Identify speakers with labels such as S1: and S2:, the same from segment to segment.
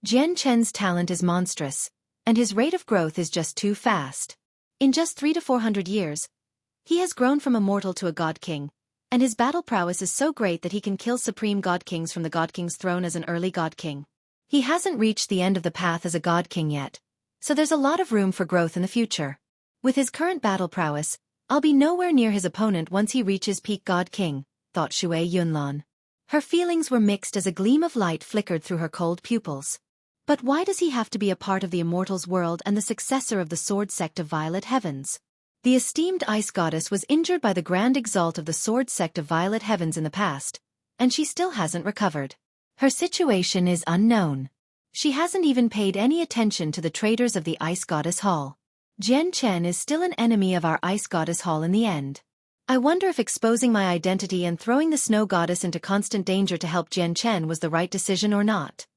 S1: Jian Chen's talent is monstrous, and his rate of growth is just too fast. In just 300 to 400 years, he has grown from a mortal to a god king, and his battle prowess is so great that he can kill supreme god kings from the god king's throne as an early god king. He hasn't reached the end of the path as a god king yet, so there's a lot of room for growth in the future. With his current battle prowess, I'll be nowhere near his opponent once he reaches peak god king, thought Xue Yunlan. Her feelings were mixed as a gleam of light flickered through her cold pupils. But why does he have to be a part of the immortals' world and the successor of the sword sect of Violet Heavens? The esteemed ice goddess was injured by the grand exalt of the sword sect of Violet Heavens in the past, and she still hasn't recovered. Her situation is unknown. She hasn't even paid any attention to the traders of the Ice Goddess Hall. Jian Chen is still an enemy of our Ice Goddess Hall in the end. I wonder if exposing my identity and throwing the Snow Goddess into constant danger to help Jian Chen was the right decision or not.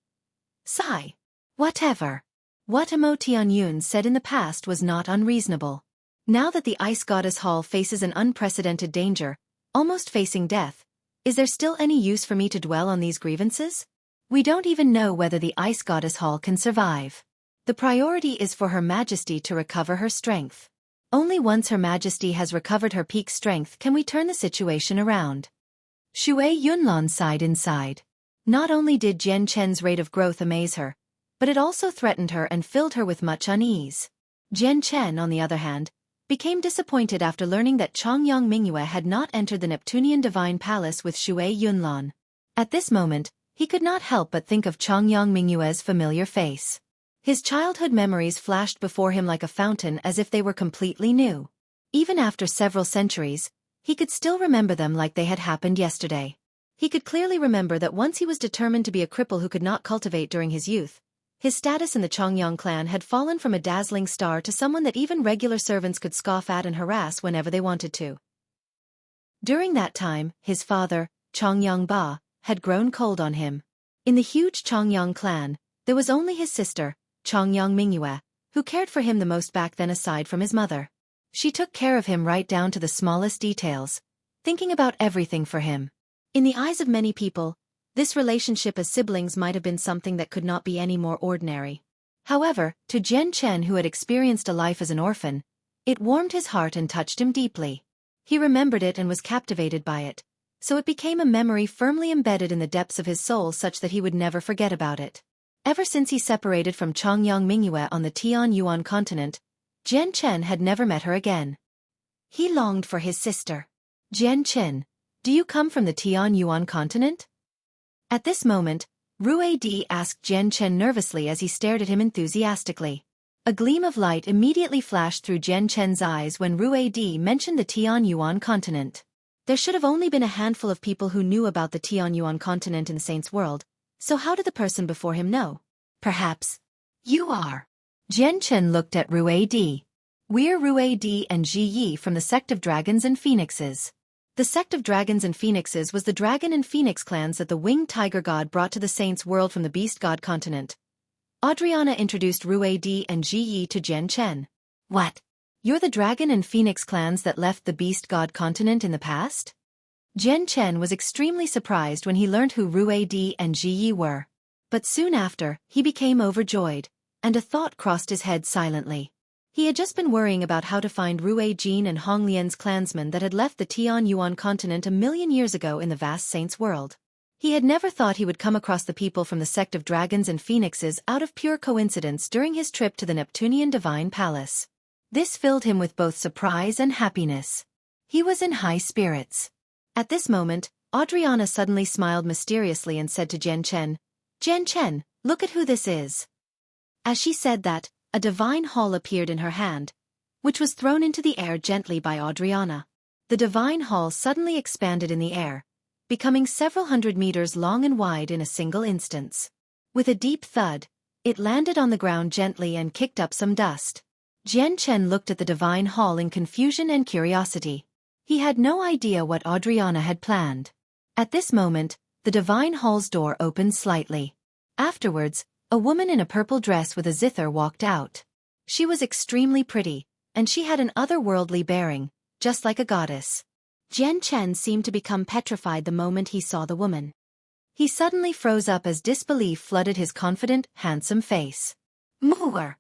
S1: Sigh. Whatever. What Mo Tianyun said in the past was not unreasonable. Now that the Ice Goddess Hall faces an unprecedented danger, almost facing death, is there still any use for me to dwell on these grievances? We don't even know whether the Ice Goddess Hall can survive. The priority is for Her Majesty to recover her strength. Only once Her Majesty has recovered her peak strength can we turn the situation around. Xue Yunlan sighed inside. Not only did Jian Chen's rate of growth amaze her, but it also threatened her and filled her with much unease. Jian Chen, on the other hand, became disappointed after learning that Chongyang Mingyue had not entered the Neptunian Divine Palace with Xue Yunlan. At this moment, he could not help but think of Chongyang Mingyue's familiar face. His childhood memories flashed before him like a fountain as if they were completely new. Even after several centuries, he could still remember them like they had happened yesterday. He could clearly remember that once he was determined to be a cripple who could not cultivate during his youth, his status in the Chongyang clan had fallen from a dazzling star to someone that even regular servants could scoff at and harass whenever they wanted to. During that time, his father, Chongyang Ba, had grown cold on him. In the huge Chongyang clan, there was only his sister, Chongyang Mingyue, who cared for him the most back then aside from his mother. She took care of him right down to the smallest details, thinking about everything for him. In the eyes of many people, this relationship as siblings might have been something that could not be any more ordinary. However, to Jian Chen, who had experienced a life as an orphan, it warmed his heart and touched him deeply. He remembered it and was captivated by it, so it became a memory firmly embedded in the depths of his soul such that he would never forget about it. Ever since he separated from Chongyang Mingyue on the Tianyuan continent, Jian Chen had never met her again. He longed for his sister. Jian Chen, do you come from the Tianyuan continent? At this moment, Rue Di asked Jian Chen nervously as he stared at him enthusiastically. A gleam of light immediately flashed through Jian Chen's eyes when Rue Di mentioned the Tianyuan continent. There should have only been a handful of people who knew about the Tianyuan continent in the Saints' world, so how did the person before him know? Perhaps you are. Jian Chen looked at Rue Di. We're Rue Di and Ji Yi from the sect of dragons and phoenixes. The sect of dragons and phoenixes was the dragon and phoenix clans that the winged tiger god brought to the Saints' world from the beast god continent. Adriana introduced Rue Di and Ji Yi to Jian Chen. What? You're the dragon and phoenix clans that left the beast god continent in the past? Jian Chen was extremely surprised when he learned who Rue Di and Ji Yi were. But soon after, he became overjoyed, and a thought crossed his head silently. He had just been worrying about how to find Rue Jin and Hong Lian's clansmen that had left the Tianyuan continent 1,000,000 years ago in the vast Saints' world. He had never thought he would come across the people from the sect of dragons and phoenixes out of pure coincidence during his trip to the Neptunian Divine Palace. This filled him with both surprise and happiness. He was in high spirits. At this moment, Adriana suddenly smiled mysteriously and said to Jian Chen, look at who this is. As she said that, a divine hall appeared in her hand, which was thrown into the air gently by Adriana. The divine hall suddenly expanded in the air, becoming several hundred meters long and wide in a single instance. With a deep thud, it landed on the ground gently and kicked up some dust. Jian Chen looked at the divine hall in confusion and curiosity. He had no idea what Adriana had planned. At this moment, the divine hall's door opened slightly. Afterwards, a woman in a purple dress with a zither walked out. She was extremely pretty, and she had an otherworldly bearing, just like a goddess. Jian Chen seemed to become petrified the moment he saw the woman. He suddenly froze up as disbelief flooded his confident, handsome face. Mu'er!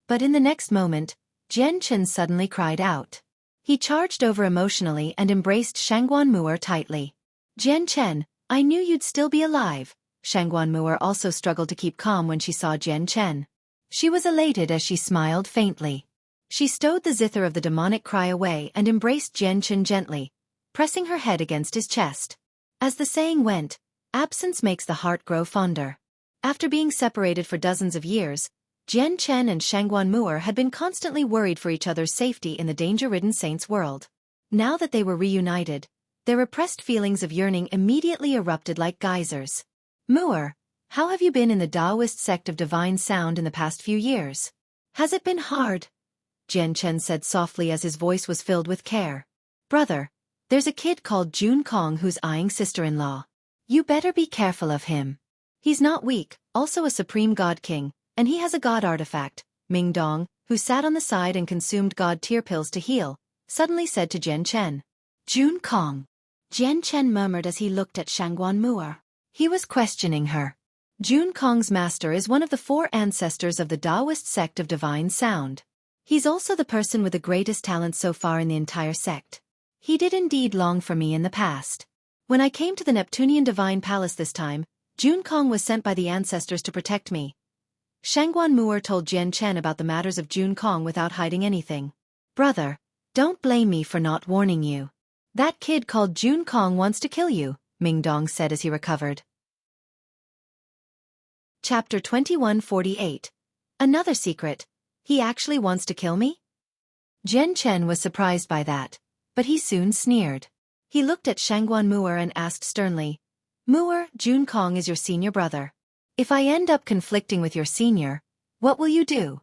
S1: But in the next moment, Jian Chen suddenly cried out. He charged over emotionally and embraced Shangguan Mu'er tightly. Jian Chen, I knew you'd still be alive. Shangguan Mu'er also struggled to keep calm when she saw Jian Chen. She was elated as she smiled faintly. She stowed the zither of the demonic cry away and embraced Jian Chen gently, pressing her head against his chest. As the saying went, absence makes the heart grow fonder. After being separated for dozens of years, Jian Chen and Shangguan Mu'er had been constantly worried for each other's safety in the danger-ridden saint's world. Now that they were reunited, their repressed feelings of yearning immediately erupted like geysers. Mu'er, how have you been in the Taoist sect of divine sound in the past few years? Has it been hard? Jian Chen said softly as his voice was filled with care. Brother, there's a kid called Jun Kong who's eyeing sister-in-law. You better be careful of him. He's not weak, also a supreme god king, and he has a god artifact. Ming Dong, who sat on the side and consumed god tear pills to heal, suddenly said to Jian Chen. Jun Kong. Jian Chen murmured as he looked at Shangguan Mu'er. He was questioning her. Jun Kong's master is one of the 4 ancestors of the Taoist sect of divine sound. He's also the person with the greatest talent so far in the entire sect. He did indeed long for me in the past. When I came to the Neptunian Divine Palace this time, Jun Kong was sent by the ancestors to protect me. Shangguan Mu'er told Jian Chen about the matters of Jun Kong without hiding anything. Brother, don't blame me for not warning you. That kid called Jun Kong wants to kill you, Ming Dong said as he recovered. Chapter 2148. Another secret. He actually wants to kill me? Jian Chen was surprised by that, but he soon sneered. He looked at Shangguan Mu'er and asked sternly, Mu'er, Jun Kong is your senior brother. If I end up conflicting with your senior, what will you do?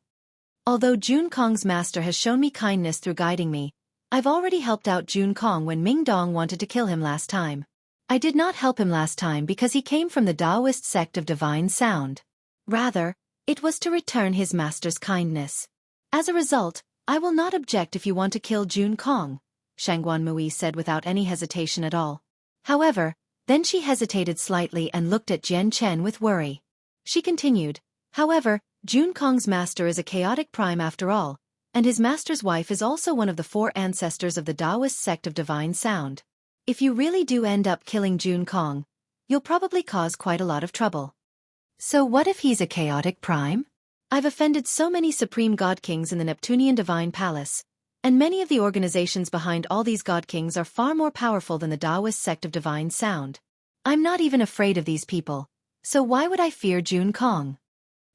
S1: Although Jun Kong's master has shown me kindness through guiding me, I've already helped out Jun Kong when Ming Dong wanted to kill him last time. I did not help him last time because he came from the Taoist sect of divine sound. Rather, it was to return his master's kindness. As a result, I will not object if you want to kill Jun Kong, Shangguan Mu'er said without any hesitation at all. However, then she hesitated slightly and looked at Jian Chen with worry. She continued, however, Jun Kong's master is a chaotic prime after all, and his master's wife is also one of the 4 ancestors of the Taoist sect of divine sound. If you really do end up killing Jun Kong, you'll probably cause quite a lot of trouble. So what if he's a chaotic prime? I've offended so many supreme god kings in the Neptunian Divine Palace, and many of the organizations behind all these god kings are far more powerful than the Taoist sect of divine sound. I'm not even afraid of these people, so why would I fear Jun Kong?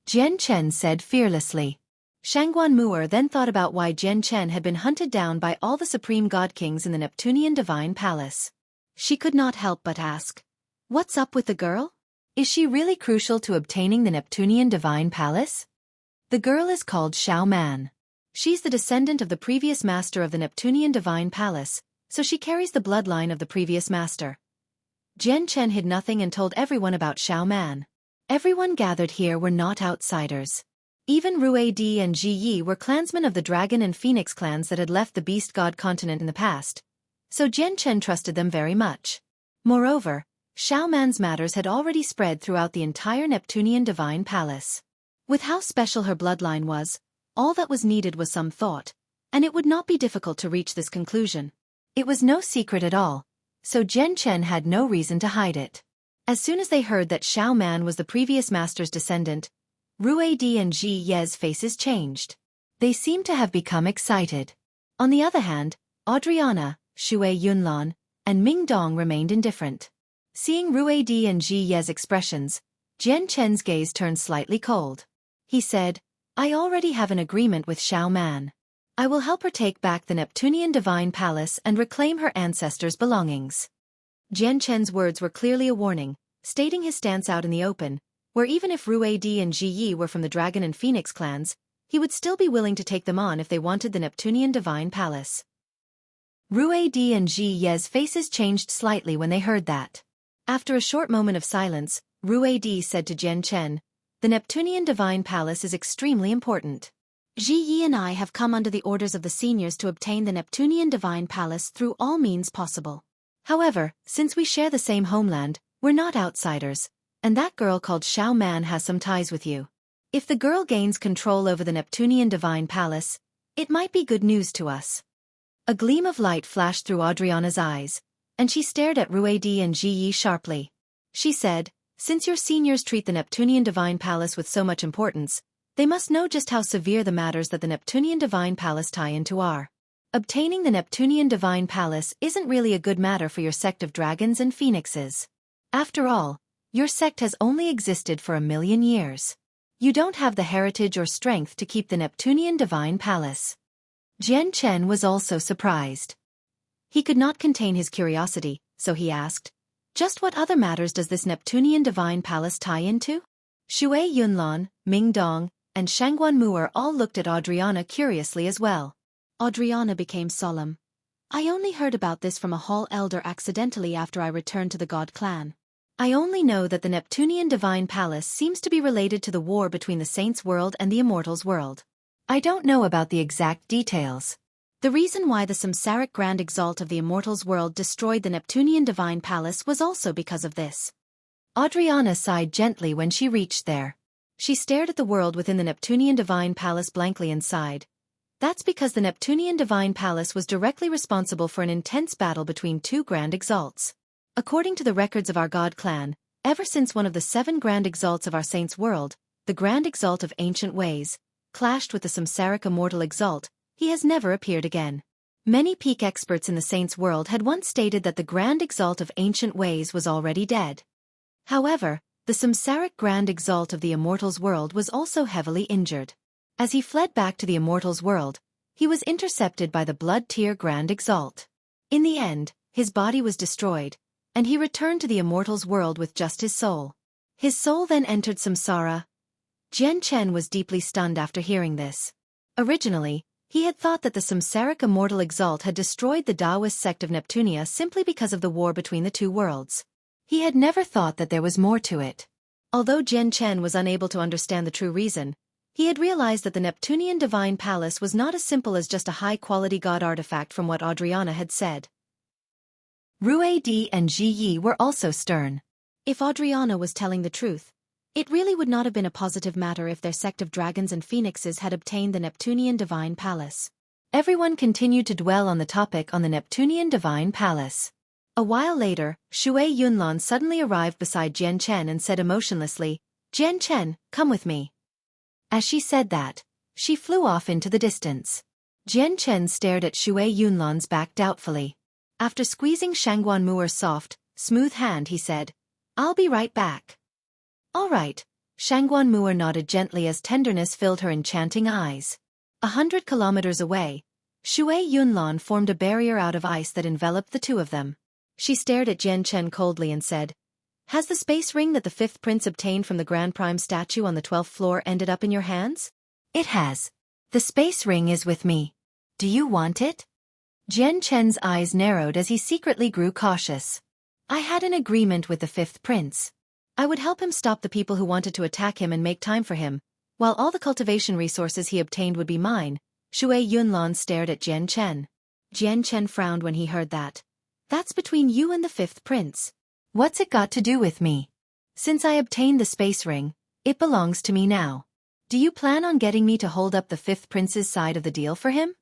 S1: Jian Chen said fearlessly. Shangguan Mu'er then thought about why Jian Chen had been hunted down by all the supreme god kings in the Neptunian Divine Palace. She could not help but ask, what's up with the girl? Is she really crucial to obtaining the Neptunian Divine Palace? The girl is called Xiao Man. She's the descendant of the previous master of the Neptunian Divine Palace, so she carries the bloodline of the previous master. Jian Chen hid nothing and told everyone about Xiao Man. Everyone gathered here were not outsiders. Even Rue Di and Ji Yi were clansmen of the Dragon and Phoenix clans that had left the Beast God continent in the past, so Jian Chen trusted them very much. Moreover, Xiao Man's matters had already spread throughout the entire Neptunian Divine Palace. With how special her bloodline was, all that was needed was some thought, and it would not be difficult to reach this conclusion. It was no secret at all, so Jian Chen had no reason to hide it. As soon as they heard that Xiao Man was the previous master's descendant, Rue Di and Ji Ye's faces changed. They seemed to have become excited. On the other hand, Adriana, Shui Yunlan, and Ming Dong remained indifferent. Seeing Rue Di and Ji Ye's expressions, Jian Chen's gaze turned slightly cold. He said, I already have an agreement with Xiao Man. I will help her take back the Neptunian Divine Palace and reclaim her ancestors' belongings. Jian Chen's words were clearly a warning, stating his stance out in the open, where even if Rue Di and Ji Yi were from the Dragon and Phoenix clans, he would still be willing to take them on if they wanted the Neptunian Divine Palace. Rue Di and Ji Ye's faces changed slightly when they heard that. After a short moment of silence, Rue Di said to Jian Chen, the Neptunian Divine Palace is extremely important. Ji Yi and I have come under the orders of the seniors to obtain the Neptunian Divine Palace through all means possible. However, since we share the same homeland, We're not outsiders, and that girl called Xiao Man has some ties with you. If the girl gains control over the Neptunian Divine Palace, it might be good news to us. A gleam of light flashed through Adriana's eyes, and she stared at Ruedi and Ji sharply. She said, since your seniors treat the Neptunian Divine Palace with so much importance, they must know just how severe the matters that the Neptunian Divine Palace tie into are. Obtaining the Neptunian Divine Palace isn't really a good matter for your sect of dragons and phoenixes. After all, your sect has only existed for 1,000,000 years. You don't have the heritage or strength to keep the Neptunian Divine Palace. Jian Chen was also surprised. He could not contain his curiosity, so he asked, just what other matters does this Neptunian Divine Palace tie into? Xue Yunlan, Ming Dong, and Shangguan Mu'er all looked at Adriana curiously as well. Adriana became solemn. I only heard about this from a hall elder accidentally after I returned to the God clan. I only know that the Neptunian Divine Palace seems to be related to the war between the Saints' world and the Immortals' world. I don't know about the exact details. The reason why the Samsaric Grand Exalt of the Immortals' world destroyed the Neptunian Divine Palace was also because of this. Adriana sighed gently when she reached there. She stared at the world within the Neptunian Divine Palace blankly and sighed. That's because the Neptunian Divine Palace was directly responsible for an intense battle between two Grand Exalts. According to the records of our God clan, ever since one of the 7 Grand Exalts of our Saints' world, the Grand Exalt of Ancient Ways, clashed with the Samsaric Immortal Exalt, he has never appeared again. Many peak experts in the Saints' world had once stated that the Grand Exalt of Ancient Ways was already dead. However, the Samsaric Grand Exalt of the Immortals' world was also heavily injured. As he fled back to the Immortals' world, he was intercepted by the Blood Tier Grand Exalt. In the end, his body was destroyed, and he returned to the Immortals' world with just his soul. His soul then entered Samsara. Jian Chen was deeply stunned after hearing this. Originally, he had thought that the Samsaric Immortal Exalt had destroyed the Taoist sect of Neptunia simply because of the war between the two worlds. He had never thought that there was more to it. Although Jian Chen was unable to understand the true reason, he had realized that the Neptunian Divine Palace was not as simple as just a high-quality god artifact from what Adriana had said. Ruedi and Ji Yi were also stern. If Adriana was telling the truth, it really would not have been a positive matter if their sect of dragons and phoenixes had obtained the Neptunian Divine Palace. Everyone continued to dwell on the topic on the Neptunian Divine Palace. A while later, Xue Yunlan suddenly arrived beside Jian Chen and said emotionlessly, Jian Chen, come with me. As she said that, she flew off into the distance. Jian Chen stared at Xue Yunlan's back doubtfully. After squeezing Shangguan Mu'er's soft, smooth hand he said, I'll be right back. All right, Shangguan Mu'er nodded gently as tenderness filled her enchanting eyes. 100 kilometers away, Xue Yunlan formed a barrier out of ice that enveloped the two of them. She stared at Jian Chen coldly and said, Has the space ring that the 5th prince obtained from the Grand Prime statue on the 12th floor ended up in your hands? It has. The space ring is with me. Do you want it? Jian Chen's eyes narrowed as he secretly grew cautious. I had an agreement with the 5th prince. I would help him stop the people who wanted to attack him and make time for him, while all the cultivation resources he obtained would be mine. Xue Yunlan stared at Jian Chen. Jian Chen frowned when he heard that. That's between you and the 5th prince. What's it got to do with me? Since I obtained the space ring, it belongs to me now. Do you plan on getting me to hold up the 5th prince's side of the deal for him?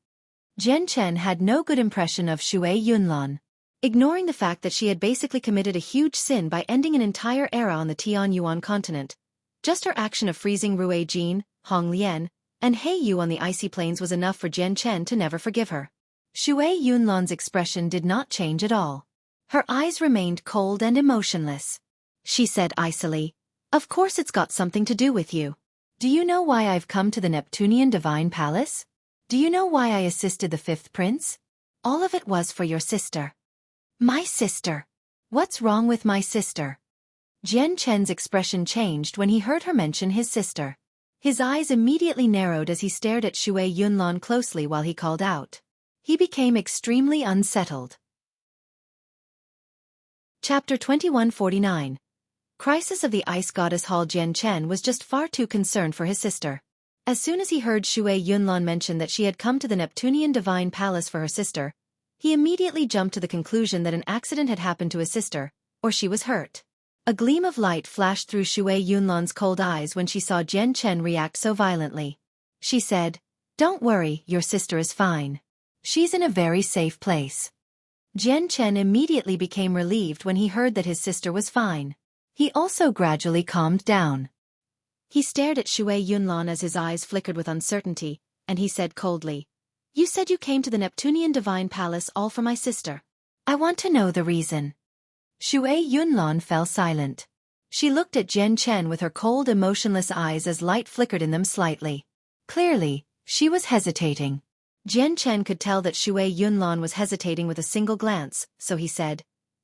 S1: Jian Chen had no good impression of Xue Yunlan. Ignoring the fact that she had basically committed a huge sin by ending an entire era on the Tianyuan continent, just her action of freezing Rue Jin, Hong Lian, and He Yu on the icy plains was enough for Jian Chen to never forgive her. Xue Yunlan's expression did not change at all. Her eyes remained cold and emotionless. She said icily, Of course it's got something to do with you. Do you know why I've come to the Neptunian Divine Palace? Do you know why I assisted the 5th prince? All of it was for your sister. My sister. What's wrong with my sister? Jian Chen's expression changed when he heard her mention his sister. His eyes immediately narrowed as he stared at Xue Yunlan closely while he called out. He became extremely unsettled. Chapter 2149. Crisis of the Ice Goddess Hall. Jian Chen was just far too concerned for his sister. As soon as he heard Xue Yunlan mention that she had come to the Neptunian Divine Palace for her sister, he immediately jumped to the conclusion that an accident had happened to his sister, or she was hurt. A gleam of light flashed through Xue Yunlan's cold eyes when she saw Jian Chen react so violently. She said, "Don't worry, your sister is fine. She's in a very safe place." Jian Chen immediately became relieved when he heard that his sister was fine. He also gradually calmed down. He stared at Xue Yunlan as his eyes flickered with uncertainty, and he said coldly, "You said you came to the Neptunian Divine Palace all for my sister. I want to know the reason." Xue Yunlan fell silent. She looked at Jian Chen with her cold, emotionless eyes as light flickered in them slightly. Clearly, she was hesitating. Jian Chen could tell that Xue Yunlan was hesitating with a single glance, so he said,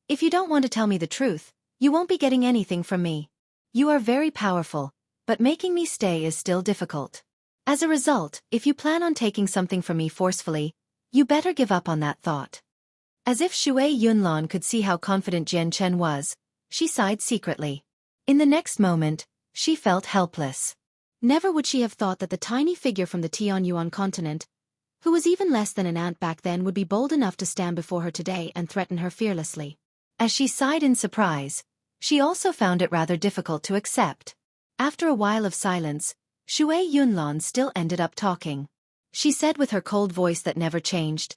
S1: "If you don't want to tell me the truth, you won't be getting anything from me. You are very powerful, but making me stay is still difficult. As a result, if you plan on taking something from me forcefully, you better give up on that thought." As if Xue Yunlan could see how confident Jian Chen was, she sighed secretly. In the next moment, she felt helpless. Never would she have thought that the tiny figure from the Tianyuan continent, who was even less than an ant back then, would be bold enough to stand before her today and threaten her fearlessly. As she sighed in surprise, she also found it rather difficult to accept. After a while of silence, Xue Yunlan still ended up talking. She said with her cold voice that never changed,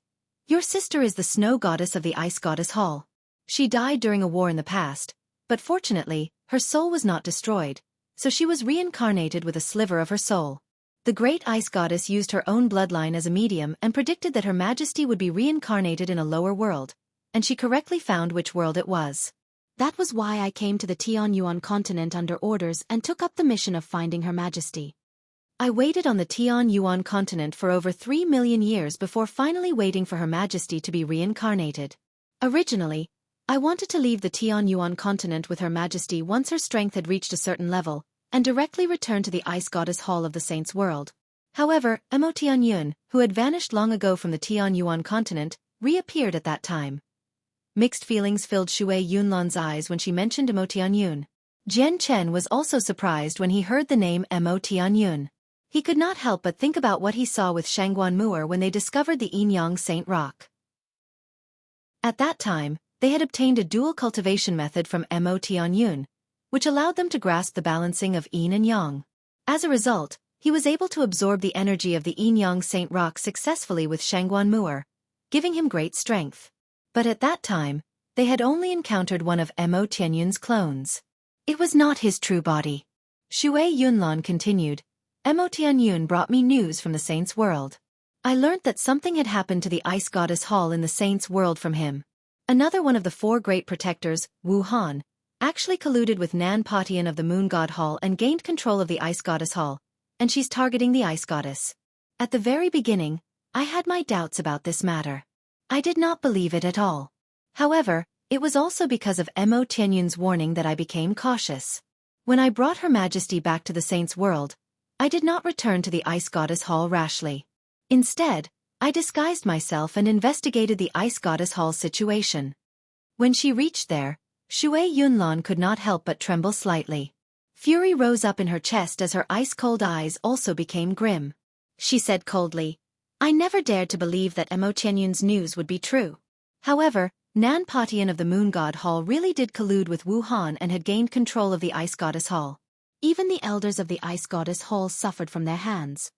S1: "Your sister is the snow goddess of the ice goddess hall. She died during a war in the past, but fortunately, her soul was not destroyed, so she was reincarnated with a sliver of her soul. The great ice goddess used her own bloodline as a medium and predicted that Her Majesty would be reincarnated in a lower world, and she correctly found which world it was. That was why I came to the Tianyuan continent under orders and took up the mission of finding Her Majesty. I waited on the Tianyuan continent for over 3 million years before finally waiting for Her Majesty to be reincarnated. Originally, I wanted to leave the Tianyuan continent with Her Majesty once her strength had reached a certain level, and directly return to the Ice Goddess Hall of the Saints' World. However, Emo Tianyun, who had vanished long ago from the Tianyuan continent, reappeared at that time. Mixed feelings filled Xue Yunlan's eyes when she mentioned Emo Tianyun. Jian Chen was also surprised when he heard the name Emo Tianyun. He could not help but think about what he saw with Shangguan Mu'er when they discovered the Yin-Yang Saint Rock. At that time, they had obtained a dual cultivation method from Emo Tianyun, which allowed them to grasp the balancing of yin and yang. As a result, he was able to absorb the energy of the Yin-Yang Saint Rock successfully with Shangguan Mu'er, giving him great strength. But at that time, they had only encountered one of Emo Tianyun's clones. It was not his true body. Xue Yunlan continued, "Emo Tianyun brought me news from the Saints' World. I learnt that something had happened to the Ice Goddess Hall in the Saints' World from him. Another one of the 4 great protectors, Wu Han, actually colluded with Nan Patian of the Moon God Hall and gained control of the Ice Goddess Hall, and she's targeting the Ice Goddess. At the very beginning, I had my doubts about this matter. I did not believe it at all. However, it was also because of Emo Tianyun's warning that I became cautious. When I brought Her Majesty back to the Saints' World, I did not return to the Ice Goddess Hall rashly. Instead, I disguised myself and investigated the Ice Goddess Hall's situation. When she reached there, Xue Yunlan could not help but tremble slightly. Fury rose up in her chest as her ice-cold eyes also became grim. She said coldly, "I never dared to believe that Emo Tianyun's news would be true. However, Nan Patian of the Moon God Hall really did collude with Wu Han and had gained control of the Ice Goddess Hall. Even the elders of the Ice Goddess Hall suffered from their hands.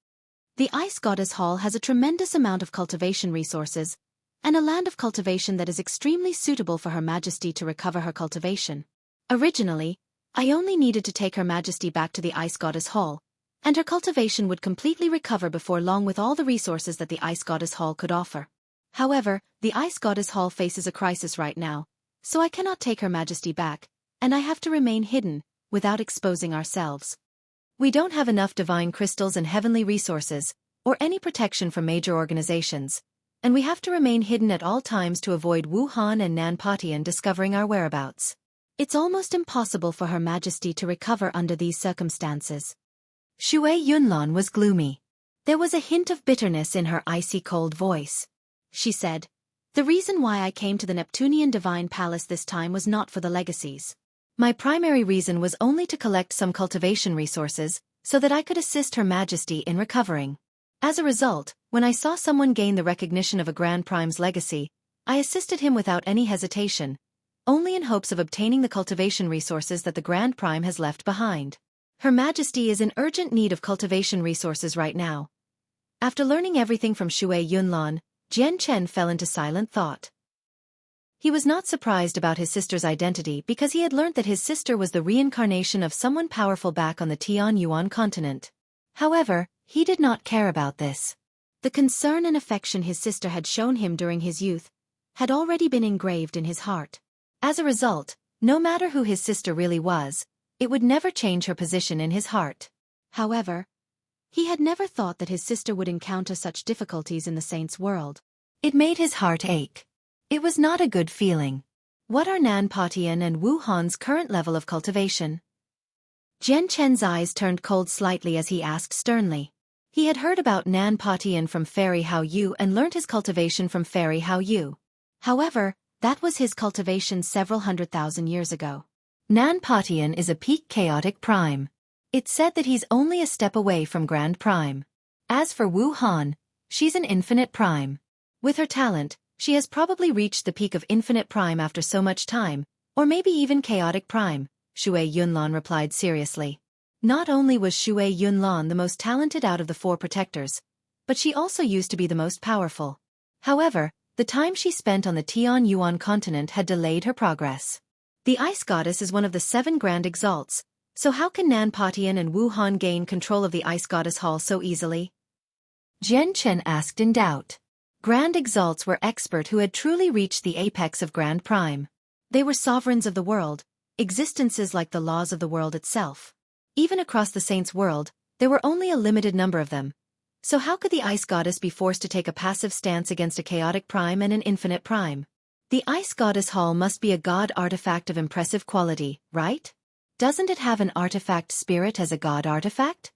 S1: The Ice Goddess Hall has a tremendous amount of cultivation resources, and a land of cultivation that is extremely suitable for Her Majesty to recover her cultivation. Originally, I only needed to take Her Majesty back to the Ice Goddess Hall, and her cultivation would completely recover before long with all the resources that the Ice Goddess Hall could offer. However, the Ice Goddess Hall faces a crisis right now, so I cannot take Her Majesty back, and I have to remain hidden, without exposing ourselves. We don't have enough divine crystals and heavenly resources, or any protection from major organizations, and we have to remain hidden at all times to avoid Wu Han and Nan Patian discovering our whereabouts. It's almost impossible for Her Majesty to recover under these circumstances." Xue Yunlan was gloomy. There was a hint of bitterness in her icy cold voice. She said, "The reason why I came to the Neptunian Divine Palace this time was not for the legacies. My primary reason was only to collect some cultivation resources, so that I could assist Her Majesty in recovering. As a result, when I saw someone gain the recognition of a Grand Prime's legacy, I assisted him without any hesitation, only in hopes of obtaining the cultivation resources that the Grand Prime has left behind. Her Majesty is in urgent need of cultivation resources right now. After learning everything from Xue Yunlan, Jian Chen fell into silent thought. He was not surprised about his sister's identity because he had learnt that his sister was the reincarnation of someone powerful back on the Tianyuan continent. However, he did not care about this. The concern and affection his sister had shown him during his youth had already been engraved in his heart. As a result, no matter who his sister really was, it would never change her position in his heart. However, he had never thought that his sister would encounter such difficulties in the saint's world. It made his heart ache. It was not a good feeling. What are Nan Patian and Wu Han's current level of cultivation? Jian Chen's eyes turned cold slightly as he asked sternly. He had heard about Nan Patian from Fairy Hao Yu and learnt his cultivation from Fairy Hao Yu. However, that was his cultivation several 100,000 years ago. Nan Patian is a peak chaotic prime. It's said that he's only a step away from Grand Prime. As for Wu Han, she's an infinite prime. With her talent, she has probably reached the peak of infinite prime after so much time, or maybe even chaotic prime, Xue Yunlan replied seriously. Not only was Xue Yunlan the most talented out of the 4 protectors, but she also used to be the most powerful. However, the time she spent on the Tianyuan continent had delayed her progress. The Ice Goddess is one of the 7 Grand Exalts, so how can Nan Patian and Wu Han gain control of the Ice Goddess Hall so easily? Jian Chen asked in doubt. Grand Exalts were experts who had truly reached the apex of Grand Prime. They were sovereigns of the world, existences like the laws of the world itself. Even across the Saints' world, there were only a limited number of them. So how could the Ice Goddess be forced to take a passive stance against a chaotic prime and an infinite prime? The Ice Goddess Hall must be a god artifact of impressive quality, right? Doesn't it have an artifact spirit as a god artifact?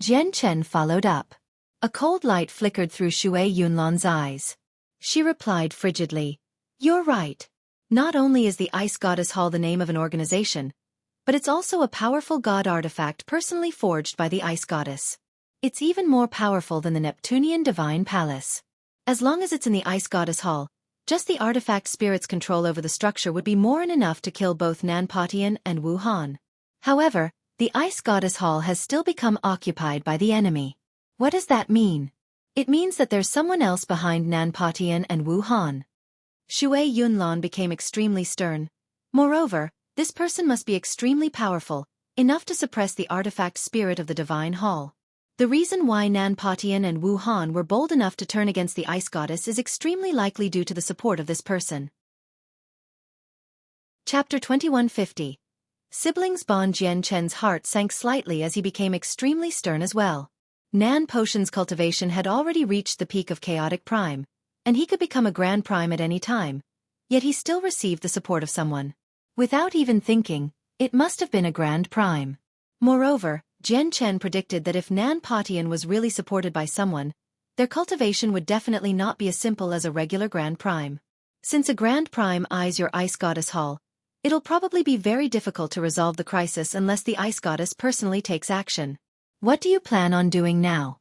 S1: Jian Chen followed up. A cold light flickered through Xue Yunlan's eyes. She replied frigidly, "You're right. Not only is the Ice Goddess Hall the name of an organization, but it's also a powerful god artifact personally forged by the Ice Goddess. It's even more powerful than the Neptunian Divine Palace. As long as it's in the Ice Goddess Hall, just the artifact spirit's control over the structure would be more than enough to kill both Nan Patian and Wu Han. However, the Ice Goddess Hall has still become occupied by the enemy. What does that mean? It means that there's someone else behind Nan Patian and Wu Han." Xue Yunlan became extremely stern. Moreover, this person must be extremely powerful, enough to suppress the artifact spirit of the Divine Hall. The reason why Nan Patian and Wu Han were bold enough to turn against the Ice Goddess is extremely likely due to the support of this person. Chapter 2150. Siblings bond. Jian Chen's heart sank slightly as he became extremely stern as well. Nan Potion's cultivation had already reached the peak of chaotic prime, and he could become a grand prime at any time, yet he still received the support of someone. Without even thinking, it must have been a grand prime. Moreover, Jian Chen predicted that if Nan Patian was really supported by someone, their cultivation would definitely not be as simple as a regular grand prime. Since a grand prime eyes your Ice Goddess Hall, it'll probably be very difficult to resolve the crisis unless the Ice Goddess personally takes action. What do you plan on doing now?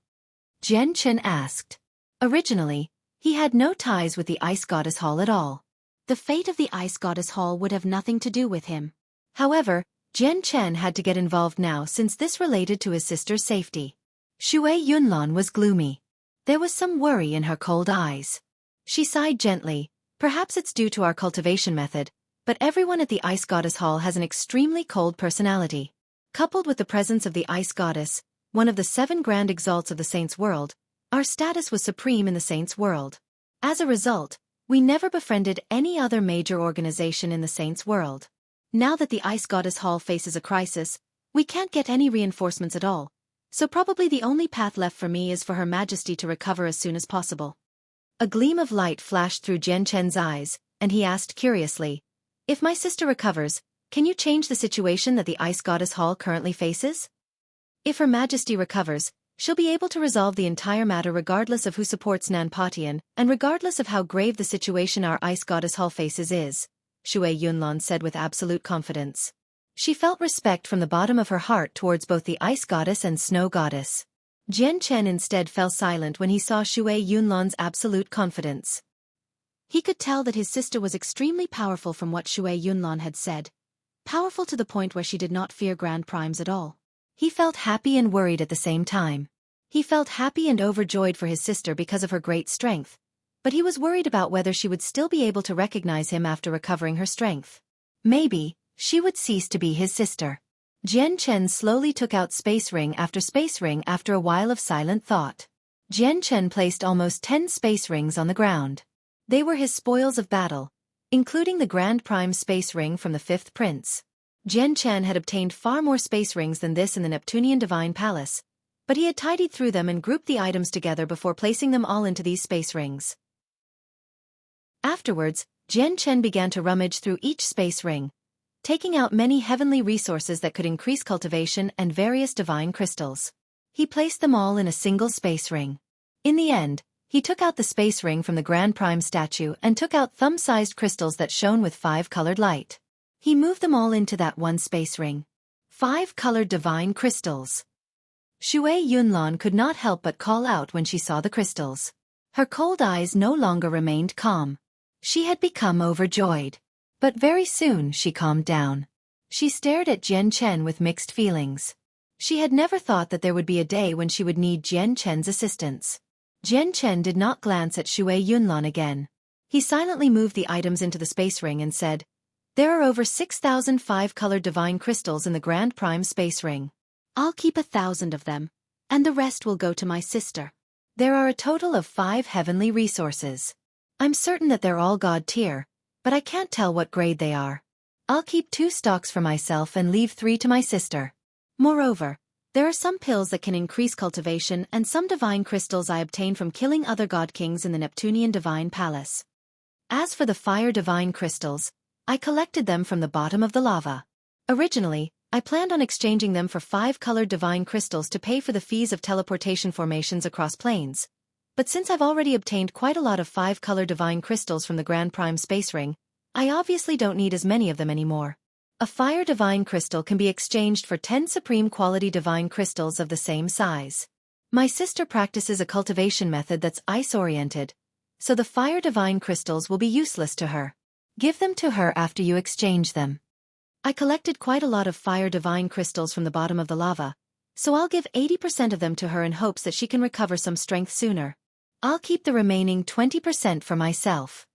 S1: Jian Chen asked. Originally, he had no ties with the Ice Goddess Hall at all. The fate of the Ice Goddess Hall would have nothing to do with him. However, Jian Chen had to get involved now since this related to his sister's safety. Xue Yunlan was gloomy. There was some worry in her cold eyes. She sighed gently. Perhaps it's due to our cultivation method, but everyone at the Ice Goddess Hall has an extremely cold personality. Coupled with the presence of the Ice Goddess, one of the 7 Grand Exalts of the Saints' world, our status was supreme in the Saints' world. As a result, we never befriended any other major organization in the Saints' world. Now that the Ice Goddess Hall faces a crisis, we can't get any reinforcements at all, so probably the only path left for me is for Her Majesty to recover as soon as possible. A gleam of light flashed through Jian Chen's eyes, and he asked curiously, "If my sister recovers, can you change the situation that the Ice Goddess Hall currently faces?" If Her Majesty recovers, she'll be able to resolve the entire matter regardless of who supports Nan Patian and regardless of how grave the situation our Ice Goddess Hall faces is, Xue Yunlan said with absolute confidence. She felt respect from the bottom of her heart towards both the Ice Goddess and Snow Goddess. Jian Chen instead fell silent when he saw Xue Yunlan's absolute confidence. He could tell that his sister was extremely powerful from what Xue Yunlan had said. Powerful to the point where she did not fear Grand Primes at all. He felt happy and worried at the same time. He felt happy and overjoyed for his sister because of her great strength, but he was worried about whether she would still be able to recognize him after recovering her strength. Maybe she would cease to be his sister. Jian Chen slowly took out space ring after a while of silent thought. Jian Chen placed almost 10 space rings on the ground. They were his spoils of battle, including the Grand Prime space ring from the 5th Prince. Jian Chen had obtained far more space rings than this in the Neptunian Divine Palace, but he had tidied through them and grouped the items together before placing them all into these space rings. Afterwards, Jian Chen began to rummage through each space ring, taking out many heavenly resources that could increase cultivation and various divine crystals. He placed them all in a single space ring. In the end, he took out the space ring from the Grand Prime statue and took out thumb-sized crystals that shone with 5-colored light. He moved them all into that one space ring. 5-colored divine crystals. Xue Yunlan could not help but call out when she saw the crystals. Her cold eyes no longer remained calm. She had become overjoyed. But very soon she calmed down. She stared at Jian Chen with mixed feelings. She had never thought that there would be a day when she would need Jian Chen's assistance. Jian Chen did not glance at Xue Yunlan again. He silently moved the items into the space ring and said, "There are over 6,000 5-colored divine crystals in the Grand Prime space ring. I'll keep 1,000 of them, and the rest will go to my sister. There are a total of 5 heavenly resources. I'm certain that they're all God tier, but I can't tell what grade they are. I'll keep 2 stocks for myself and leave 3 to my sister. Moreover, there are some pills that can increase cultivation and some divine crystals I obtained from killing other god kings in the Neptunian Divine Palace. As for the fire divine crystals, I collected them from the bottom of the lava. Originally, I planned on exchanging them for 5-colored divine crystals to pay for the fees of teleportation formations across planes. But since I've already obtained quite a lot of 5-colored divine crystals from the Grand Prime space ring, I obviously don't need as many of them anymore. A fire divine crystal can be exchanged for 10 supreme quality divine crystals of the same size. My sister practices a cultivation method that's ice-oriented, so the fire divine crystals will be useless to her. Give them to her after you exchange them. I collected quite a lot of fire divine crystals from the bottom of the lava, so I'll give 80% of them to her in hopes that she can recover some strength sooner. I'll keep the remaining 20% for myself."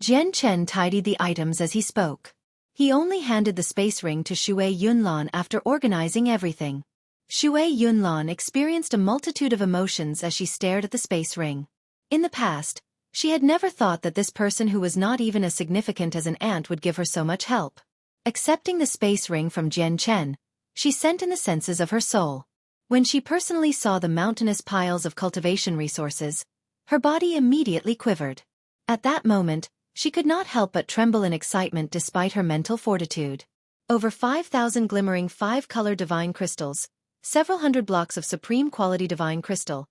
S1: Jian Chen tidied the items as he spoke. He only handed the space ring to Xue Yunlan after organizing everything. Xue Yunlan experienced a multitude of emotions as she stared at the space ring. In the past, she had never thought that this person who was not even as significant as an ant would give her so much help. Accepting the space ring from Jian Chen, she sent in the senses of her soul. When she personally saw the mountainous piles of cultivation resources, her body immediately quivered. At that moment, she could not help but tremble in excitement despite her mental fortitude. Over 5,000 glimmering 5-color divine crystals, several hundred blocks of supreme quality divine crystal,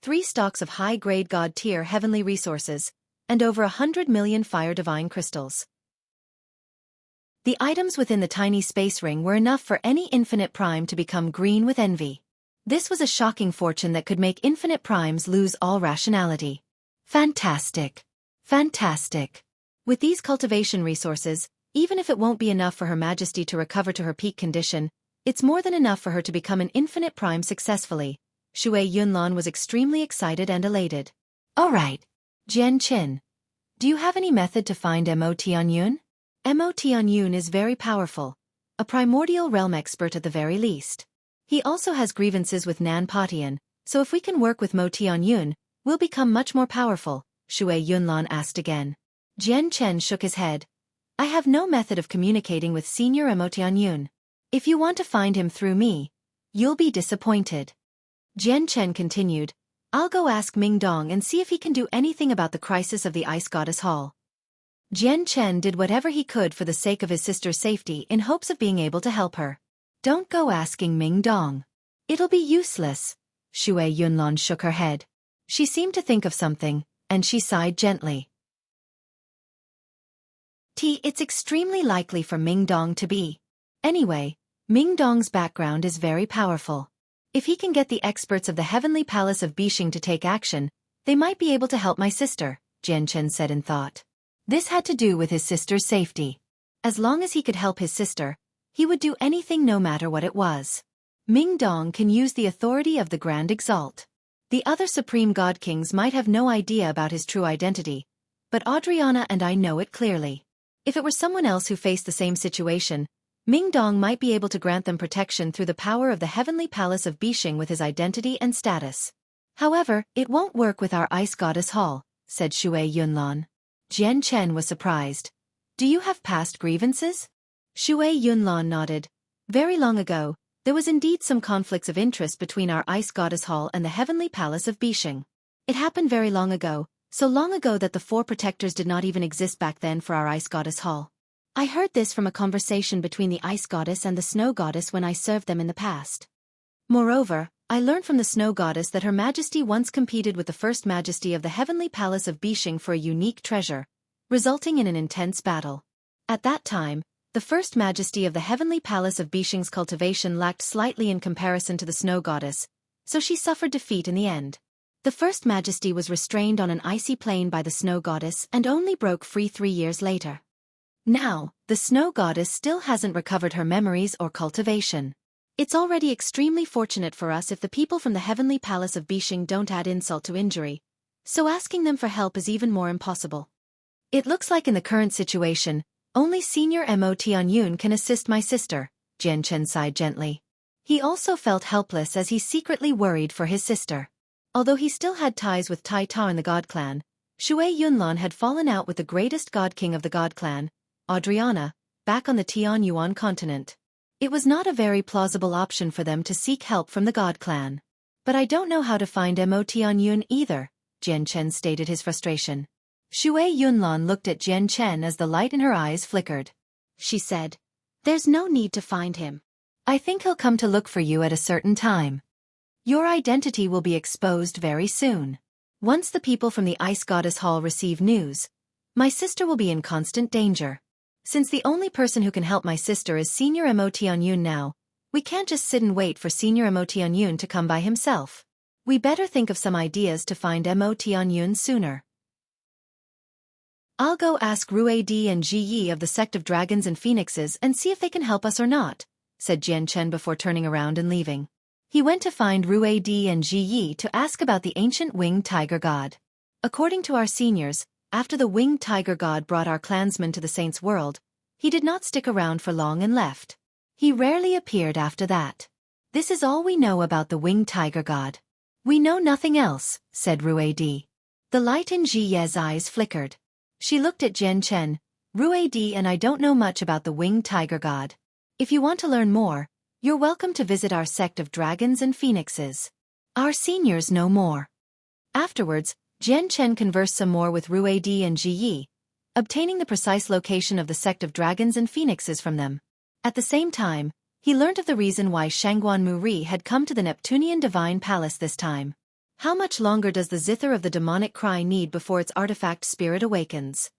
S1: 3 stocks of high-grade god-tier heavenly resources, and over 100 million fire divine crystals. The items within the tiny space ring were enough for any infinite prime to become green with envy. This was a shocking fortune that could make infinite primes lose all rationality. Fantastic! Fantastic! With these cultivation resources, even if it won't be enough for Her Majesty to recover to her peak condition, it's more than enough for her to become an infinite prime successfully. Xue Yunlan was extremely excited and elated. Alright. Jian Chen, do you have any method to find Mo Tianyun? Mo Tianyun is very powerful, a primordial realm expert at the very least. He also has grievances with Nan Patian, so if we can work with Mo Tianyun, we'll become much more powerful, Xue Yunlan asked again. Jian Chen shook his head. I have no method of communicating with Senior Mo Tianyun. If you want to find him through me, you'll be disappointed. Jian Chen continued, I'll go ask Ming Dong and see if he can do anything about the crisis of the Ice Goddess Hall. Jian Chen did whatever he could for the sake of his sister's safety in hopes of being able to help her. Don't go asking Ming Dong. It'll be useless. Xue Yunlan shook her head. She seemed to think of something, and she sighed gently. It's extremely likely for Ming Dong to be. Anyway, Ming Dong's background is very powerful. If he can get the experts of the Heavenly Palace of Bixing to take action, they might be able to help my sister, Jian Chen said in thought. This had to do with his sister's safety. As long as he could help his sister, he would do anything no matter what it was. Ming Dong can use the authority of the Grand Exalt. The other Supreme God Kings might have no idea about his true identity, but Adriana and I know it clearly. If it were someone else who faced the same situation, Ming Dong might be able to grant them protection through the power of the Heavenly Palace of Bixing with his identity and status. However, it won't work with our Ice Goddess Hall, said Xue Yunlan. Jian Chen was surprised. Do you have past grievances? Xue Yunlan nodded. Very long ago, there was indeed some conflicts of interest between our Ice Goddess Hall and the Heavenly Palace of Bixing. It happened very long ago, so long ago that the 4 protectors did not even exist back then for our Ice Goddess Hall. I heard this from a conversation between the Ice Goddess and the Snow Goddess when I served them in the past. Moreover, I learned from the Snow Goddess that Her Majesty once competed with the First Majesty of the Heavenly Palace of Bixing for a unique treasure, resulting in an intense battle. At that time, the First Majesty of the Heavenly Palace of Bixing's cultivation lacked slightly in comparison to the Snow Goddess, so she suffered defeat in the end. The First Majesty was restrained on an icy plain by the Snow Goddess and only broke free 3 years later. Now, the Snow Goddess still hasn't recovered her memories or cultivation. It's already extremely fortunate for us if the people from the Heavenly Palace of Bixing don't add insult to injury, so asking them for help is even more impossible. It looks like in the current situation, only Senior Mo Tianyun can assist my sister, Jian Chen sighed gently. He also felt helpless as he secretly worried for his sister. Although he still had ties with Tai Ta and the God Clan, Xue Yunlan had fallen out with the greatest God King of the God Clan, Adriana, back on the Tianyuan continent. It was not a very plausible option for them to seek help from the God Clan. But I don't know how to find Mo Tianyun either, Jian Chen stated his frustration. Xue Yunlan looked at Jian Chen as the light in her eyes flickered. She said, "There's no need to find him. I think he'll come to look for you at a certain time. Your identity will be exposed very soon. Once the people from the Ice Goddess Hall receive news, my sister will be in constant danger. Since the only person who can help my sister is Senior Mo Tianyun now, we can't just sit and wait for Senior Mo Tianyun to come by himself. We better think of some ideas to find Mo Tianyun sooner. I'll go ask Ruedi and Ji Yi of the Sect of Dragons and Phoenixes and see if they can help us or not," said Jian Chen before turning around and leaving. He went to find Ruedi and Ji Yi to ask about the ancient winged tiger god. According to our seniors, after the winged tiger god brought our clansmen to the saints' world, he did not stick around for long and left. He rarely appeared after that. This is all we know about the winged tiger god. We know nothing else, said Ruedi. The light in Ji Ye's eyes flickered. She looked at Jian Chen. Ruedi and I don't know much about the winged tiger god. If you want to learn more, you're welcome to visit our sect of dragons and phoenixes. Our seniors know more. Afterwards, Jian Chen conversed some more with Ruedi and Ji Yi, obtaining the precise location of the sect of dragons and phoenixes from them. At the same time, he learned of the reason why Shangguan Muri had come to the Neptunian Divine Palace this time. How much longer does the zither of the demonic cry need before its artifact spirit awakens?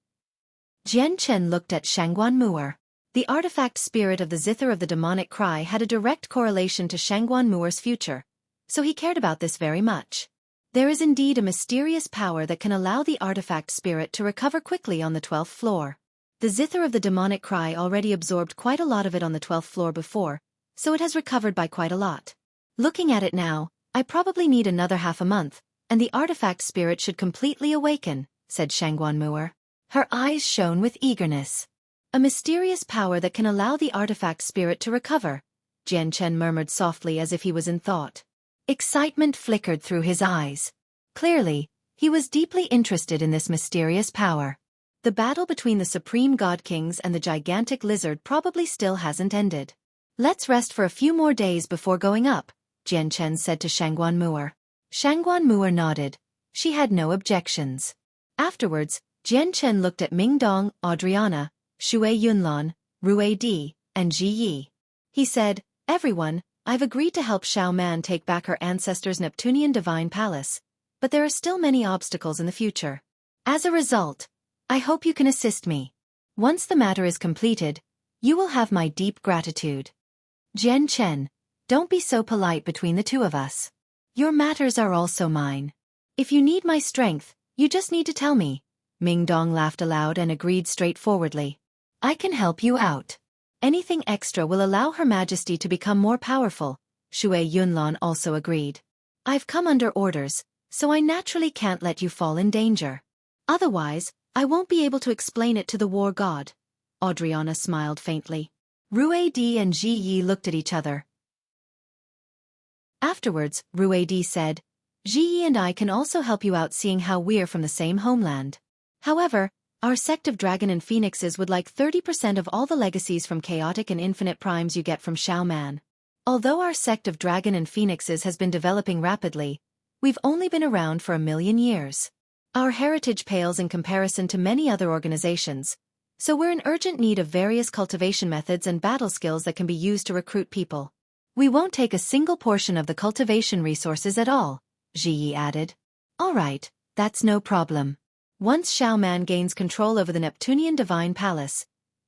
S1: Jian Chen looked at Shangguan Mu'er. The artifact spirit of the zither of the demonic cry had a direct correlation to Shangguan Mu'er's future, so he cared about this very much. There is indeed a mysterious power that can allow the artifact spirit to recover quickly on the 12th floor. The zither of the demonic cry already absorbed quite a lot of it on the 12th floor before, so it has recovered by quite a lot. Looking at it now, I probably need another half a month, and the artifact spirit should completely awaken, said Shangguan Mu'er. Her eyes shone with eagerness. A mysterious power that can allow the artifact spirit to recover, Jian Chen murmured softly as if he was in thought. Excitement flickered through his eyes. Clearly, he was deeply interested in this mysterious power. The battle between the Supreme God Kings and the gigantic lizard probably still hasn't ended. Let's rest for a few more days before going up, Jian Chen said to Shangguan Mu'er. Shangguan Mu'er nodded. She had no objections. Afterwards, Jian Chen looked at Ming Dong, Adriana, Xue Yunlan, Ruedi, and Ji Yi. He said, "Everyone, I've agreed to help Xiao Man take back her ancestors' Neptunian Divine Palace, but there are still many obstacles in the future. As a result, I hope you can assist me. Once the matter is completed, you will have my deep gratitude. Jian Chen, don't be so polite between the two of us. Your matters are also mine. If you need my strength, you just need to tell me. Ming Dong laughed aloud and agreed straightforwardly. I can help you out. Anything extra will allow Her Majesty to become more powerful, Shui Yunlan also agreed. I've come under orders, so I naturally can't let you fall in danger. Otherwise, I won't be able to explain it to the war god. Audriana smiled faintly. Rue Di and Ji Yi looked at each other. Afterwards, Rue Di said, Ji Yi and I can also help you out, seeing how we're from the same homeland. However, our sect of Dragon and Phoenixes would like 30% of all the legacies from chaotic and infinite primes you get from Xiao Man. Although our sect of Dragon and Phoenixes has been developing rapidly, we've only been around for 1,000,000 years. Our heritage pales in comparison to many other organizations, so we're in urgent need of various cultivation methods and battle skills that can be used to recruit people. We won't take a single portion of the cultivation resources at all, Ji Yi added. All right, that's no problem. Once Xiao Man gains control over the Neptunian Divine Palace,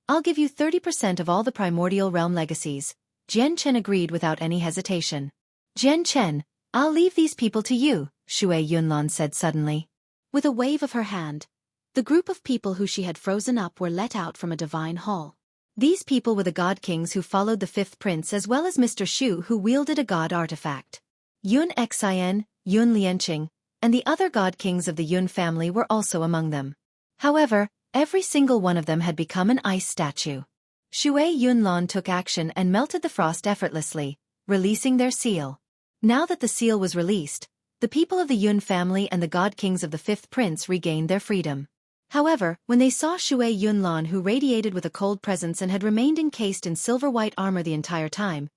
S1: I'll give you 30% of all the primordial realm legacies, Jian Chen agreed without any hesitation. Jian Chen, I'll leave these people to you, Shui Yunlan said suddenly. With a wave of her hand, the group of people who she had frozen up were let out from a divine hall. These people were the god kings who followed the fifth prince, as well as Mr. Xu, who wielded a god artifact. Yun Xian, Yun Lianqing, and the other god kings of the Yun family were also among them. However, every single one of them had become an ice statue. Shui Yunlan took action and melted the frost effortlessly, releasing their seal. Now that the seal was released, the people of the Yun family and the god kings of the fifth prince regained their freedom. However, when they saw Shui Yunlan, who radiated with a cold presence and had remained encased in silver-white armor the entire time,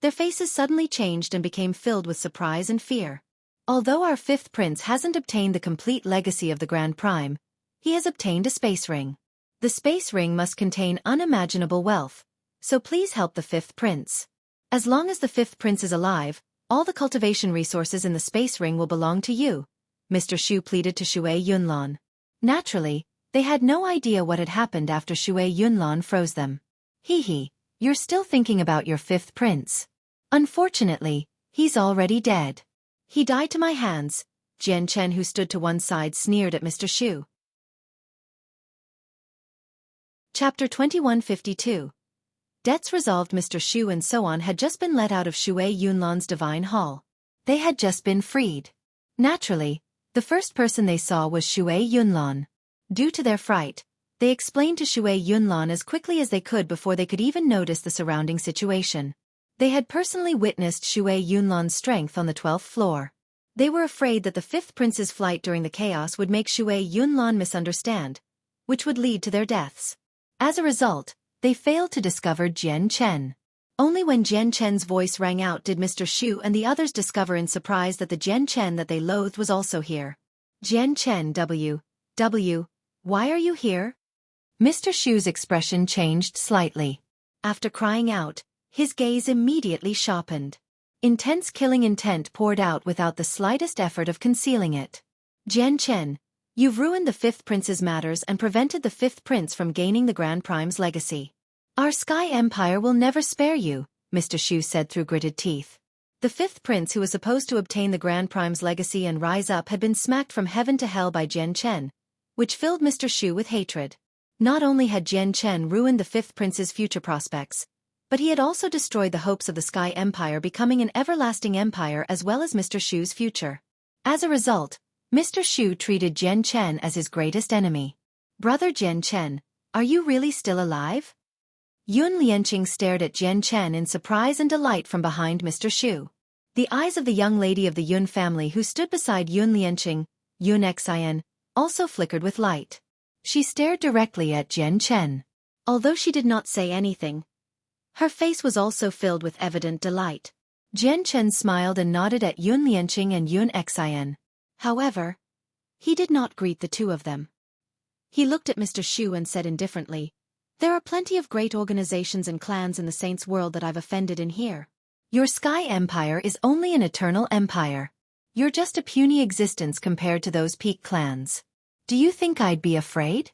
S1: their faces suddenly changed and became filled with surprise and fear. Although our fifth prince hasn't obtained the complete legacy of the Grand Prime, he has obtained a space ring. The space ring must contain unimaginable wealth, so please help the fifth prince. As long as the fifth prince is alive, all the cultivation resources in the space ring will belong to you, Mr. Xu pleaded to Shui Yunlan. Naturally, they had no idea what had happened after Shui Yunlan froze them. Hee, you're still thinking about your fifth prince. Unfortunately, he's already dead. He died to my hands, Jian Chen, who stood to one side, sneered at Mr. Xu. Chapter 2152. Debts resolved. Mr. Xu and so on had just been let out of Shui Yunlan's divine hall. They had just been freed. Naturally, the first person they saw was Shui Yunlan. Due to their fright, they explained to Shui Yunlan as quickly as they could before they could even notice the surrounding situation. They had personally witnessed Shui Yunlan's strength on the 12th floor. They were afraid that the fifth prince's flight during the chaos would make Shui Yunlan misunderstand, which would lead to their deaths. As a result, they failed to discover Jian Chen. Only when Jian Chen's voice rang out did Mr. Xu and the others discover in surprise that the Jian Chen that they loathed was also here. Jian Chen, why are you here? Mr. Xu's expression changed slightly. After crying out, his gaze immediately sharpened. Intense killing intent poured out without the slightest effort of concealing it. Jian Chen, you've ruined the fifth prince's matters and prevented the fifth prince from gaining the Grand Prime's legacy. Our Sky Empire will never spare you, Mr. Xu said through gritted teeth. The fifth prince, who was supposed to obtain the Grand Prime's legacy and rise up, had been smacked from heaven to hell by Jian Chen, which filled Mr. Xu with hatred. Not only had Jian Chen ruined the fifth prince's future prospects, but he had also destroyed the hopes of the Sky Empire becoming an everlasting empire, as well as Mr. Xu's future. As a result, Mr. Xu treated Jian Chen as his greatest enemy. Brother Jian Chen, are you really still alive? Yun Lianqing stared at Jian Chen in surprise and delight from behind Mr. Xu. The eyes of the young lady of the Yun family who stood beside Yun Lianqing, Yun Xian, also flickered with light. She stared directly at Jian Chen. Although she did not say anything, her face was also filled with evident delight. Jian Chen smiled and nodded at Yun Lianqing and Yun Xian. However, he did not greet the two of them. He looked at Mr. Xu and said indifferently, there are plenty of great organizations and clans in the Saints' world that I've offended in here. Your Sky Empire is only an eternal empire. You're just a puny existence compared to those peak clans. Do you think I'd be afraid?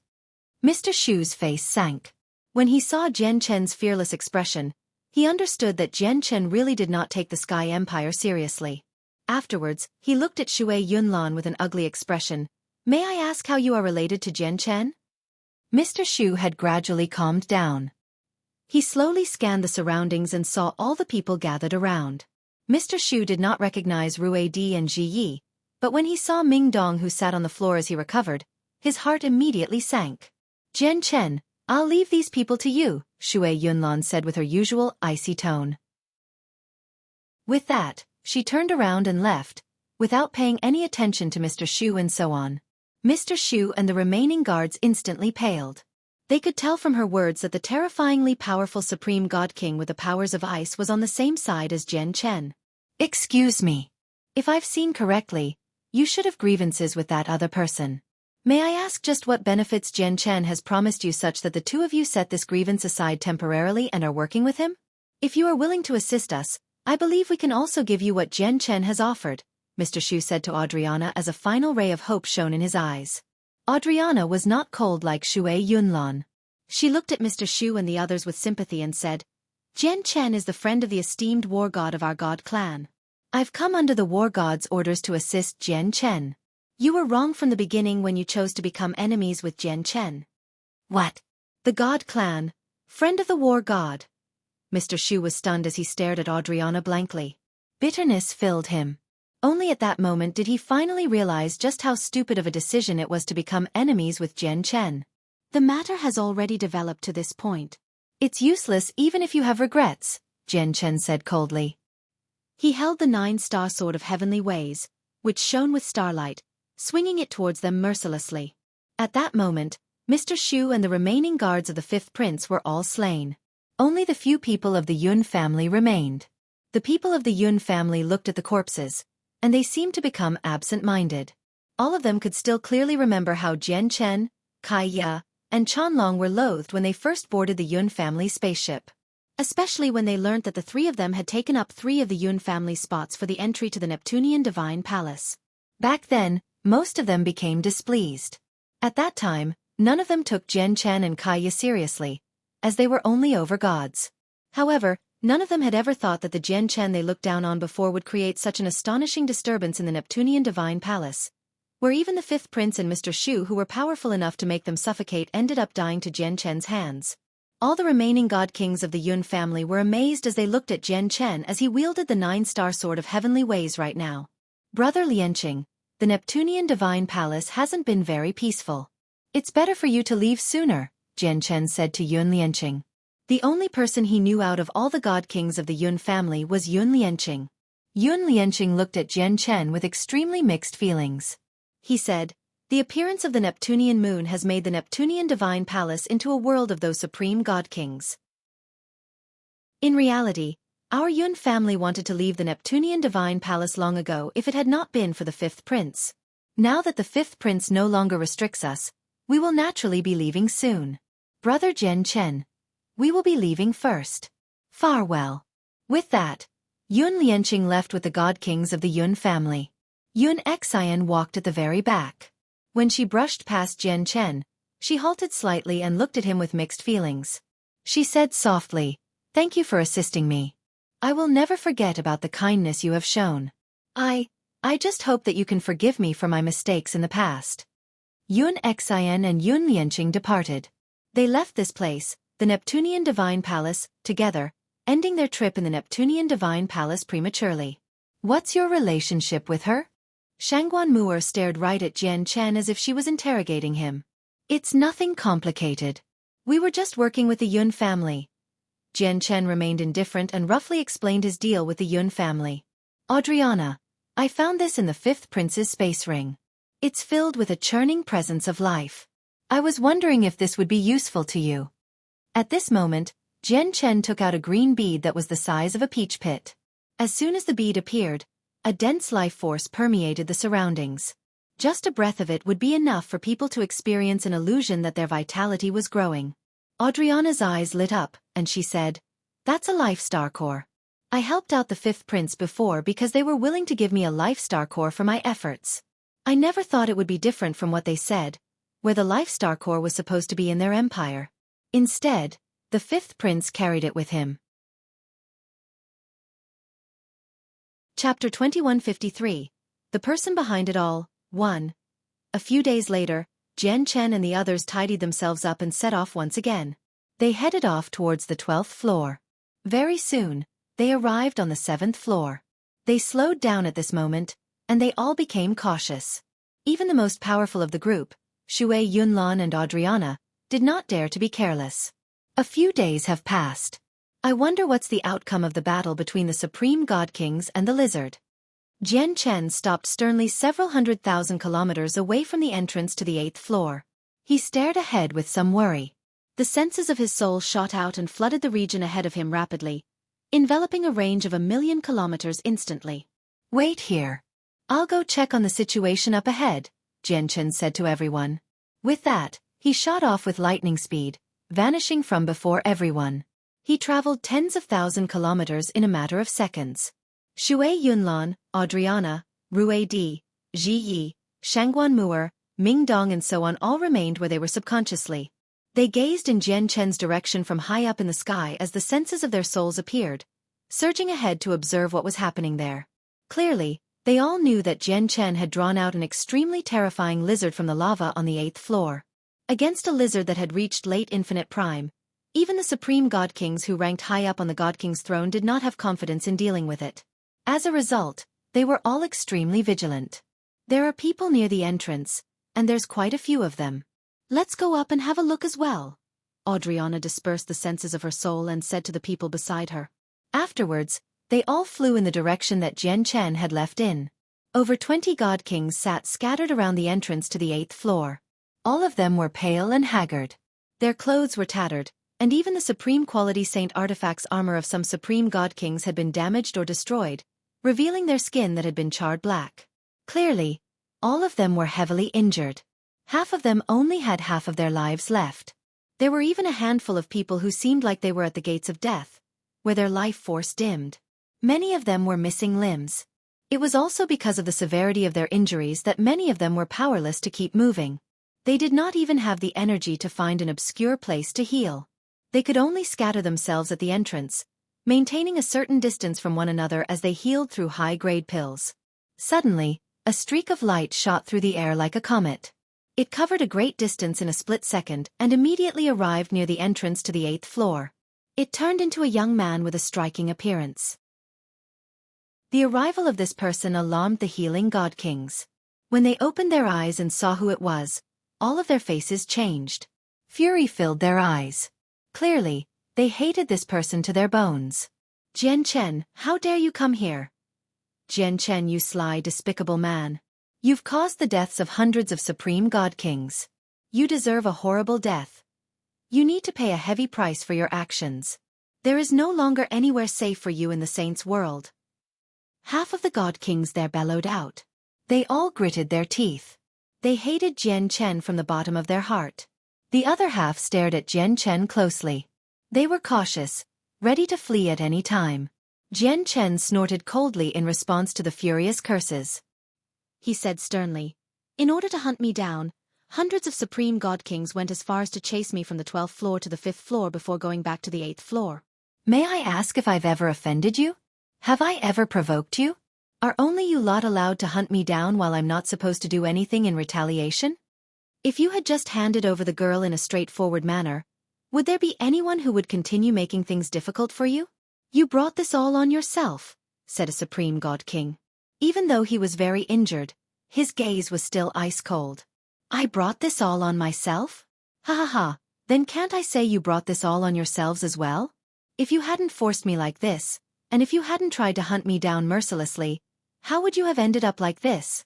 S1: Mr. Xu's face sank. When he saw Jian Chen's fearless expression, he understood that Jian Chen really did not take the Sky Empire seriously. Afterwards, he looked at Shui Yunlan with an ugly expression, May I ask how you are related to Jian Chen? Mr. Xu had gradually calmed down. He slowly scanned the surroundings and saw all the people gathered around. Mr. Xu did not recognize Rue Di and Ji Yi, but when he saw Ming Dong who sat on the floor as he recovered, his heart immediately sank. Jian Chen, I'll leave these people to you, Xue Yunlan said with her usual icy tone. With that, she turned around and left, without paying any attention to Mr. Xu and so on. Mr. Xu and the remaining guards instantly paled. They could tell from her words that the terrifyingly powerful Supreme God King with the powers of ice was on the same side as Jian Chen. Excuse me. If I've seen correctly, you should have grievances with that other person. May I ask just what benefits Jian Chen has promised you such that the two of you set this grievance aside temporarily and are working with him? If you are willing to assist us, I believe we can also give you what Jian Chen has offered, Mr. Xu said to Adriana as a final ray of hope shone in his eyes. Adriana was not cold like Xue Yunlan. She looked at Mr. Xu and the others with sympathy and said, Jian Chen is the friend of the esteemed war god of our god clan. I've come under the war god's orders to assist Jian Chen. You were wrong from the beginning when you chose to become enemies with Jian Chen. What? The god clan? Friend of the war god? Mr. Xu was stunned as he stared at Adriana blankly. Bitterness filled him. Only at that moment did he finally realize just how stupid of a decision it was to become enemies with Jian Chen. The matter has already developed to this point. It's useless even if you have regrets, Jian Chen said coldly. He held the 9-star sword of heavenly ways, which shone with starlight, swinging it towards them mercilessly. At that moment, Mr. Xu and the remaining guards of the 5th prince were all slain. Only the few people of the Yun family remained. The people of the Yun family looked at the corpses, and they seemed to become absent-minded. All of them could still clearly remember how Jian Chen, Kai Ya, and Chanlong were loathed when they first boarded the Yun family spaceship. Especially when they learnt that the 3 of them had taken up 3 of the Yun family spots for the entry to the Neptunian Divine Palace. Back then, most of them became displeased. At that time, none of them took Jian Chen and Kai Ya seriously, as they were only over-gods. However, none of them had ever thought that the Jian Chen they looked down on before would create such an astonishing disturbance in the Neptunian Divine Palace, where even the 5th prince and Mr. Xu who were powerful enough to make them suffocate ended up dying to Jian Chen's hands. All the remaining god kings of the Yun family were amazed as they looked at Jian Chen as he wielded the 9-star sword of heavenly ways right now. Brother Lianqing, the Neptunian Divine Palace hasn't been very peaceful. It's better for you to leave sooner, Jian Chen said to Yun Lianqing. The only person he knew out of all the god kings of the Yun family was Yun Lianqing. Yun Lianqing looked at Jian Chen with extremely mixed feelings. He said, the appearance of the Neptunian moon has made the Neptunian Divine Palace into a world of those supreme god kings. In reality, our Yun family wanted to leave the Neptunian Divine Palace long ago if it had not been for the 5th prince. Now that the 5th prince no longer restricts us, we will naturally be leaving soon. Brother Jian Chen, we will be leaving first. Farewell. With that, Yun Lianqing left with the god kings of the Yun family. Yun Xian walked at the very back. When she brushed past Jian Chen, she halted slightly and looked at him with mixed feelings. She said softly, "Thank you for assisting me. I will never forget about the kindness you have shown. I just hope that you can forgive me for my mistakes in the past." Yun Xian and Yun Lianqing departed. They left this place, the Neptunian Divine Palace, together, ending their trip in the Neptunian Divine Palace prematurely. What's your relationship with her? Shangguan Mu'er stared right at Jian Chen as if she was interrogating him. It's nothing complicated. We were just working with the Yun family. Jian Chen remained indifferent and roughly explained his deal with the Yun family. Adriana, I found this in the 5th prince's space ring. It's filled with a churning presence of life. I was wondering if this would be useful to you. At this moment, Jian Chen took out a green bead that was the size of a peach pit. As soon as the bead appeared, a dense life force permeated the surroundings. Just a breath of it would be enough for people to experience an illusion that their vitality was growing. Adriana's eyes lit up, and she said, "That's a life star core. I helped out the 5th prince before because they were willing to give me a life star core for my efforts. I never thought it would be different from what they said, where the life star core was supposed to be in their empire. Instead, the 5th prince carried it with him." Chapter 2153. The Person Behind It All, 1. A few days later, Jian Chen and the others tidied themselves up and set off once again. They headed off towards the 12th floor. Very soon, they arrived on the 7th floor. They slowed down at this moment, and they all became cautious. Even the most powerful of the group, Xue Yunlan and Adriana, did not dare to be careless. A few days have passed. I wonder what's the outcome of the battle between the Supreme God Kings and the lizard. Jian Chen stopped sternly several 100,000 kilometers away from the entrance to the 8th floor. He stared ahead with some worry. The senses of his soul shot out and flooded the region ahead of him rapidly, enveloping a range of 1,000,000 kilometers instantly. Wait here. I'll go check on the situation up ahead, Jian Chen said to everyone. With that, he shot off with lightning speed, vanishing from before everyone. He traveled tens of thousand kilometers in a matter of seconds. Xue Yunlan, Adriana, Rue Di, Ji Yi, Shangguan Mu'er, Ming Dong and so on all remained where they were subconsciously. They gazed in Jian Chen's direction from high up in the sky as the senses of their souls appeared, surging ahead to observe what was happening there. Clearly, they all knew that Jian Chen had drawn out an extremely terrifying lizard from the lava on the 8th floor. Against a lizard that had reached late infinite prime, even the Supreme God Kings who ranked high up on the God King's throne did not have confidence in dealing with it. As a result, they were all extremely vigilant. There are people near the entrance, and there's quite a few of them. Let's go up and have a look as well. Adriana dispersed the senses of her soul and said to the people beside her. Afterwards, they all flew in the direction that Jian Chen had left in. Over 20 God Kings sat scattered around the entrance to the 8th floor. All of them were pale and haggard. Their clothes were tattered, and even the supreme quality saint artifacts armor of some supreme God Kings had been damaged or destroyed, revealing their skin that had been charred black. Clearly, all of them were heavily injured. Half of them only had half of their lives left. There were even a handful of people who seemed like they were at the gates of death, where their life force dimmed. Many of them were missing limbs. It was also because of the severity of their injuries that many of them were powerless to keep moving. They did not even have the energy to find an obscure place to heal. They could only scatter themselves at the entrance, maintaining a certain distance from one another as they healed through high-grade pills. Suddenly, a streak of light shot through the air like a comet. It covered a great distance in a split second and immediately arrived near the entrance to the 8th floor. It turned into a young man with a striking appearance. The arrival of this person alarmed the healing God Kings. When they opened their eyes and saw who it was, all of their faces changed. Fury filled their eyes. Clearly, they hated this person to their bones. Jian Chen, how dare you come here? Jian Chen, you sly, despicable man. You've caused the deaths of hundreds of supreme God Kings. You deserve a horrible death. You need to pay a heavy price for your actions. There is no longer anywhere safe for you in the saints' world. Half of the God Kings there bellowed out. They all gritted their teeth. They hated Jian Chen from the bottom of their heart. The other half stared at Jian Chen closely. They were cautious, ready to flee at any time. Jian Chen snorted coldly in response to the furious curses. He said sternly, "In order to hunt me down, hundreds of supreme God Kings went as far as to chase me from the 12th floor to the 5th floor before going back to the 8th floor. May I ask if I've ever offended you? Have I ever provoked you? Are only you lot allowed to hunt me down while I'm not supposed to do anything in retaliation? If you had just handed over the girl in a straightforward manner, would there be anyone who would continue making things difficult for you? You brought this all on yourself," said a supreme God King. Even though he was very injured, his gaze was still ice cold. "I brought this all on myself? Ha ha ha, then can't I say you brought this all on yourselves as well? If you hadn't forced me like this, and if you hadn't tried to hunt me down mercilessly, how would you have ended up like this?"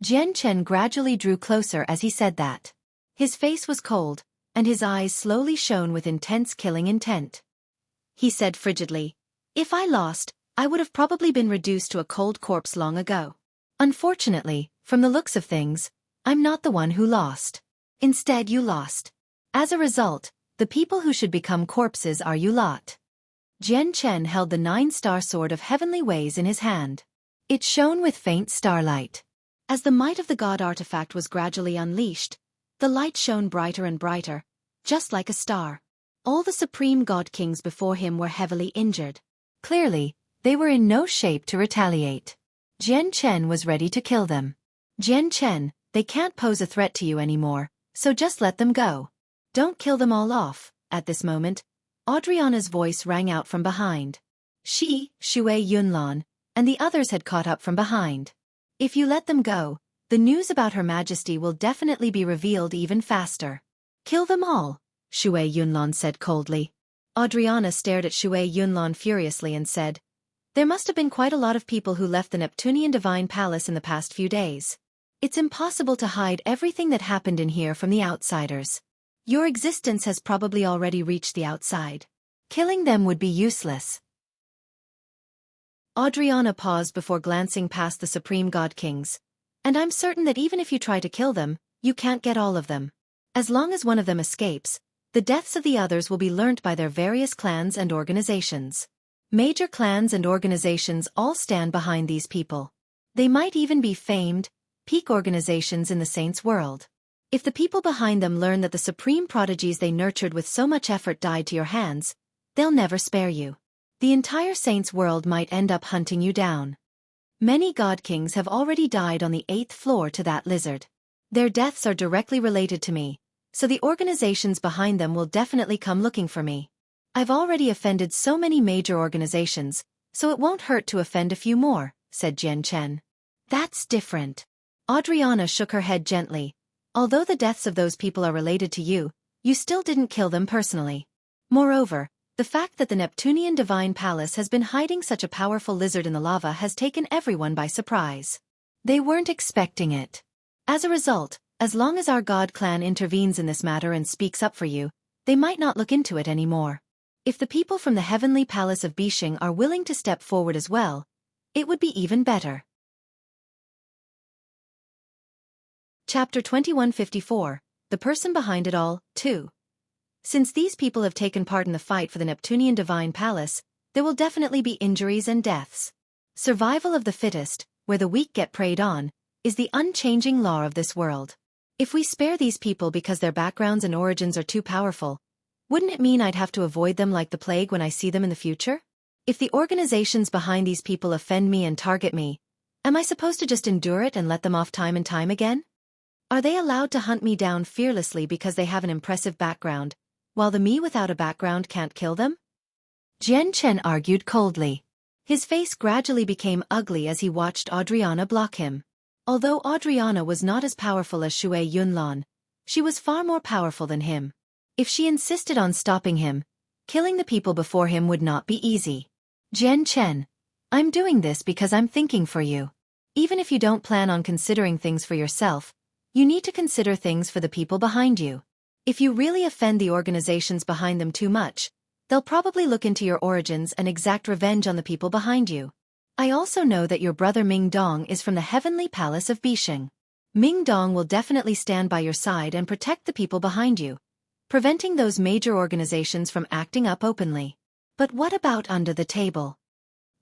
S1: Jian Chen gradually drew closer as he said that. His face was cold, and his eyes slowly shone with intense killing intent. He said frigidly, "If I lost, I would have probably been reduced to a cold corpse long ago. Unfortunately, from the looks of things, I'm not the one who lost. Instead, you lost. As a result, the people who should become corpses are you lot." Jian Chen held the 9-star sword of heavenly ways in his hand. It shone with faint starlight. As the might of the god artifact was gradually unleashed, the light shone brighter and brighter, just like a star. All the supreme God Kings before him were heavily injured. Clearly, they were in no shape to retaliate. Jian Chen was ready to kill them. "Jian Chen, They can't pose a threat to you anymore, so just let them go. Don't kill them all off. At this moment, Audriana's voice rang out from behind. She, Xue Yunlan, and the others had caught up from behind. If you let them go, the news about Her Majesty will definitely be revealed even faster. Kill them all, Xue Yunlan said coldly. Audriana stared at Xue Yunlan furiously and said, there must have been quite a lot of people who left the Neptunian Divine Palace in the past few days. It's impossible to hide everything that happened in here from the outsiders. Your existence has probably already reached the outside. Killing them would be useless. Audriana paused before glancing past the Supreme God Kings. And I'm certain that even if you try to kill them, you can't get all of them. As long as one of them escapes, the deaths of the others will be learnt by their various clans and organizations. Major clans and organizations all stand behind these people. They might even be famed, peak organizations in the Saints' world. If the people behind them learn that the supreme prodigies they nurtured with so much effort died to your hands, they'll never spare you. The entire Saints' world might end up hunting you down. Many God Kings have already died on the 8th floor to that lizard. Their deaths are directly related to me, so the organizations behind them will definitely come looking for me. I've already offended so many major organizations, so it won't hurt to offend a few more, said Jian Chen. That's different. Audriana shook her head gently. Although the deaths of those people are related to you, you still didn't kill them personally. Moreover, the fact that the Neptunian Divine Palace has been hiding such a powerful lizard in the lava has taken everyone by surprise. They weren't expecting it. As a result, as long as our God clan intervenes in this matter and speaks up for you, they might not look into it anymore. If the people from the Heavenly Palace of Bishing are willing to step forward as well, it would be even better. Chapter 2154, The Person Behind It All, 2. Since these people have taken part in the fight for the Neptunian Divine Palace, there will definitely be injuries and deaths. Survival of the fittest, where the weak get preyed on, is the unchanging law of this world. If we spare these people because their backgrounds and origins are too powerful, wouldn't it mean I'd have to avoid them like the plague when I see them in the future? If the organizations behind these people offend me and target me, am I supposed to just endure it and let them off time and time again? Are they allowed to hunt me down fearlessly because they have an impressive background, while the me without a background can't kill them? Jian Chen argued coldly. His face gradually became ugly as he watched Audriana block him. Although Audriana was not as powerful as Xue Yunlan, she was far more powerful than him. If she insisted on stopping him, killing the people before him would not be easy. Jian Chen, I'm doing this because I'm thinking for you. Even if you don't plan on considering things for yourself, you need to consider things for the people behind you. If you really offend the organizations behind them too much, they'll probably look into your origins and exact revenge on the people behind you. I also know that your brother Ming Dong is from the Heavenly Palace of Bishing. Ming Dong will definitely stand by your side and protect the people behind you, preventing those major organizations from acting up openly. But what about under the table?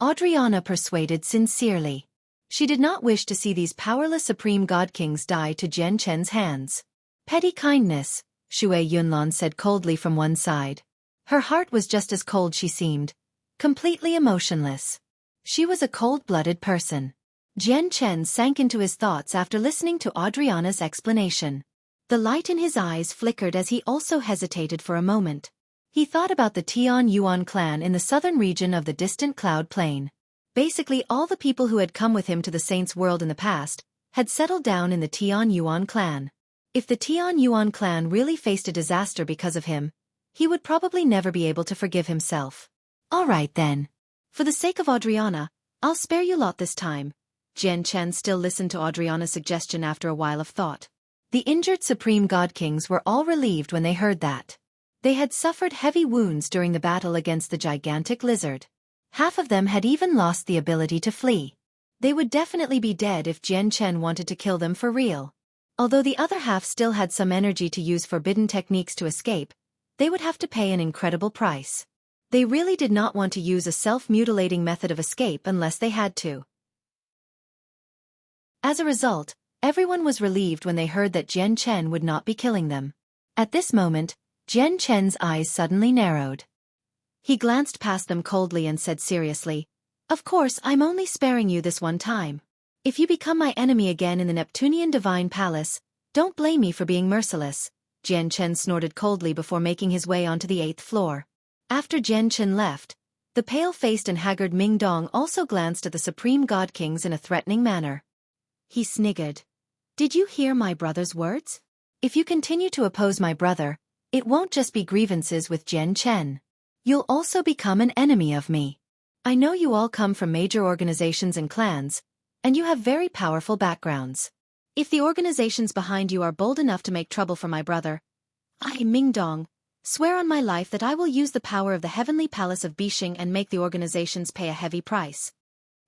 S1: Audriana persuaded sincerely. She did not wish to see these powerless Supreme God Kings die to Jian Chen's hands. Petty kindness, Xue Yunlan said coldly from one side. Her heart was just as cold she seemed, completely emotionless. She was a cold-blooded person. Jian Chen sank into his thoughts after listening to Audriana's explanation. The light in his eyes flickered as he also hesitated for a moment. He thought about the Tian Yuan clan in the southern region of the distant Cloud Plain. Basically all the people who had come with him to the Saints' world in the past had settled down in the Tian Yuan clan. If the Tian Yuan clan really faced a disaster because of him, he would probably never be able to forgive himself. All right then. For the sake of Audriana, I'll spare you lot this time. Jian Chen still listened to Audriana's suggestion after a while of thought. The injured Supreme God Kings were all relieved when they heard that. They had suffered heavy wounds during the battle against the gigantic lizard. Half of them had even lost the ability to flee. They would definitely be dead if Jian Chen wanted to kill them for real. Although the other half still had some energy to use forbidden techniques to escape, they would have to pay an incredible price. They really did not want to use a self-mutilating method of escape unless they had to. As a result, everyone was relieved when they heard that Jian Chen would not be killing them. At this moment, Jian Chen's eyes suddenly narrowed. He glanced past them coldly and said seriously, "Of course I'm only sparing you this one time. If you become my enemy again in the Neptunian Divine Palace, don't blame me for being merciless. Jian Chen snorted coldly before making his way onto the 8th floor. After Jian Chen left, the pale-faced and haggard Ming Dong also glanced at the Supreme God Kings in a threatening manner. He sniggered. Did you hear my brother's words? If you continue to oppose my brother, it won't just be grievances with Jian Chen. You'll also become an enemy of me. I know you all come from major organizations and clans, and you have very powerful backgrounds. If the organizations behind you are bold enough to make trouble for my brother, I, Ming Dong, swear on my life that I will use the power of the heavenly palace of Bixing and make the organizations pay a heavy price.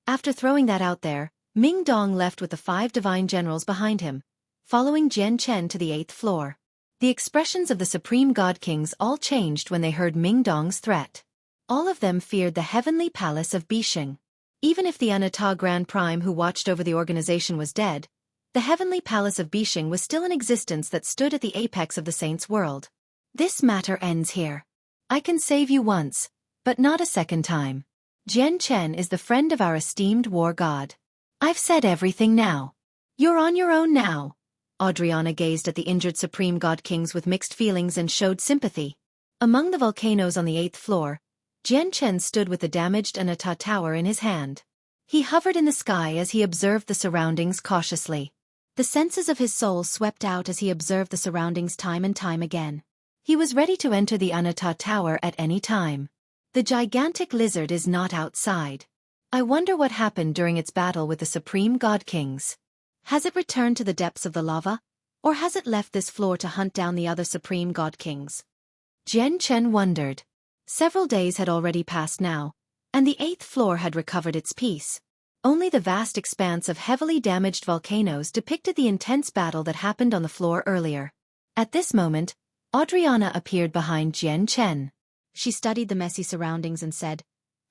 S1: After throwing that out there, Ming Dong left with the 5 divine generals behind him, following Jian Chen to the 8th floor. The expressions of the Supreme God Kings all changed when they heard Ming Dong's threat. All of them feared the heavenly palace of Bixing. Even if the Anata Grand Prime who watched over the organization was dead, the heavenly palace of Bixing was still in existence that stood at the apex of the saints' world. This matter ends here. I can save you once, but not a second time. Jian Chen is the friend of our esteemed war god. I've said everything now. You're on your own now. Adriana gazed at the injured Supreme God Kings with mixed feelings and showed sympathy. Among the volcanoes on the 8th floor, Jian Chen stood with the damaged Anata Tower in his hand. He hovered in the sky as he observed the surroundings cautiously. The senses of his soul swept out as he observed the surroundings time and time again. He was ready to enter the Anata Tower at any time. The gigantic lizard is not outside. I wonder what happened during its battle with the Supreme God Kings. Has it returned to the depths of the lava, or has it left this floor to hunt down the other Supreme God Kings? Jian Chen wondered. Several days had already passed now, and the 8th floor had recovered its peace. Only the vast expanse of heavily damaged volcanoes depicted the intense battle that happened on the floor earlier. At this moment, Adriana appeared behind Jian Chen. She studied the messy surroundings and said,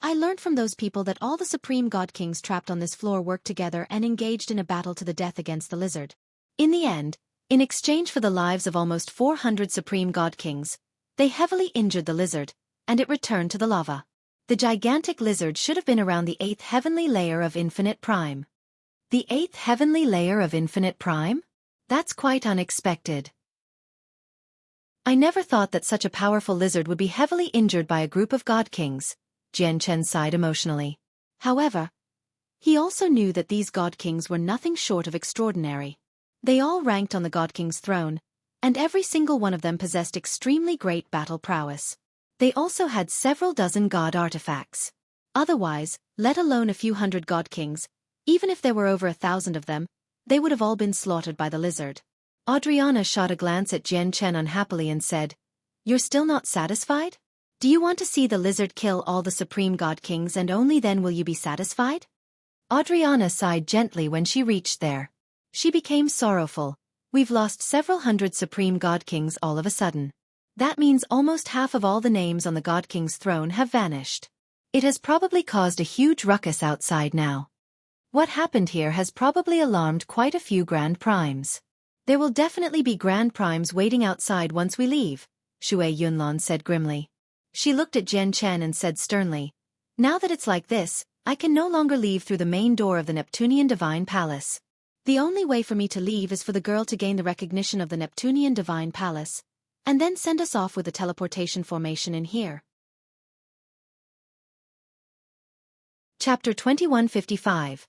S1: I learned from those people that all the Supreme God Kings trapped on this floor worked together and engaged in a battle to the death against the lizard. In the end, in exchange for the lives of almost 400 Supreme God Kings, they heavily injured the lizard, and it returned to the lava. The gigantic lizard should have been around the 8th heavenly layer of Infinite Prime. The 8th heavenly layer of Infinite Prime? That's quite unexpected. I never thought that such a powerful lizard would be heavily injured by a group of God Kings, Jian Chen sighed emotionally. However, he also knew that these God Kings were nothing short of extraordinary. They all ranked on the God King's throne, and every single one of them possessed extremely great battle prowess. They also had several dozen God artifacts. Otherwise, let alone a few hundred God Kings, even if there were over 1,000 of them, they would have all been slaughtered by the lizard. Adriana shot a glance at Jian Chen unhappily and said, You're still not satisfied? Do you want to see the lizard kill all the Supreme God Kings and only then will you be satisfied? Adriana sighed gently when she reached there. She became sorrowful. We've lost several hundred Supreme God Kings all of a sudden. That means almost half of all the names on the God King's throne have vanished. It has probably caused a huge ruckus outside now. What happened here has probably alarmed quite a few Grand Primes. There will definitely be Grand Primes waiting outside once we leave, Xue Yunlan said grimly. She looked at Jian Chen and said sternly, Now that it's like this, I can no longer leave through the main door of the Neptunian Divine Palace. The only way for me to leave is for the girl to gain the recognition of the Neptunian Divine Palace, and then send us off with a teleportation formation in here. Chapter 2155.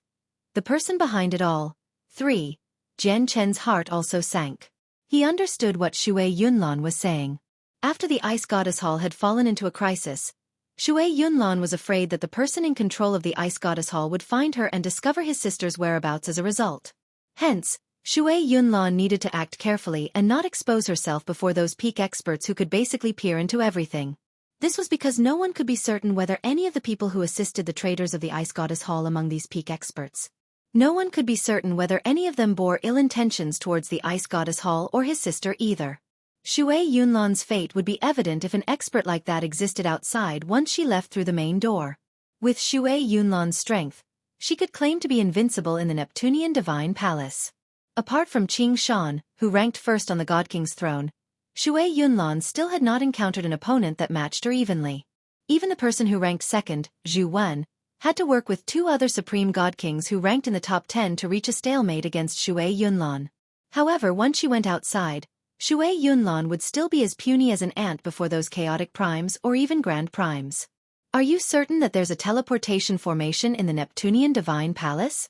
S1: The person behind it all. 3. Jian Chen's heart also sank. He understood what Xue Yunlan was saying. After the Ice Goddess Hall had fallen into a crisis, Xue Yunlan was afraid that the person in control of the Ice Goddess Hall would find her and discover his sister's whereabouts as a result. Hence, Xue Yunlan needed to act carefully and not expose herself before those peak experts who could basically peer into everything. This was because no one could be certain whether any of the people who assisted the traders of the Ice Goddess Hall among these peak experts. No one could be certain whether any of them bore ill intentions towards the Ice Goddess Hall or his sister either. Xue Yunlan's fate would be evident if an expert like that existed outside once she left through the main door. With Xue Yunlan's strength, she could claim to be invincible in the Neptunian Divine Palace. Apart from Qing Shan, who ranked first on the God King's throne, Xue Yunlan still had not encountered an opponent that matched her evenly. Even the person who ranked second, Zhu Wen, had to work with two other supreme god kings who ranked in the top 10 to reach a stalemate against Xue Yunlan. However, once she went outside, Xue Yunlan would still be as puny as an ant before those chaotic primes or even grand primes. Are you certain that there's a teleportation formation in the Neptunian Divine Palace?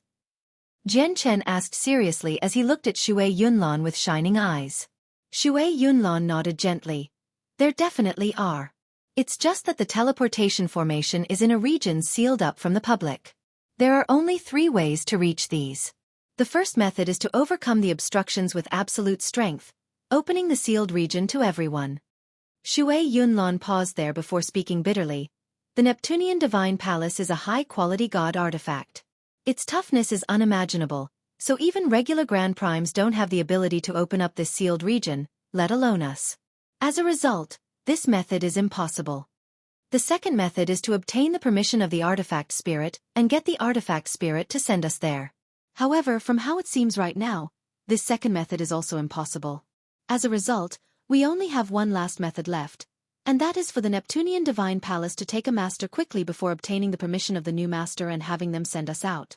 S1: Jian Chen asked seriously as he looked at Xue Yunlan with shining eyes. Xue Yunlan nodded gently. There definitely are. It's just that the teleportation formation is in a region sealed up from the public. There are only 3 ways to reach these. The first method is to overcome the obstructions with absolute strength, opening the sealed region to everyone. Xue Yunlan paused there before speaking bitterly. The Neptunian Divine Palace is a high-quality god artifact. Its toughness is unimaginable, so even regular Grand Primes don't have the ability to open up this sealed region, let alone us. As a result, this method is impossible. The second method is to obtain the permission of the artifact spirit and get the artifact spirit to send us there. However, from how it seems right now, this second method is also impossible. As a result, we only have one last method left, and that is for the Neptunian Divine Palace to take a master quickly before obtaining the permission of the new master and having them send us out.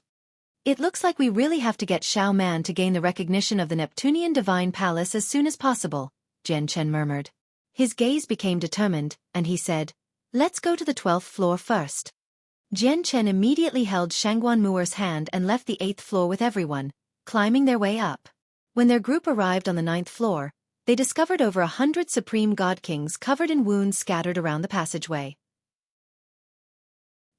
S1: It looks like we really have to get Xiao Man to gain the recognition of the Neptunian Divine Palace as soon as possible, Jian Chen murmured. His gaze became determined, and he said, "Let's go to the 12th floor first." Jian Chen immediately held Shangguan Muer's hand and left the 8th floor with everyone, climbing their way up. When their group arrived on the 9th floor, they discovered over 100 supreme god kings covered in wounds scattered around the passageway.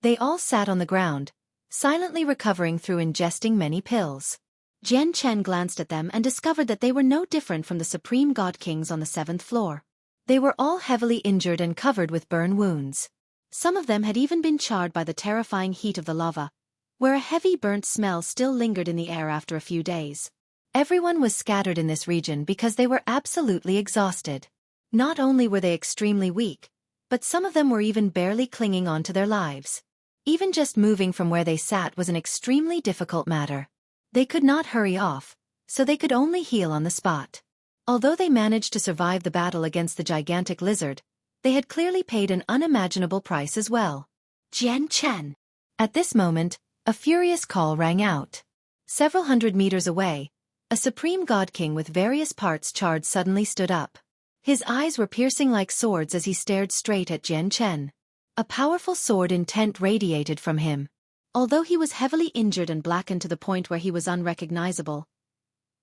S1: They all sat on the ground, silently recovering through ingesting many pills. Jian Chen glanced at them and discovered that they were no different from the supreme god kings on the 7th floor. They were all heavily injured and covered with burn wounds. Some of them had even been charred by the terrifying heat of the lava, where a heavy burnt smell still lingered in the air after a few days. Everyone was scattered in this region because they were absolutely exhausted. Not only were they extremely weak, but some of them were even barely clinging on to their lives. Even just moving from where they sat was an extremely difficult matter. They could not hurry off, so they could only heal on the spot. Although they managed to survive the battle against the gigantic lizard, they had clearly paid an unimaginable price as well. Jian Chen. At this moment, a furious call rang out. Several hundred meters away, a supreme god king with various parts charred suddenly stood up. His eyes were piercing like swords as he stared straight at Jian Chen. A powerful sword intent radiated from him. Although he was heavily injured and blackened to the point where he was unrecognizable,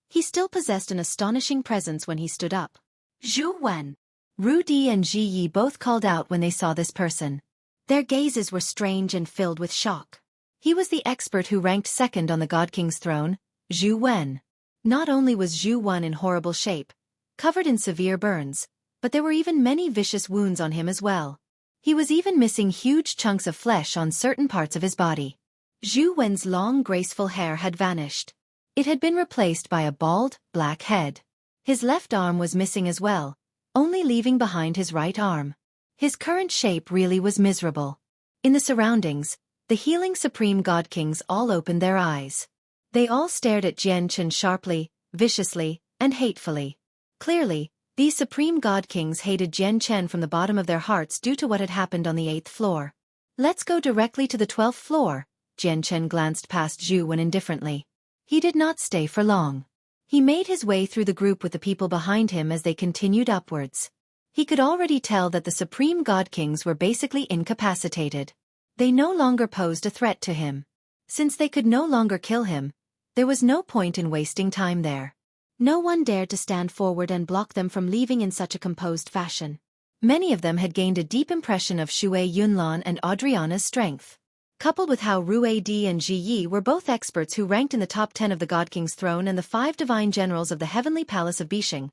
S1: he still possessed an astonishing presence when he stood up. Zhu Wen. Ru Di and Ji Yi both called out when they saw this person. Their gazes were strange and filled with shock. He was the expert who ranked second on the God King's throne, Zhu Wen. Not only was Zhu Wen in horrible shape, covered in severe burns, but there were even many vicious wounds on him as well. He was even missing huge chunks of flesh on certain parts of his body. Zhu Wen's long, graceful hair had vanished. It had been replaced by a bald, black head. His left arm was missing as well, only leaving behind his right arm. His current shape really was miserable. In the surroundings, the healing Supreme God Kings all opened their eyes. They all stared at Jian Chen sharply, viciously, and hatefully. Clearly, these Supreme God Kings hated Jian Chen from the bottom of their hearts due to what had happened on the 8th floor. Let's go directly to the 12th floor, Jian Chen glanced past Zhu Wen indifferently. He did not stay for long. He made his way through the group with the people behind him as they continued upwards. He could already tell that the Supreme God Kings were basically incapacitated. They no longer posed a threat to him. Since they could no longer kill him, there was no point in wasting time there. No one dared to stand forward and block them from leaving in such a composed fashion. Many of them had gained a deep impression of Xue Yunlan and Adriana's strength. Coupled with how Rue Di and Ji Yi were both experts who ranked in the top 10 of the God King's throne and the 5 divine generals of the heavenly palace of Bishing,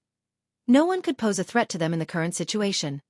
S1: no one could pose a threat to them in the current situation.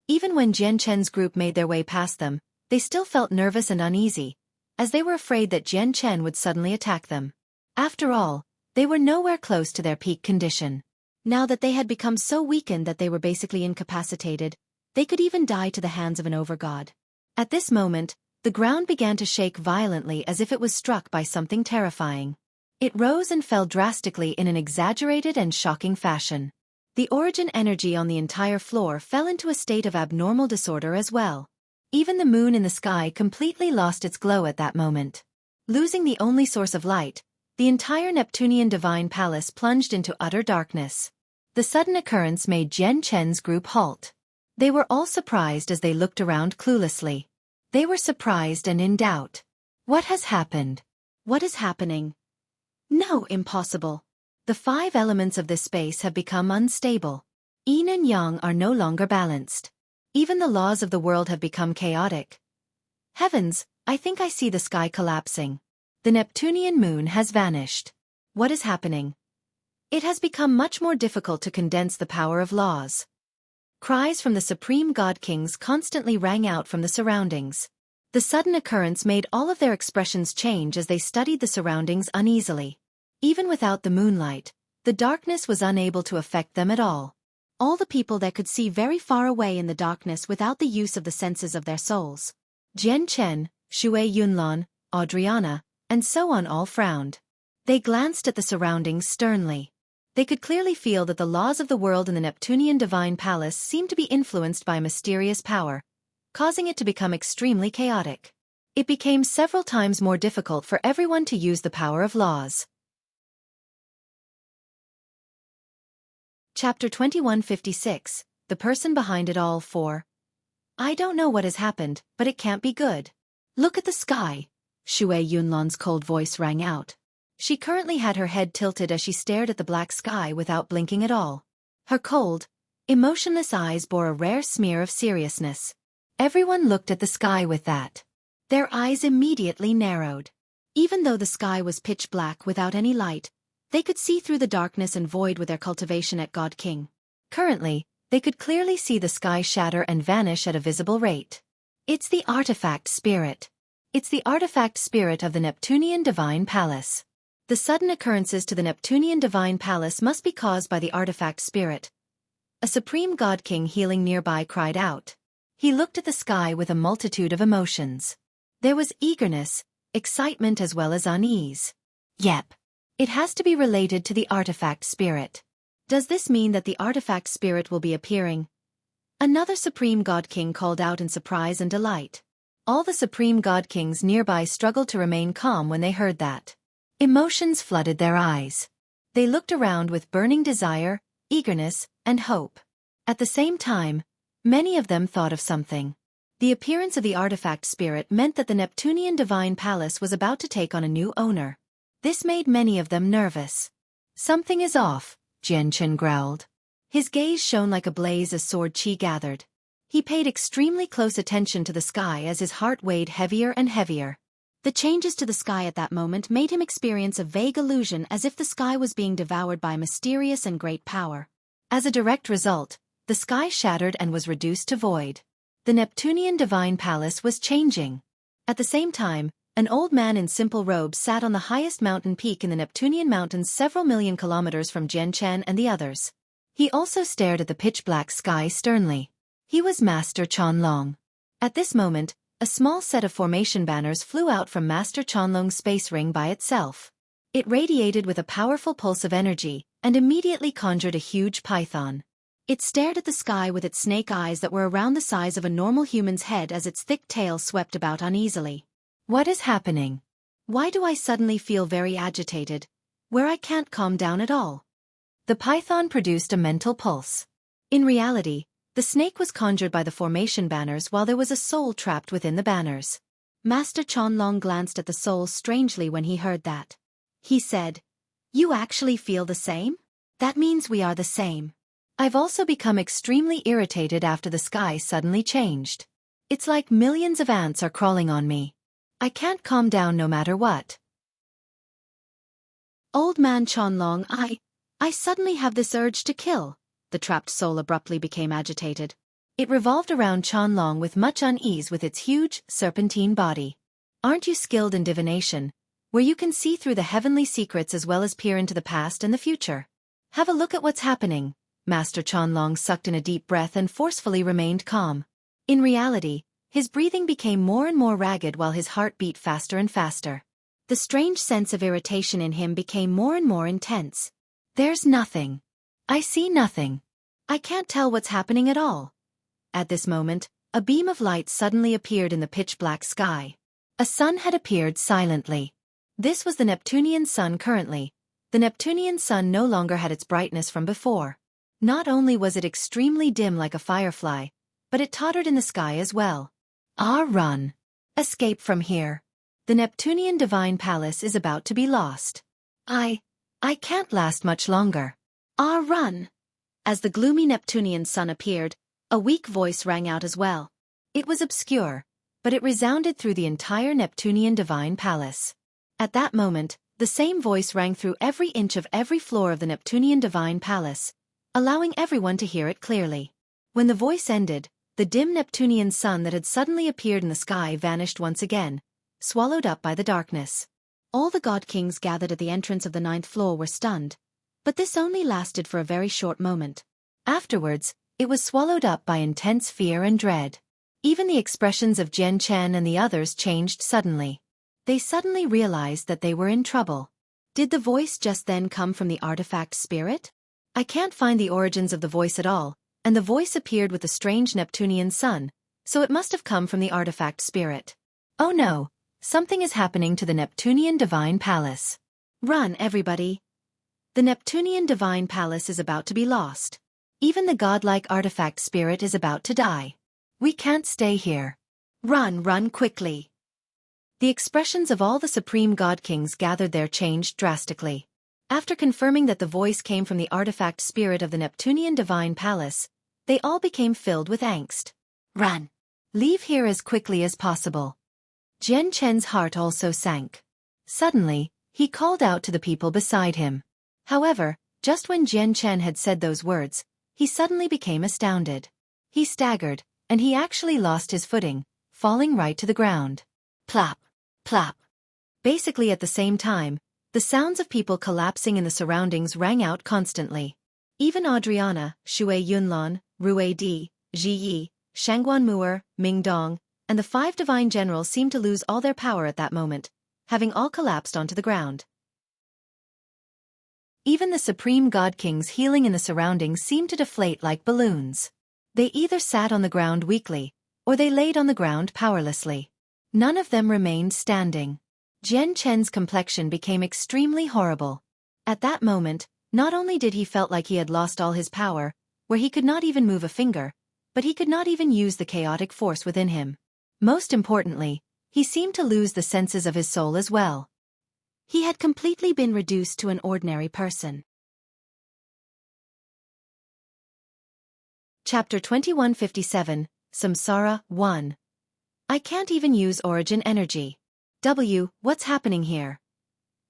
S1: Even when Jian Chen's group made their way past them, they still felt nervous and uneasy, as they were afraid that Jian Chen would suddenly attack them. After all, they were nowhere close to their peak condition. Now that they had become so weakened that they were basically incapacitated, they could even die to the hands of an overgod. At this moment, the ground began to shake violently as if it was struck by something terrifying. It rose and fell drastically in an exaggerated and shocking fashion. The origin energy on the entire floor fell into a state of abnormal disorder as well. Even the moon in the sky completely lost its glow at that moment. Losing the only source of light, the entire Neptunian divine palace plunged into utter darkness. The sudden occurrence made Jian Chen's group halt. They were all surprised as they looked around cluelessly. They were surprised and in doubt. What has happened? What is happening? No, impossible. The 5 elements of this space have become unstable. Yin and yang are no longer balanced. Even the laws of the world have become chaotic. Heavens, I think I see the sky collapsing. The Neptunian moon has vanished. What is happening? It has become much more difficult to condense the power of laws. Cries from the supreme god kings constantly rang out from the surroundings. The sudden occurrence made all of their expressions change as they studied the surroundings uneasily. Even without the moonlight, the darkness was unable to affect them at all. All the people that could see very far away in the darkness without the use of the senses of their souls. Jian Chen, Xue Yunlan, Adriana, and so on all frowned. They glanced at the surroundings sternly. They could clearly feel that the laws of the world in the Neptunian divine palace seemed to be influenced by mysterious power, causing it to become extremely chaotic. It became several times more difficult for everyone to use the power of laws. Chapter 2156, The Person Behind It All 4. I don't know what has happened, but it can't be good. Look at the sky. Xue Yunlan's cold voice rang out. She currently had her head tilted as she stared at the black sky without blinking at all. Her cold, emotionless eyes bore a rare smear of seriousness. Everyone looked at the sky with that. Their eyes immediately narrowed. Even though the sky was pitch black without any light, they could see through the darkness and void with their cultivation at God King. Currently, they could clearly see the sky shatter and vanish at a visible rate. It's the artifact spirit. It's the artifact spirit of the Neptunian divine palace. The sudden occurrences to the Neptunian divine palace must be caused by the artifact spirit. A supreme god king healing nearby cried out. He looked at the sky with a multitude of emotions. There was eagerness, excitement as well as unease. Yep. It has to be related to the artifact spirit. Does this mean that the artifact spirit will be appearing? Another supreme god king called out in surprise and delight. All the supreme god kings nearby struggled to remain calm when they heard that. Emotions flooded their eyes. They looked around with burning desire, eagerness, and hope. At the same time, many of them thought of something. The appearance of the artifact spirit meant that the Neptunian divine palace was about to take on a new owner. This made many of them nervous. Something is off, Jian Chen growled. His gaze shone like a blaze as sword chi gathered. He paid extremely close attention to the sky as his heart weighed heavier and heavier. The changes to the sky at that moment made him experience a vague illusion as if the sky was being devoured by mysterious and great power. As a direct result, the sky shattered and was reduced to void. The Neptunian divine palace was changing. At the same time, an old man in simple robes sat on the highest mountain peak in the Neptunian mountains several million kilometers from Jian Chen and the others. He also stared at the pitch-black sky sternly. He was Master Chanlong. At this moment, a small set of formation banners flew out from Master Chanlong's space ring by itself. It radiated with a powerful pulse of energy, and immediately conjured a huge python. It stared at the sky with its snake eyes that were around the size of a normal human's head as its thick tail swept about uneasily. What is happening? Why do I suddenly feel very agitated, where I can't calm down at all? The python produced a mental pulse. In reality, the snake was conjured by the formation banners while there was a soul trapped within the banners. Master Chanlong glanced at the soul strangely when he heard that. He said, "You actually feel the same? That means we are the same. I've also become extremely irritated after the sky suddenly changed. It's like millions of ants are crawling on me. I can't calm down no matter what." Old man Chanlong, I suddenly have this urge to kill. The trapped soul abruptly became agitated. It revolved around Chanlong with much unease with its huge, serpentine body. Aren't you skilled in divination, where you can see through the heavenly secrets as well as peer into the past and the future? Have a look at what's happening. Master Chanlong sucked in a deep breath and forcefully remained calm. In reality, his breathing became more and more ragged while his heart beat faster and faster. The strange sense of irritation in him became more and more intense. There's nothing. I see nothing. I can't tell what's happening at all. At this moment, A beam of light suddenly appeared in the pitch-black sky. A sun had appeared silently. This was the Neptunian sun currently. The Neptunian sun no longer had its brightness from before. Not only was it extremely dim like a firefly, but it tottered in the sky as well. Ah, run! Escape from here. The Neptunian divine palace is about to be lost. I can't last much longer. Ah, run! As the gloomy Neptunian sun appeared, a weak voice rang out as well. It was obscure, but it resounded through the entire Neptunian divine palace. At that moment, the same voice rang through every inch of every floor of the Neptunian divine palace, allowing everyone to hear it clearly. When the voice ended, the dim Neptunian sun that had suddenly appeared in the sky vanished once again, swallowed up by the darkness. All the god kings gathered at the entrance of the 9th floor were stunned, but this only lasted for a very short moment. Afterwards, it was swallowed up by intense fear and dread. Even the expressions of Jian Chen and the others changed suddenly. They suddenly realized that they were in trouble. Did the voice just then come from the artifact spirit? I can't find the origins of the voice at all, and the voice appeared with the strange Neptunian sun, so it must have come from the artifact spirit. Oh no, something is happening to the Neptunian divine palace. Run, everybody. The Neptunian divine palace is about to be lost. Even the godlike artifact spirit is about to die. We can't stay here. Run, run quickly. The expressions of all the supreme god kings gathered there changed drastically. After confirming that the voice came from the artifact spirit of the Neptunian divine palace, they all became filled with angst. Run. Leave here as quickly as possible. Jian Chen's heart also sank. Suddenly, he called out to the people beside him. However, just when Jian Chen had said those words, he suddenly became astounded. He staggered, and he actually lost his footing, falling right to the ground. Plop, plop. Basically at the same time, the sounds of people collapsing in the surroundings rang out constantly. Even Adriana, Xue Yunlan, Rui Di, Ji Yi, Shangguan Mu'er, Ming Dong, and the 5 divine generals seemed to lose all their power at that moment, having all collapsed onto the ground. Even the supreme god kings healing in the surroundings seemed to deflate like balloons. They either sat on the ground weakly, or they laid on the ground powerlessly. None of them remained standing. Jian Chen's complexion became extremely horrible. At that moment, not only did he felt like he had lost all his power, where he could not even move a finger, but he could not even use the chaotic force within him. Most importantly, he seemed to lose the senses of his soul as well. He had completely been reduced to an ordinary person. Chapter 2157, Samsara 1. I can't even use origin energy. What's happening here?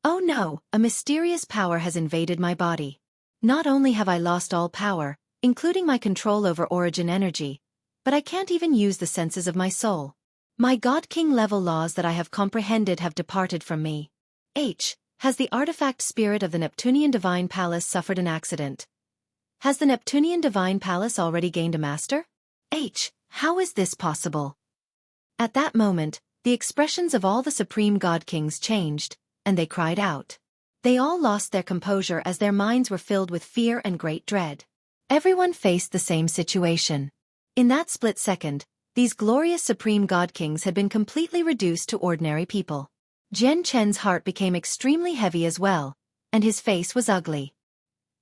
S1: Oh no, a mysterious power has invaded my body. Not only have I lost all power, including my control over origin energy, but I can't even use the senses of my soul. My God King level laws that I have comprehended have departed from me. Has the artifact spirit of the Neptunian divine palace suffered an accident? Has the Neptunian divine palace already gained a master? How is this possible? At that moment, the expressions of all the supreme god kings changed, and they cried out. They all lost their composure as their minds were filled with fear and great dread. Everyone faced the same situation. In that split second, these glorious supreme god kings had been completely reduced to ordinary people. Jian Chen's heart became extremely heavy as well, and his face was ugly.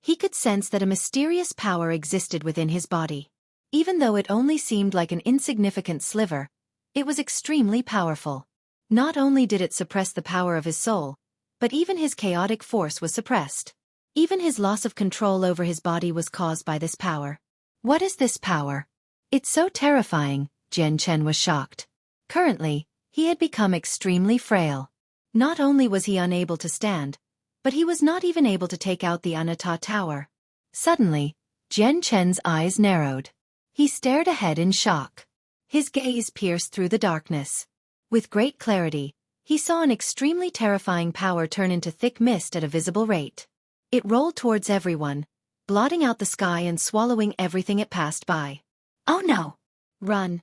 S1: He could sense that a mysterious power existed within his body. Even though it only seemed like an insignificant sliver, it was extremely powerful. Not only did it suppress the power of his soul, but even his chaotic force was suppressed. Even his loss of control over his body was caused by this power. What is this power? It's so terrifying, Jian Chen was shocked. Currently, he had become extremely frail. Not only was he unable to stand, but he was not even able to take out the Anatta Tower. Suddenly, Jian Chen's eyes narrowed. He stared ahead in shock. His gaze pierced through the darkness. With great clarity, he saw an extremely terrifying power turn into thick mist at a visible rate. It rolled towards everyone, blotting out the sky and swallowing everything it passed by. Oh no! Run!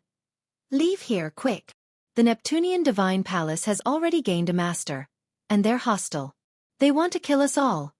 S1: Leave here, quick! The Neptunian Divine Palace has already gained a master, and they're hostile. They want to kill us all.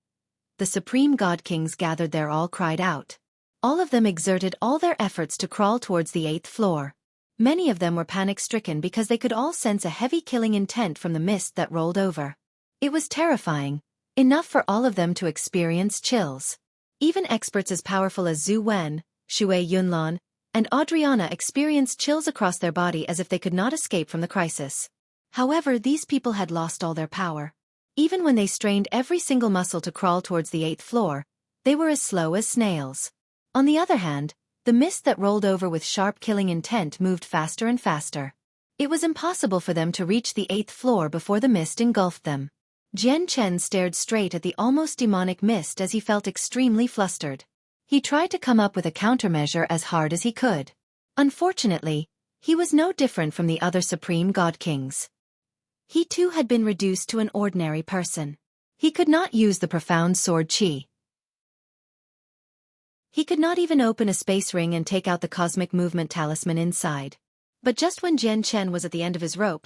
S1: The supreme god kings gathered there all cried out. All of them exerted all their efforts to crawl towards the 8th floor. Many of them were panic-stricken because they could all sense a heavy killing intent from the mist that rolled over. It was terrifying, enough for all of them to experience chills. Even experts as powerful as Zhu Wen, Xue Yunlan, and Adriana experienced chills across their body as if they could not escape from the crisis. However, these people had lost all their power. Even when they strained every single muscle to crawl towards the 8th floor, they were as slow as snails. On the other hand, the mist that rolled over with sharp killing intent moved faster and faster. It was impossible for them to reach the 8th floor before the mist engulfed them. Jian Chen stared straight at the almost demonic mist as he felt extremely flustered. He tried to come up with a countermeasure as hard as he could. Unfortunately, he was no different from the other supreme god kings. He too had been reduced to an ordinary person. He could not use the profound sword qi. He could not even open a space ring and take out the cosmic movement talisman inside. But just when Jian Chen was at the end of his rope,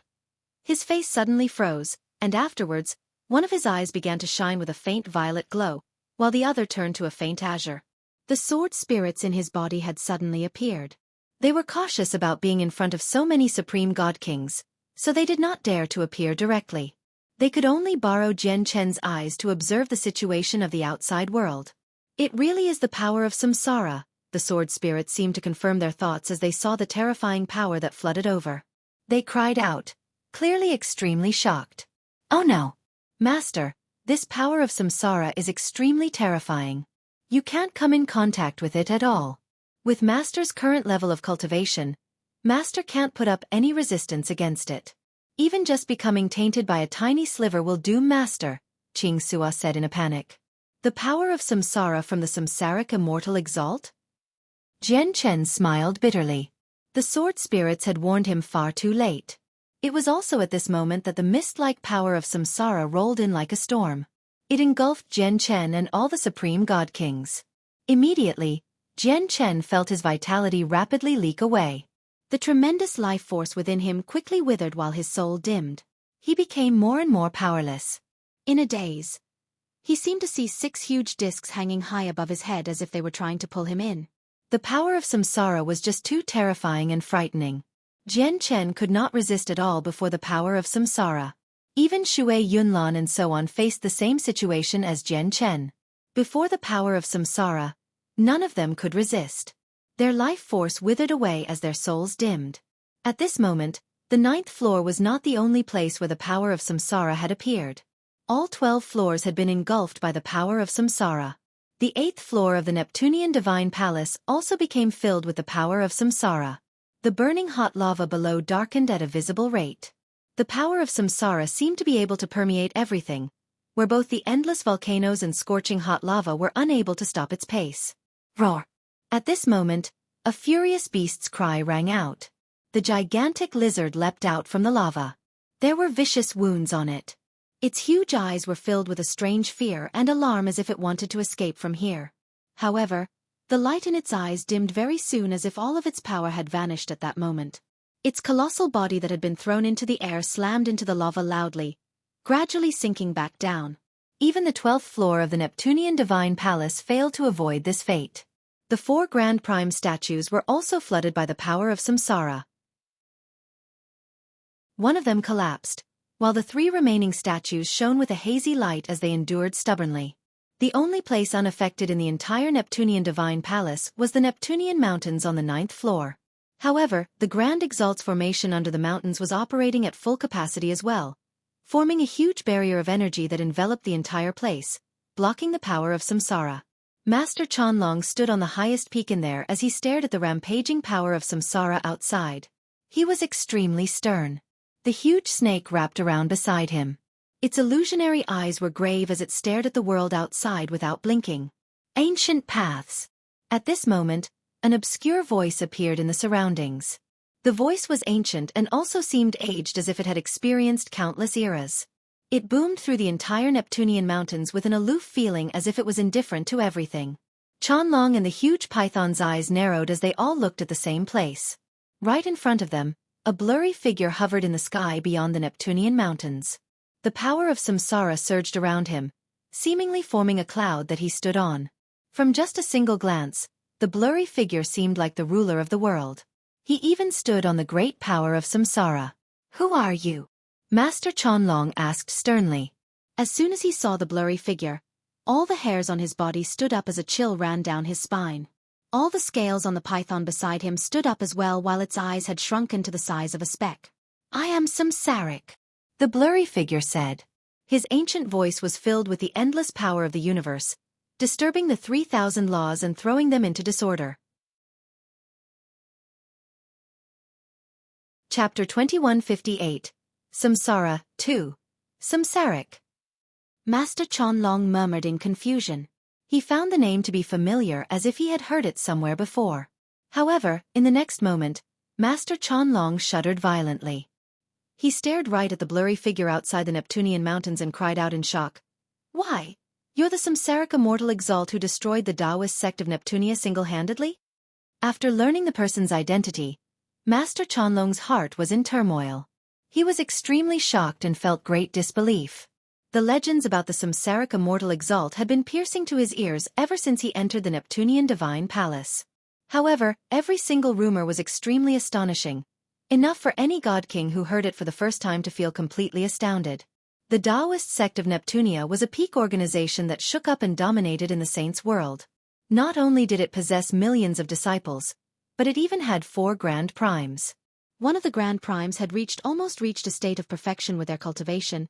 S1: his face suddenly froze, and afterwards, one of his eyes began to shine with a faint violet glow, while the other turned to a faint azure. The sword spirits in his body had suddenly appeared. They were cautious about being in front of so many supreme god kings, so they did not dare to appear directly. They could only borrow Jian Chen's eyes to observe the situation of the outside world. It really is the power of samsara, the sword spirits seemed to confirm their thoughts as they saw the terrifying power that flooded over. They cried out, clearly extremely shocked. Oh no! Master, this power of samsara is extremely terrifying. You can't come in contact with it at all. With Master's current level of cultivation, Master can't put up any resistance against it. Even just becoming tainted by a tiny sliver will doom Master, Qing Sua said in a panic. The power of samsara from the samsaric immortal exalt? Jian Chen smiled bitterly. The sword spirits had warned him far too late. It was also at this moment that the mist-like power of samsara rolled in like a storm. It engulfed Jian Chen and all the supreme god kings. Immediately, Jian Chen felt his vitality rapidly leak away. The tremendous life force within him quickly withered while his soul dimmed. He became more and more powerless. In a daze, he seemed to see 6 huge discs hanging high above his head as if they were trying to pull him in. The power of samsara was just too terrifying and frightening. Jian Chen could not resist at all before the power of samsara. Even Xue Yunlan and so on faced the same situation as Jian Chen. Before the power of samsara, none of them could resist. Their life force withered away as their souls dimmed. At this moment, the 9th floor was not the only place where the power of samsara had appeared. All 12 floors had been engulfed by the power of samsara. The 8th floor of the Neptunian Divine Palace also became filled with the power of samsara. The burning hot lava below darkened at a visible rate. The power of samsara seemed to be able to permeate everything, where both the endless volcanoes and scorching hot lava were unable to stop its pace. Roar! At this moment, a furious beast's cry rang out. The gigantic lizard leapt out from the lava. There were vicious wounds on it. Its huge eyes were filled with a strange fear and alarm as if it wanted to escape from here. However, the light in its eyes dimmed very soon as if all of its power had vanished at that moment. Its colossal body that had been thrown into the air slammed into the lava loudly, gradually sinking back down. Even the 12th floor of the Neptunian Divine Palace failed to avoid this fate. The 4 Grand Prime statues were also flooded by the power of samsara. One of them collapsed, while the 3 remaining statues shone with a hazy light as they endured stubbornly. The only place unaffected in the entire Neptunian Divine Palace was the Neptunian Mountains on the 9th floor. However, the Grand Exalt's formation under the mountains was operating at full capacity as well, forming a huge barrier of energy that enveloped the entire place, blocking the power of samsara. Master Chanlong stood on the highest peak in there as he stared at the rampaging power of samsara outside. He was extremely stern. The huge snake wrapped around beside him. Its illusionary eyes were grave as it stared at the world outside without blinking. Ancient paths. At this moment, an obscure voice appeared in the surroundings. The voice was ancient and also seemed aged as if it had experienced countless eras. It boomed through the entire Neptunian mountains with an aloof feeling as if it was indifferent to everything. Chanlong and the huge python's eyes narrowed as they all looked at the same place. Right in front of them, a blurry figure hovered in the sky beyond the Neptunian mountains. The power of samsara surged around him, seemingly forming a cloud that he stood on. From just a single glance, the blurry figure seemed like the ruler of the world. He even stood on the great power of samsara. "Who are you?" Master Chanlong asked sternly. As soon as he saw the blurry figure, all the hairs on his body stood up as a chill ran down his spine. All the scales on the python beside him stood up as well while its eyes had shrunken to the size of a speck. "I am Samsaric," the blurry figure said. His ancient voice was filled with the endless power of the universe, disturbing the 3,000 laws and throwing them into disorder. Chapter 2158. Samsara, 2. Samsaric. Master Chanlong murmured in confusion. He found the name to be familiar as if he had heard it somewhere before. However, in the next moment, Master Chanlong shuddered violently. He stared right at the blurry figure outside the Neptunian mountains and cried out in shock. "Why? You're the Samsaric immortal exalt who destroyed the Taoist sect of Neptunia single-handedly?" After learning the person's identity, Master Chanlong's heart was in turmoil. He was extremely shocked and felt great disbelief. The legends about the Samsaric immortal exalt had been piercing to his ears ever since he entered the Neptunian divine palace. However, every single rumor was extremely astonishing, enough for any god king who heard it for the first time to feel completely astounded. The Taoist sect of Neptunia was a peak organization that shook up and dominated in the saints' world. Not only did it possess millions of disciples, but it even had 4 grand primes. One of the grand primes had almost reached a state of perfection with their cultivation,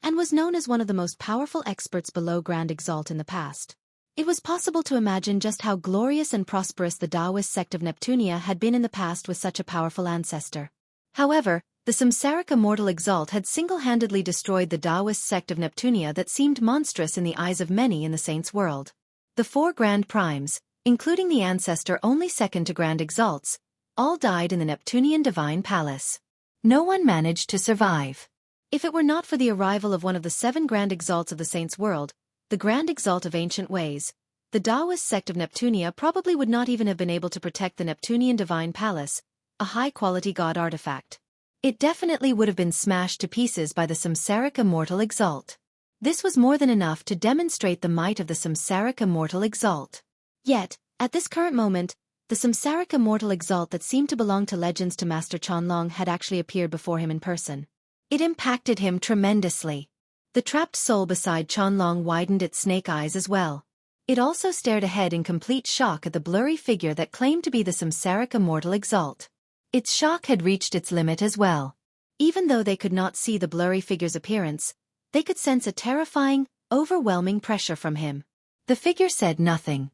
S1: and was known as one of the most powerful experts below Grand Exalt in the past. It was possible to imagine just how glorious and prosperous the Taoist sect of Neptunia had been in the past with such a powerful ancestor. However, the Samsaric immortal exalt had single-handedly destroyed the Taoist sect of Neptunia that seemed monstrous in the eyes of many in the saints' world. The 4 grand primes, including the ancestor only second to Grand Exalts, all died in the Neptunian divine palace. No one managed to survive. If it were not for the arrival of one of the 7 grand exalts of the saints' world, the Grand Exalt of Ancient Ways, the Taoist sect of Neptunia probably would not even have been able to protect the Neptunian divine palace, a high-quality god artifact. It definitely would have been smashed to pieces by the Samsaric immortal exalt. This was more than enough to demonstrate the might of the Samsaric immortal exalt. Yet, at this current moment, the Samsaric immortal exalt that seemed to belong to legends to Master Chanlong had actually appeared before him in person. It impacted him tremendously. The trapped soul beside Chanlong widened its snake eyes as well. It also stared ahead in complete shock at the blurry figure that claimed to be the Samsaric immortal exalt. Its shock had reached its limit as well. Even though they could not see the blurry figure's appearance, they could sense a terrifying, overwhelming pressure from him. The figure said nothing.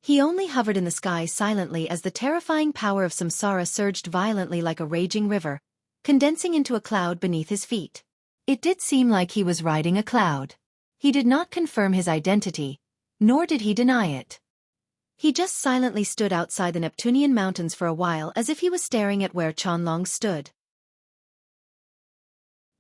S1: He only hovered in the sky silently as the terrifying power of samsara surged violently like a raging river, condensing into a cloud beneath his feet. It did seem like he was riding a cloud. He did not confirm his identity, nor did he deny it. He just silently stood outside the Neptunian mountains for a while as if he was staring at where Chanlong stood.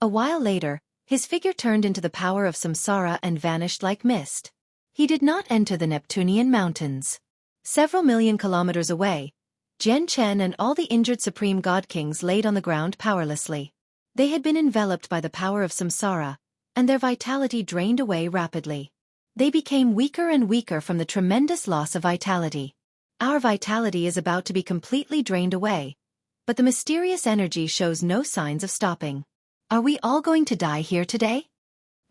S1: A while later, his figure turned into the power of samsara and vanished like mist. He did not enter the Neptunian mountains. Several million kilometers away, Jian Chen and all the injured supreme god kings laid on the ground powerlessly. They had been enveloped by the power of samsara, and their vitality drained away rapidly. They became weaker and weaker from the tremendous loss of vitality. Our vitality is about to be completely drained away, but the mysterious energy shows no signs of stopping. Are we all going to die here today?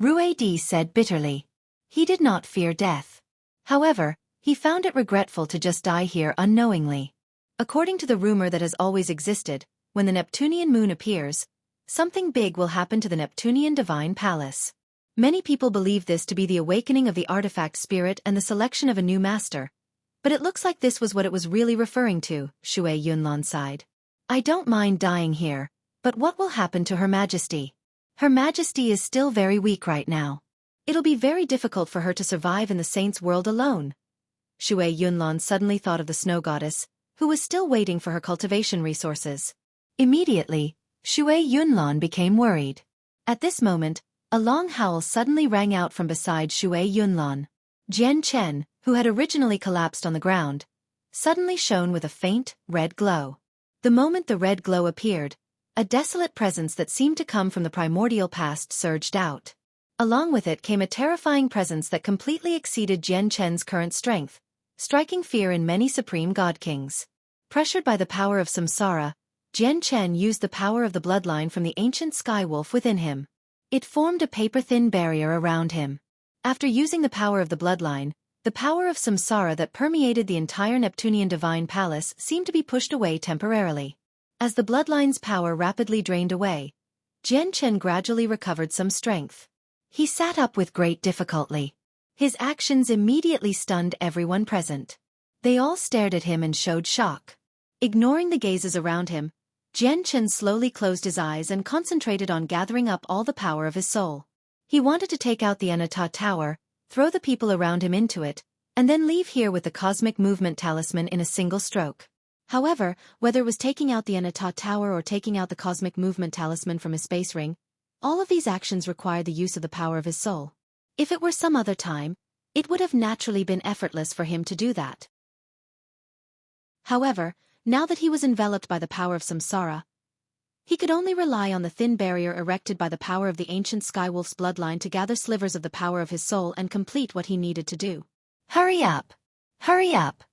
S1: Ruedi said bitterly. He did not fear death. However, he found it regretful to just die here unknowingly. According to the rumor that has always existed, when the Neptunian moon appears, something big will happen to the Neptunian divine palace. Many people believe this to be the awakening of the artifact spirit and the selection of a new master, but it looks like this was what it was really referring to, Xue Yunlan sighed. I don't mind dying here, but what will happen to Her Majesty? Her Majesty is still very weak right now. It'll be very difficult for her to survive in the saints' world alone. Xue Yunlan suddenly thought of the snow goddess, who was still waiting for her cultivation resources. Immediately, Xue Yunlan became worried. At this moment, a long howl suddenly rang out from beside Xue Yunlan. Jian Chen, who had originally collapsed on the ground, suddenly shone with a faint, red glow. The moment the red glow appeared, a desolate presence that seemed to come from the primordial past surged out. Along with it came a terrifying presence that completely exceeded Jian Chen's current strength, striking fear in many supreme god kings. Pressured by the power of samsara, Jian Chen used the power of the bloodline from the ancient sky wolf within him. It formed a paper-thin barrier around him. After using the power of the bloodline, the power of samsara that permeated the entire Neptunian divine palace seemed to be pushed away temporarily. As the bloodline's power rapidly drained away, Jian Chen gradually recovered some strength. He sat up with great difficulty. His actions immediately stunned everyone present. They all stared at him and showed shock. Ignoring the gazes around him, Jian Chen slowly closed his eyes and concentrated on gathering up all the power of his soul. He wanted to take out the Anata Tower, throw the people around him into it, and then leave here with the Cosmic Movement Talisman in a single stroke. However, whether it was taking out the Anata Tower or taking out the Cosmic Movement Talisman from his space ring, all of these actions required the use of the power of his soul. If it were some other time, it would have naturally been effortless for him to do that. However, now that he was enveloped by the power of samsara, he could only rely on the thin barrier erected by the power of the ancient Skywolf's bloodline to gather slivers of the power of his soul and complete what he needed to do. Hurry up! Hurry up!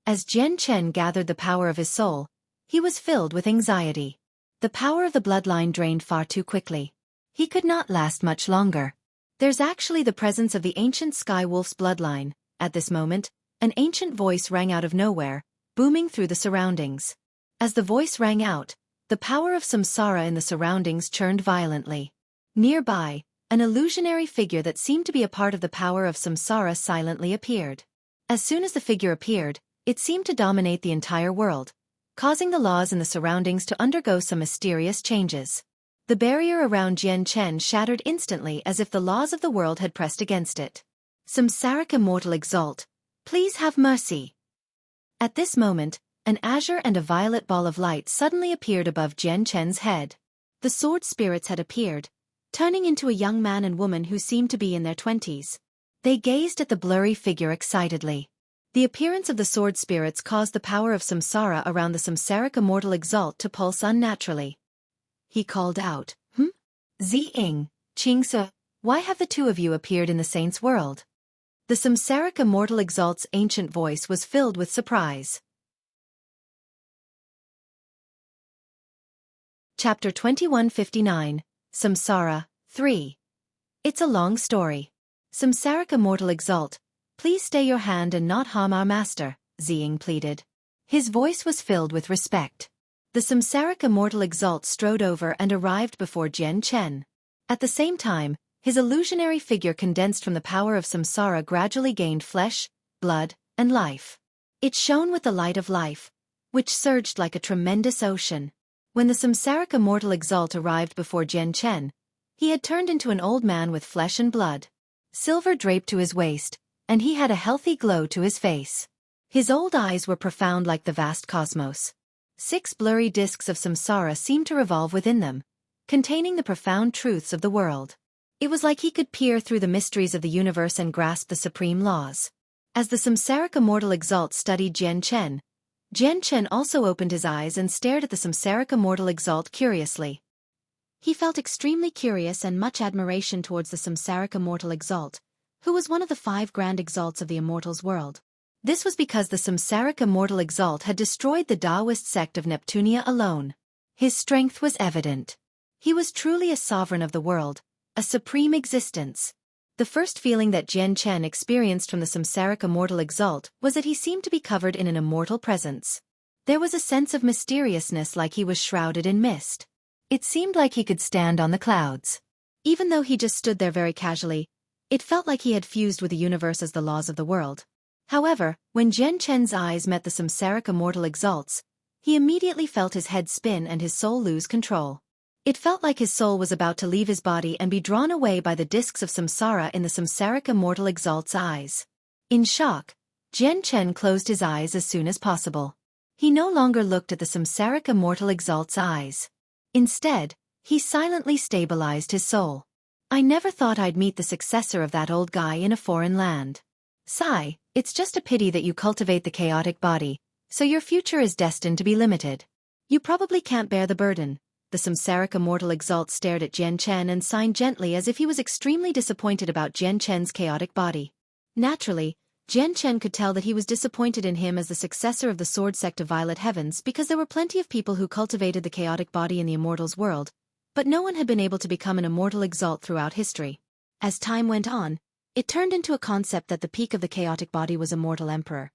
S1: As Jian Chen gathered the power of his soul, he was filled with anxiety. The power of the bloodline drained far too quickly. He could not last much longer. There's actually the presence of the ancient Skywolf's bloodline. At this moment, an ancient voice rang out of nowhere, booming through the surroundings. As the voice rang out, the power of samsara in the surroundings churned violently. Nearby, an illusionary figure that seemed to be a part of the power of samsara silently appeared. As soon as the figure appeared, it seemed to dominate the entire world, causing the laws in the surroundings to undergo some mysterious changes. The barrier around Jian Chen shattered instantly as if the laws of the world had pressed against it. Samsaric immortal exalt, please have mercy. At this moment, an azure and a violet ball of light suddenly appeared above Jian Chen's head. The sword spirits had appeared, turning into a young man and woman who seemed to be in their 20s. They gazed at the blurry figure excitedly. The appearance of the sword spirits caused the power of samsara around the samsaric immortal exalt to pulse unnaturally. He called out, Ziying, Qingse, why have the two of you appeared in the saint's world? The samsaric immortal exalt's ancient voice was filled with surprise. Chapter 2159, Samsara, 3. It's a long story. Samsaric immortal exalt, please stay your hand and not harm our master, Ziying pleaded. His voice was filled with respect. The samsaric immortal exalt strode over and arrived before Jian Chen. At the same time, his illusionary figure condensed from the power of samsara gradually gained flesh, blood, and life. It shone with the light of life, which surged like a tremendous ocean. When the samsaric immortal exalt arrived before Jian Chen, he had turned into an old man with flesh and blood. Silver draped to his waist, and he had a healthy glow to his face. His old eyes were profound like the vast cosmos. 6 blurry discs of samsara seemed to revolve within them, containing the profound truths of the world. It was like he could peer through the mysteries of the universe and grasp the supreme laws. As the samsaric immortal exalt studied Jian Chen also opened his eyes and stared at the samsaric immortal exalt curiously. He felt extremely curious and much admiration towards the samsaric immortal exalt, who was one of the 5 grand exalts of the immortals world. This was because the samsaric immortal exalt had destroyed the Taoist sect of Neptunia alone. His strength was evident. He was truly a sovereign of the world, a supreme existence. The first feeling that Jian Chen experienced from the samsaric immortal exalt was that he seemed to be covered in an immortal presence. There was a sense of mysteriousness like he was shrouded in mist. It seemed like he could stand on the clouds. Even though he just stood there very casually, it felt like he had fused with the universe as the laws of the world. However, when Jian Chen's eyes met the samsaric immortal exalt's, he immediately felt his head spin and his soul lose control. It felt like his soul was about to leave his body and be drawn away by the discs of samsara in the samsaric immortal exalt's eyes. In shock, Jian Chen closed his eyes as soon as possible. He no longer looked at the samsaric immortal exalt's eyes. Instead, he silently stabilized his soul. I never thought I'd meet the successor of that old guy in a foreign land. Sigh, it's just a pity that you cultivate the chaotic body, so your future is destined to be limited. You probably can't bear the burden. The samsaric immortal exalt stared at Jian Chen and signed gently as if he was extremely disappointed about Jian Chen's chaotic body. Naturally, Jian Chen could tell that he was disappointed in him as the successor of the sword sect of Violet Heavens because there were plenty of people who cultivated the chaotic body in the immortals world, but no one had been able to become an immortal exalt throughout history. As time went on, it turned into a concept that the peak of the chaotic body was a mortal emperor.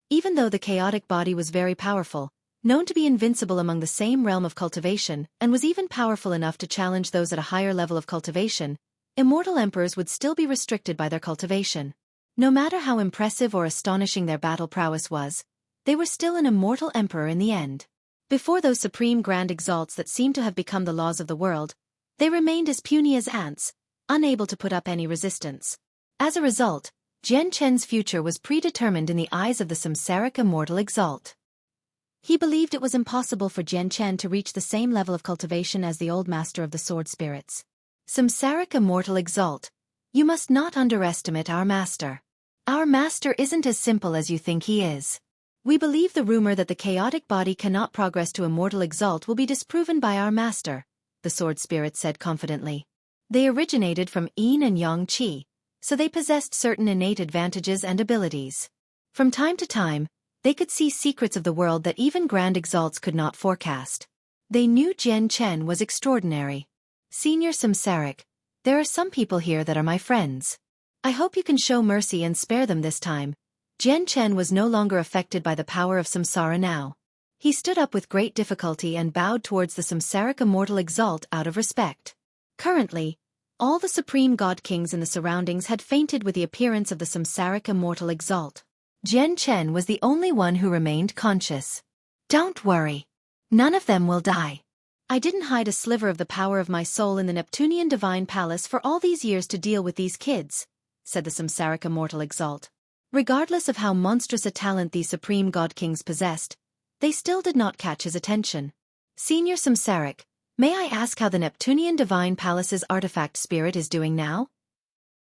S1: Even though the chaotic body was very powerful, known to be invincible among the same realm of cultivation, and was even powerful enough to challenge those at a higher level of cultivation, immortal emperors would still be restricted by their cultivation. No matter how impressive or astonishing their battle prowess was, they were still an immortal emperor in the end. Before those supreme grand exalts that seemed to have become the laws of the world, they remained as puny as ants, unable to put up any resistance. As a result, Jian Chen's future was predetermined in the eyes of the samsaric immortal exalt. He believed it was impossible for Jian Chen to reach the same level of cultivation as the old master of the sword spirits. Samsaric immortal exalt, you must not underestimate our master. Our master isn't as simple as you think he is. We believe the rumor that the chaotic body cannot progress to immortal exalt will be disproven by our master, the sword spirit said confidently. They originated from Yin and Yang Qi, so they possessed certain innate advantages and abilities. From time to time, they could see secrets of the world that even grand exalts could not forecast. They knew Jian Chen was extraordinary. Senior Samsaric, there are some people here that are my friends. I hope you can show mercy and spare them this time. Jian Chen was no longer affected by the power of samsara now. He stood up with great difficulty and bowed towards the samsaric immortal exalt out of respect. Currently, all the supreme god kings in the surroundings had fainted with the appearance of the samsaric immortal exalt. Jian Chen was the only one who remained conscious. Don't worry. None of them will die. I didn't hide a sliver of the power of my soul in the Neptunian divine palace for all these years to deal with these kids, said the samsaric immortal exalt. Regardless of how monstrous a talent these supreme god kings possessed, they still did not catch his attention. Senior Samsaric, may I ask how the Neptunian divine palace's artifact spirit is doing now?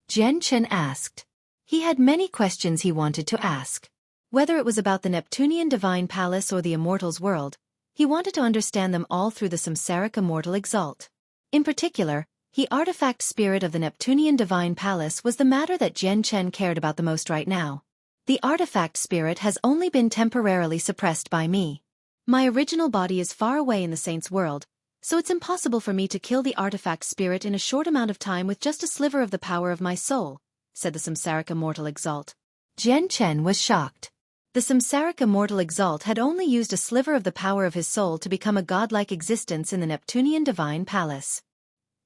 S1: Jian Chen asked. He had many questions he wanted to ask. Whether it was about the Neptunian divine palace or the immortals world, he wanted to understand them all through the samsaric immortal exalt. In particular, the artifact spirit of the Neptunian divine palace was the matter that Jian Chen cared about the most right now. The artifact spirit has only been temporarily suppressed by me. My original body is far away in the saints' world, so it's impossible for me to kill the artifact spirit in a short amount of time with just a sliver of the power of my soul, said the samsaric immortal exalt. Jian Chen was shocked. The samsaric immortal exalt had only used a sliver of the power of his soul to become a godlike existence in the Neptunian divine palace.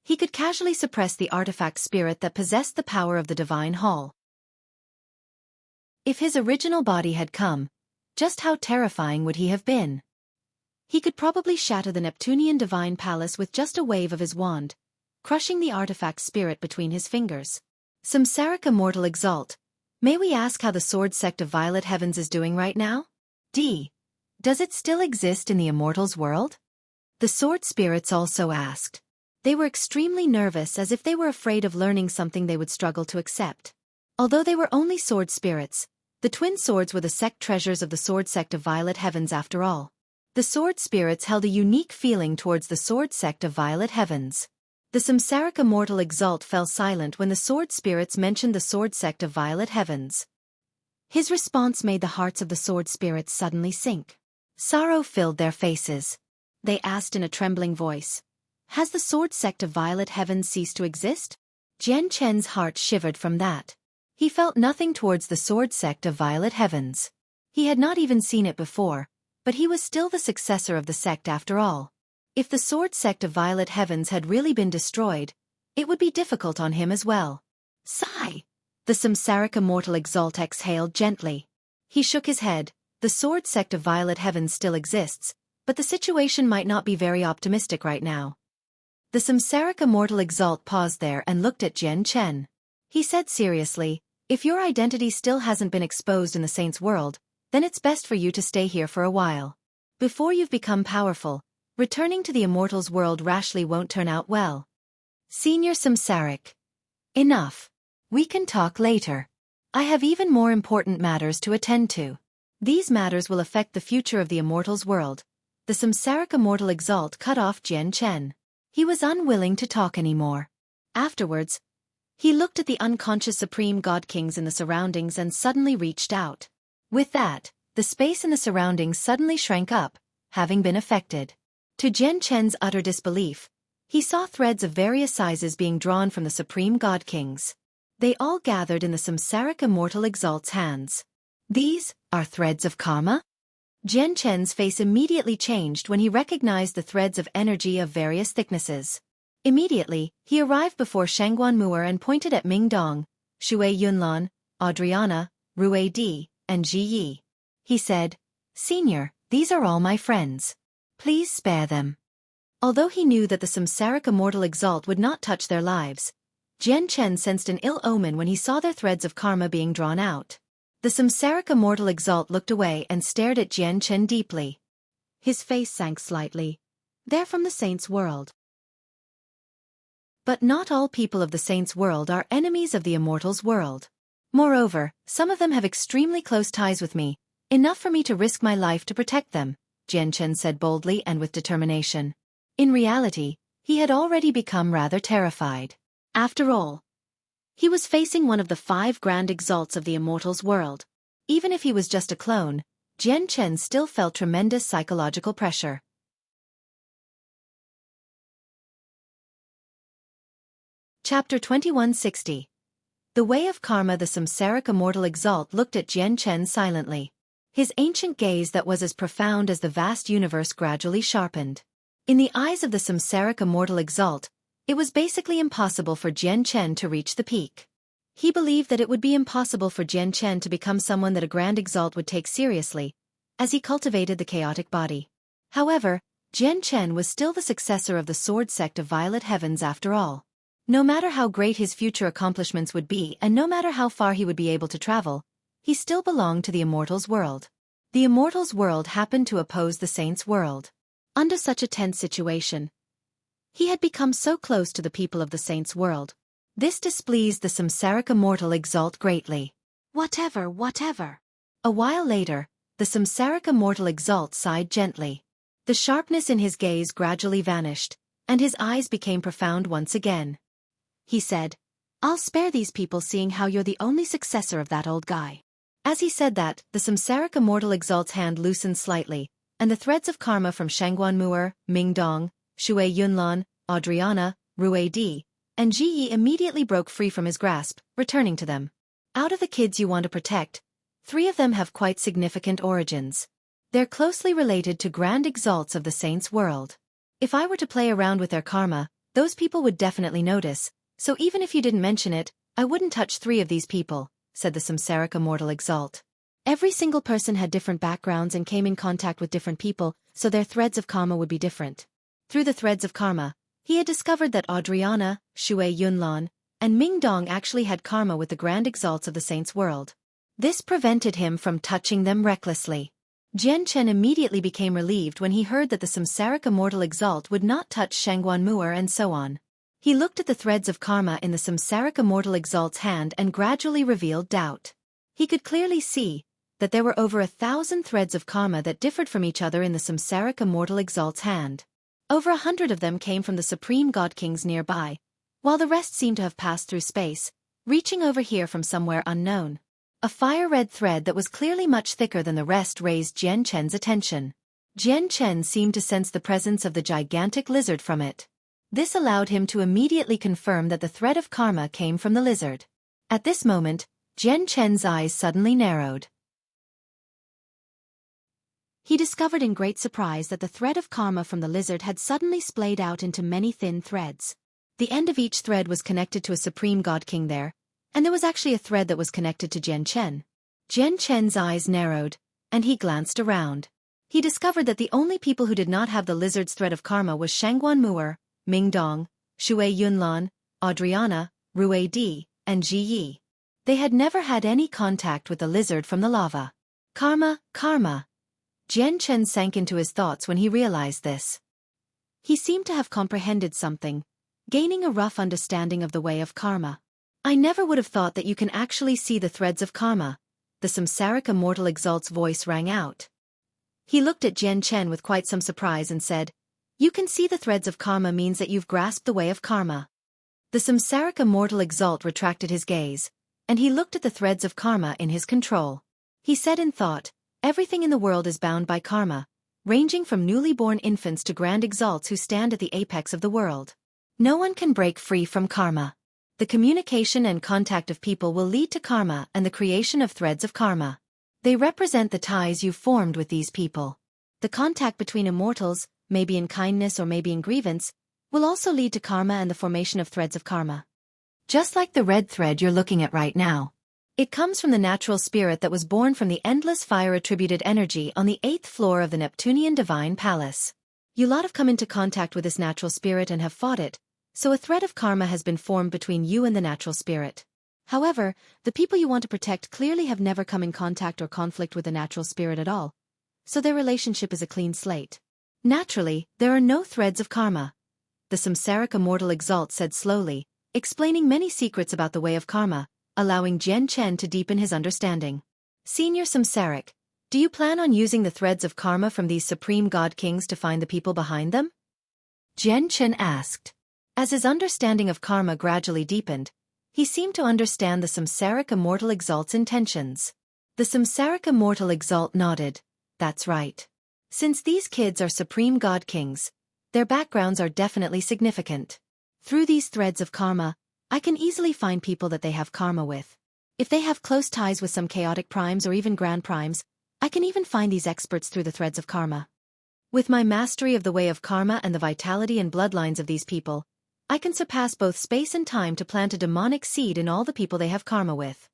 S1: He could casually suppress the artifact spirit that possessed the power of the divine hall. If his original body had come, just how terrifying would he have been? He could probably shatter the Neptunian divine palace with just a wave of his wand, crushing the artifact spirit between his fingers. Samsaric immortal exalt, may we ask how the sword sect of Violet Heavens is doing right now? Does it still exist in the immortals world? The sword spirits also asked. They were extremely nervous, as if they were afraid of learning something they would struggle to accept. Although they were only sword spirits, the twin swords were the sect treasures of the sword sect of Violet Heavens after all. The sword spirits held a unique feeling towards the sword sect of Violet Heavens. The samsaric immortal exalt fell silent when the sword spirits mentioned the sword sect of Violet Heavens. His response made the hearts of the sword spirits suddenly sink. Sorrow filled their faces. They asked in a trembling voice, "Has the sword sect of Violet Heavens ceased to exist?" Jian Chen's heart shivered from that. He felt nothing towards the sword sect of Violet Heavens. He had not even seen it before, but he was still the successor of the sect after all. If the sword sect of Violet Heavens had really been destroyed, it would be difficult on him as well. Sigh. The samsaric immortal exalt exhaled gently. He shook his head. The sword sect of Violet Heavens still exists, but the situation might not be very optimistic right now. The samsaric immortal exalt paused there and looked at Jian Chen. He said seriously, "If your identity still hasn't been exposed in the saints' world, then it's best for you to stay here for a while. Before you've become powerful, returning to the immortals world rashly won't turn out well." Senior Samsaric. Enough. We can talk later. I have even more important matters to attend to. These matters will affect the future of the immortals world. The samsaric immortal exalt cut off Jian Chen. He was unwilling to talk anymore. Afterwards, He looked at the unconscious supreme god kings in the surroundings and suddenly reached out. With that, the space in the surroundings suddenly shrank up, having been affected. To Jian Chen's utter disbelief, he saw threads of various sizes being drawn from the supreme god kings. They all gathered in the samsaric immortal exalt's hands. These are threads of karma? Jian Chen's face immediately changed when he recognized the threads of energy of various thicknesses. Immediately, he arrived before Shangguan Mu'er and pointed at Ming Dong, Xue Yunlan, Adriana, Rui Di, and Ji Yi. He said, "Senior, these are all my friends. Please spare them." Although he knew that the samsaric immortal exalt would not touch their lives, Jian Chen sensed an ill omen when he saw their threads of karma being drawn out. The samsaric immortal exalt looked away and stared at Jian Chen deeply. His face sank slightly. "They're from the saint's world." But not all people of the saint's world are enemies of the immortal's world. Moreover, some of them have extremely close ties with me, enough for me to risk my life to protect them, Jian Chen said boldly and with determination. In reality, he had already become rather terrified. After all, he was facing one of the 5 grand exalts of the immortal's world. Even if he was just a clone, Jian Chen still felt tremendous psychological pressure. Chapter 2160. The Way of Karma. The samsaric immortal exalt looked at Jian Chen silently. His ancient gaze that was as profound as the vast universe gradually sharpened. In the eyes of the samsaric immortal exalt, it was basically impossible for Jian Chen to reach the peak. He believed that it would be impossible for Jian Chen to become someone that a grand exalt would take seriously, as he cultivated the chaotic body. However, Jian Chen was still the successor of the sword sect of Violet Heavens after all. No matter how great his future accomplishments would be and no matter how far he would be able to travel, he still belonged to the immortal's world. The immortal's world happened to oppose the saint's world. Under such a tense situation, he had become so close to the people of the saint's world. This displeased the samsaric immortal exalt greatly. Whatever. A while later, the samsaric immortal exalt sighed gently. The sharpness in his gaze gradually vanished, and his eyes became profound once again. He said, "I'll spare these people seeing how you're the only successor of that old guy." As he said that, the samsaric immortal exalt's hand loosened slightly, and the threads of karma from Shangguan Mu'er, Ming Dong, Xue Yunlan, Adriana, Rui Di, and Ji Yi immediately broke free from his grasp, returning to them. Out of the kids you want to protect, 3 of them have quite significant origins. They're closely related to grand exalts of the saint's world. If I were to play around with their karma, those people would definitely notice, so even if you didn't mention it, I wouldn't touch 3 of these people, said the samsaric immortal exalt. Every single person had different backgrounds and came in contact with different people, so their threads of karma would be different. Through the threads of karma, he had discovered that Adriana, Xue Yunlan, and Ming Dong actually had karma with the grand exalts of the saint's world. This prevented him from touching them recklessly. Jian Chen immediately became relieved when he heard that the samsaric immortal exalt would not touch Shangguan Mu'er and so on. He looked at the threads of karma in the samsaric immortal exalt's hand and gradually revealed doubt. He could clearly see that there were over 1,000 threads of karma that differed from each other in the samsaric immortal exalt's hand. Over 100 of them came from the supreme god kings nearby, while the rest seemed to have passed through space, reaching over here from somewhere unknown. A fire-red thread that was clearly much thicker than the rest raised Jian Chen's attention. Jian Chen seemed to sense the presence of the gigantic lizard from it. This allowed him to immediately confirm that the thread of karma came from the lizard. At this moment, Jian Chen's eyes suddenly narrowed. He discovered in great surprise that the thread of karma from the lizard had suddenly splayed out into many thin threads. The end of each thread was connected to a supreme god king there, and there was actually a thread that was connected to Jian Chen. Jian Chen's eyes narrowed, and he glanced around. He discovered that the only people who did not have the lizard's thread of karma was Shangguan Mu'er, Ming Dong, Xue Yunlan, Adriana, Rui Di, and Ji Yi. They had never had any contact with the lizard from the lava. Karma. Jian Chen sank into his thoughts when he realized this. He seemed to have comprehended something, gaining a rough understanding of the way of karma. I never would have thought that you can actually see the threads of karma, the samsaric immortal exalt's voice rang out. He looked at Jian Chen with quite some surprise and said, "You can see the threads of karma means that you've grasped the way of karma." The samsaric immortal exalt retracted his gaze, and he looked at the threads of karma in his control. He said in thought, everything in the world is bound by karma, ranging from newly born infants to grand exalts who stand at the apex of the world. No one can break free from karma. The communication and contact of people will lead to karma and the creation of threads of karma. They represent the ties you've formed with these people. The contact between immortals, maybe in kindness or maybe in grievance, will also lead to karma and the formation of threads of karma. Just like the red thread you're looking at right now. It comes from the natural spirit that was born from the endless fire-attributed energy on the 8th floor of the Neptunian Divine Palace. You lot have come into contact with this natural spirit and have fought it, so a thread of karma has been formed between you and the natural spirit. However, the people you want to protect clearly have never come in contact or conflict with the natural spirit at all, so their relationship is a clean slate. Naturally, there are no threads of karma. The samsaric immortal exalt said slowly, explaining many secrets about the way of karma, allowing Jian Chen to deepen his understanding. Senior Samsaric, do you plan on using the threads of karma from these supreme god kings to find the people behind them? Jian Chen asked. As his understanding of karma gradually deepened, he seemed to understand the samsaric immortal exalt's intentions. The samsaric immortal exalt nodded. That's right. Since these kids are supreme god kings, their backgrounds are definitely significant. Through these threads of karma, I can easily find people that they have karma with. If they have close ties with some chaotic primes or even grand primes, I can even find these experts through the threads of karma. With my mastery of the way of karma and the vitality and bloodlines of these people, I can surpass both space and time to plant a demonic seed in all the people they have karma with.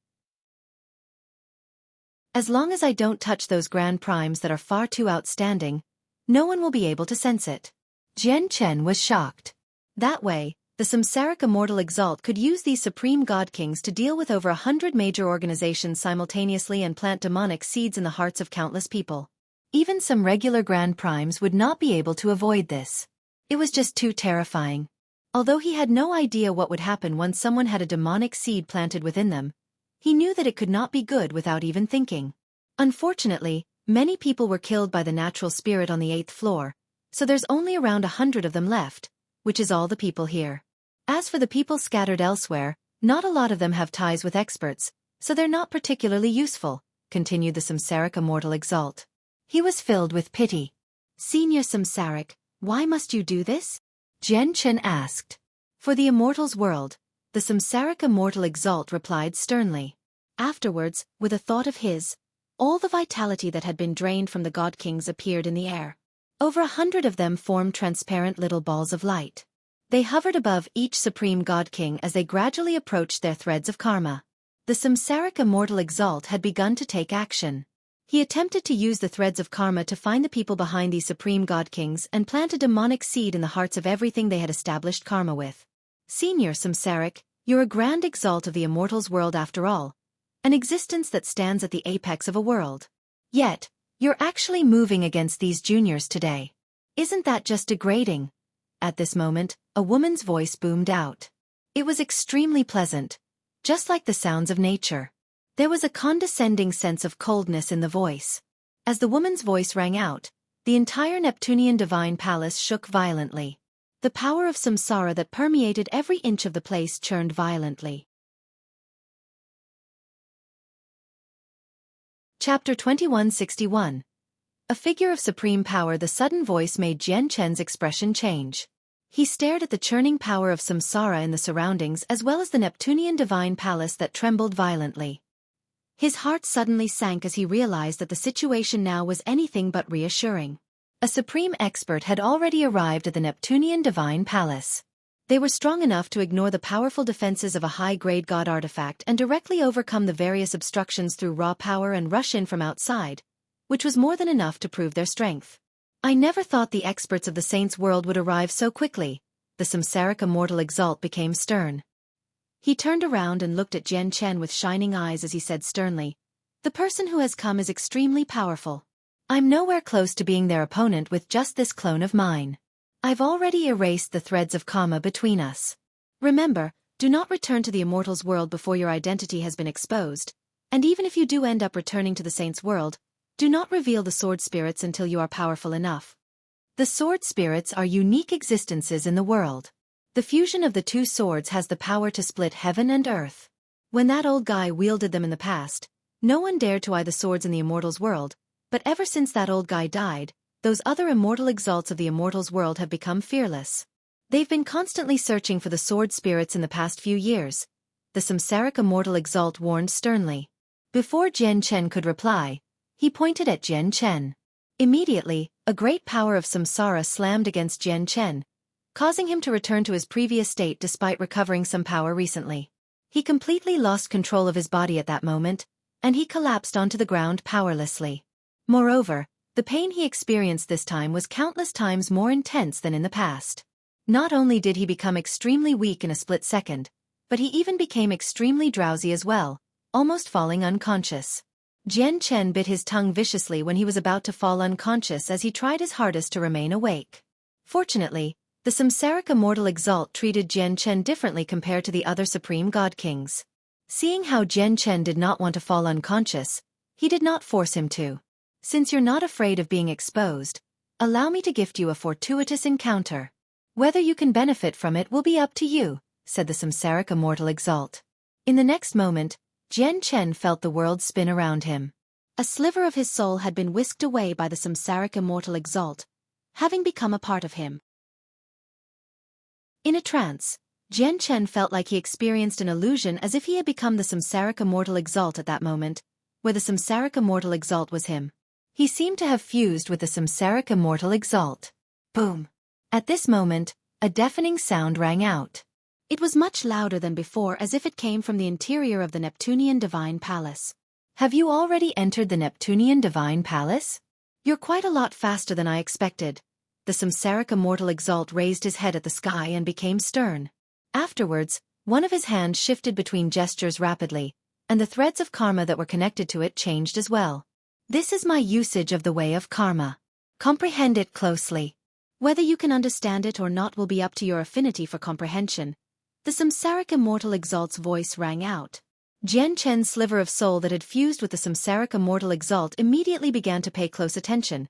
S1: As long as I don't touch those grand primes that are far too outstanding, no one will be able to sense it. Jian Chen was shocked. That way, the samsaric immortal exalt could use these supreme god kings to deal with over 100 major organizations simultaneously and plant demonic seeds in the hearts of countless people. Even some regular grand primes would not be able to avoid this. It was just too terrifying. Although he had no idea what would happen once someone had a demonic seed planted within them, he knew that it could not be good without even thinking. Unfortunately, many people were killed by the natural spirit on the 8th floor, so there's only around 100 of them left, which is all the people here. As for the people scattered elsewhere, not a lot of them have ties with experts, so they're not particularly useful, continued the samsaric immortal exalt. He was filled with pity. Senior Samsaric, why must you do this? Jian Chen asked. For the immortal's world, the samsaric immortal exalt replied sternly. Afterwards, with a thought of his, all the vitality that had been drained from the god kings appeared in the air. Over 100 of them formed transparent little balls of light. They hovered above each supreme god king as they gradually approached their threads of karma. The samsaric immortal exalt had begun to take action. He attempted to use the threads of karma to find the people behind these supreme god kings and plant a demonic seed in the hearts of everything they had established karma with. Senior Samsaric, you're a grand exalt of the immortal's world after all, an existence that stands at the apex of a world. Yet, you're actually moving against these juniors today. Isn't that just degrading? At this moment, a woman's voice boomed out. It was extremely pleasant, just like the sounds of nature. There was a condescending sense of coldness in the voice. As the woman's voice rang out, the entire Neptunian Divine Palace shook violently. The power of samsara that permeated every inch of the place churned violently. Chapter 2161. A figure of supreme power. The sudden voice made Jian Chen's expression change. He stared at the churning power of samsara in the surroundings as well as the Neptunian Divine Palace that trembled violently. His heart suddenly sank as he realized that the situation now was anything but reassuring. A supreme expert had already arrived at the Neptunian Divine Palace. They were strong enough to ignore the powerful defenses of a high-grade god artifact and directly overcome the various obstructions through raw power and rush in from outside, which was more than enough to prove their strength. I never thought the experts of the saints' world would arrive so quickly. The samsaric immortal exalt became stern. He turned around and looked at Jian Chen with shining eyes as he said sternly, "The person who has come is extremely powerful. I'm nowhere close to being their opponent with just this clone of mine. I've already erased the threads of karma between us. Remember, do not return to the immortal's world before your identity has been exposed, and even if you do end up returning to the saints' world, do not reveal the sword spirits until you are powerful enough. The sword spirits are unique existences in the world. The fusion of the two swords has the power to split heaven and earth. When that old guy wielded them in the past, no one dared to eye the swords in the immortals' world, but ever since that old guy died, those other immortal exalts of the immortals' world have become fearless. They've been constantly searching for the sword spirits in the past few years, the Samsaric immortal exalt warned sternly. Before Jian Chen could reply, he pointed at Jian Chen. Immediately, a great power of samsara slammed against Jian Chen, causing him to return to his previous state despite recovering some power recently. He completely lost control of his body at that moment, and he collapsed onto the ground powerlessly. Moreover, the pain he experienced this time was countless times more intense than in the past. Not only did he become extremely weak in a split second, but he even became extremely drowsy as well, almost falling unconscious. Jian Chen bit his tongue viciously when he was about to fall unconscious as he tried his hardest to remain awake. Fortunately, the Samsaric immortal exalt treated Jian Chen differently compared to the other supreme god kings. Seeing how Jian Chen did not want to fall unconscious, he did not force him to. Since you're not afraid of being exposed, allow me to gift you a fortuitous encounter. Whether you can benefit from it will be up to you, said the Samsaric immortal exalt. In the next moment, Jian Chen felt the world spin around him. A sliver of his soul had been whisked away by the Samsaric immortal exalt, having become a part of him. In a trance, Jian Chen felt like he experienced an illusion as if he had become the Samsaric immortal exalt at that moment, where the Samsaric immortal exalt was him. He seemed to have fused with the Samsaric immortal exalt. Boom! At this moment, a deafening sound rang out. It was much louder than before, as if it came from the interior of the Neptunian Divine Palace. Have you already entered the Neptunian Divine Palace? You're quite a lot faster than I expected. The Samsaric immortal exalt raised his head at the sky and became stern. Afterwards, one of his hands shifted between gestures rapidly, and the threads of karma that were connected to it changed as well. This is my usage of the way of karma. Comprehend it closely. Whether you can understand it or not will be up to your affinity for comprehension. The Samsaric immortal exalt's voice rang out. Jian Chen's sliver of soul that had fused with the Samsaric immortal exalt immediately began to pay close attention,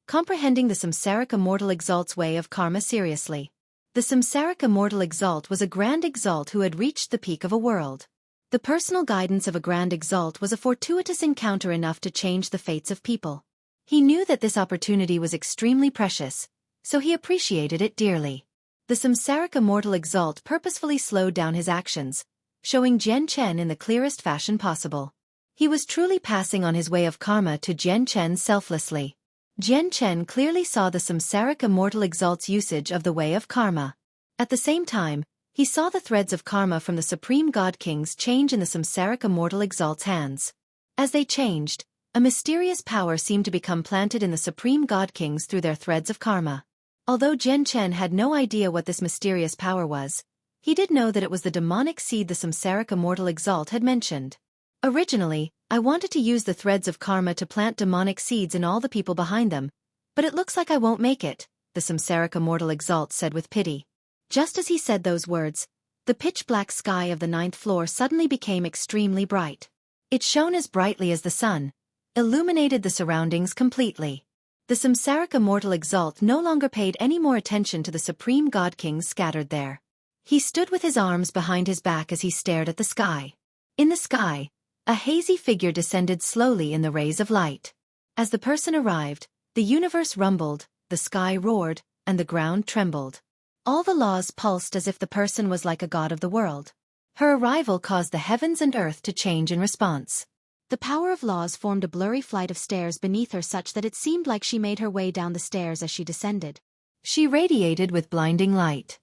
S1: comprehending the Samsaric immortal exalt's way of karma seriously. The Samsaric immortal exalt was a grand exalt who had reached the peak of a world. The personal guidance of a grand exalt was a fortuitous encounter enough to change the fates of people. He knew that this opportunity was extremely precious, so he appreciated it dearly. The Samsaric immortal exalt purposefully slowed down his actions, showing Jian Chen in the clearest fashion possible. He was truly passing on his way of karma to Jian Chen selflessly. Jian Chen clearly saw the Samsaric immortal exalt's usage of the way of karma. At the same time, he saw the threads of karma from the supreme god kings change in the Samsaric immortal exalt's hands. As they changed, a mysterious power seemed to become planted in the supreme god kings through their threads of karma. Although Jian Chen had no idea what this mysterious power was, he did know that it was the demonic seed the Samsaric immortal exalt had mentioned. Originally, I wanted to use the threads of karma to plant demonic seeds in all the people behind them, but it looks like I won't make it, the Samsaric immortal exalt said with pity. Just as he said those words, the pitch-black sky of the 9th floor suddenly became extremely bright. It shone as brightly as the sun, illuminated the surroundings completely. The Samsaric immortal exalt no longer paid any more attention to the supreme god kings scattered there. He stood with his arms behind his back as he stared at the sky. In the sky, a hazy figure descended slowly in the rays of light. As the person arrived, the universe rumbled, the sky roared, and the ground trembled. All the laws pulsed as if the person was like a god of the world. Her arrival caused the heavens and earth to change in response. The power of laws formed a blurry flight of stairs beneath her such that it seemed like she made her way down the stairs as she descended. She radiated with blinding light.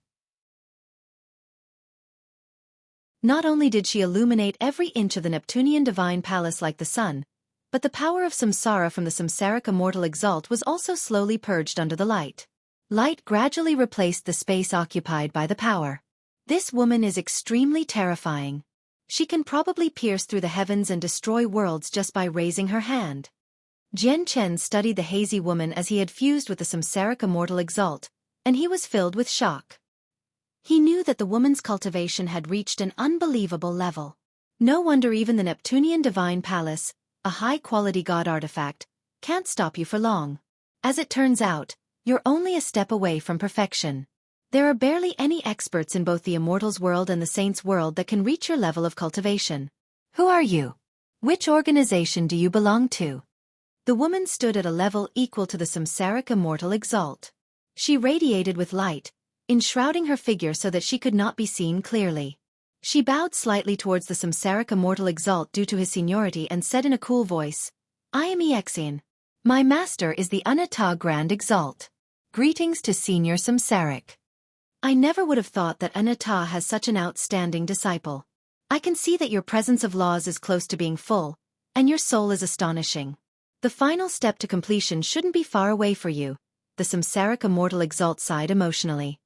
S1: Not only did she illuminate every inch of the Neptunian Divine Palace like the sun, but the power of samsara from the Samsaric immortal exalt was also slowly purged under the light. Light gradually replaced the space occupied by the power. This woman is extremely terrifying. She can probably pierce through the heavens and destroy worlds just by raising her hand. Jian Chen studied the hazy woman as he had fused with the Samsaric immortal exalt, and he was filled with shock. He knew that the woman's cultivation had reached an unbelievable level. No wonder even the Neptunian Divine Palace, a high-quality god artifact, can't stop you for long. As it turns out, you're only a step away from perfection. There are barely any experts in both the immortals world and the saints world that can reach your level of cultivation. Who are you? Which organization do you belong to? The woman stood at a level equal to the samsaric immortal exalt. She radiated with light, enshrouding her figure so that she could not be seen clearly. She bowed slightly towards the samsaric immortal exalt due to his seniority and said in a cool voice, I am Xueqi. My master is the Anata Grand Exalt. Greetings to Senior Samsaric. I never would have thought that Anata has such an outstanding disciple. I can see that your presence of laws is close to being full, and your soul is astonishing. The final step to completion shouldn't be far away for you, the samsaric immortal exalt sighed emotionally.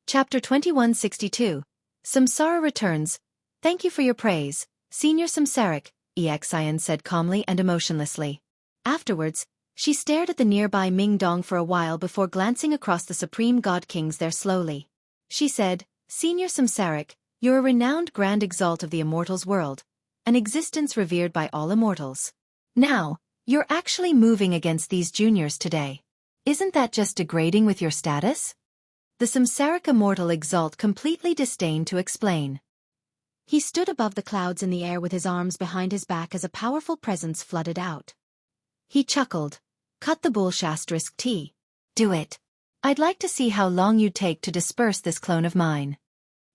S1: Chapter 2162. Samsara returns. Thank you for your praise, Senior Samsaric, Xueqi said calmly and emotionlessly. Afterwards, she stared at the nearby Ming Dong for a while before glancing across the supreme god kings there slowly. She said, Senior Samsaric, you're a renowned grand exalt of the immortals world, an existence revered by all immortals. Now, you're actually moving against these juniors today. Isn't that just degrading with your status? The samsaric immortal exalt completely disdained to explain. He stood above the clouds in the air with his arms behind his back as a powerful presence flooded out. He chuckled. Cut the bullshit T. Do it. I'd like to see how long you'd take to disperse this clone of mine.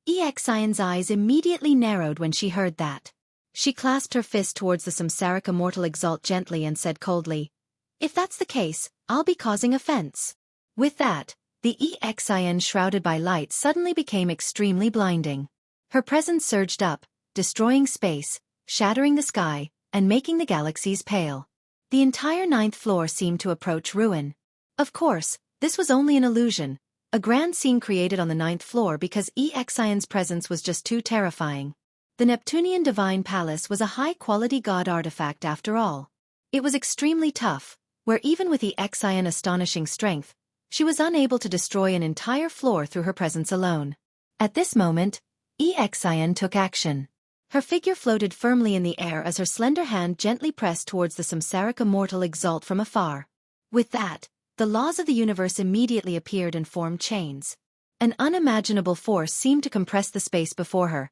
S1: Xueqi's eyes immediately narrowed when she heard that. She clasped her fist towards the samsaric immortal exalt gently and said coldly, If that's the case, I'll be causing offense. With that, the Xueqi shrouded by light suddenly became extremely blinding. Her presence surged up, destroying space, shattering the sky, and making the galaxies pale. The entire 9th floor seemed to approach ruin. Of course, this was only an illusion, a grand scene created on the 9th floor because Xueqi's presence was just too terrifying. The Neptunian Divine Palace was a high-quality god artifact after all. It was extremely tough, where even with Xueqi's astonishing strength, she was unable to destroy an entire floor through her presence alone. At this moment, Xueqi took action. Her figure floated firmly in the air as her slender hand gently pressed towards the samsaric immortal exalt from afar. With that, the laws of the universe immediately appeared and formed chains. An unimaginable force seemed to compress the space before her,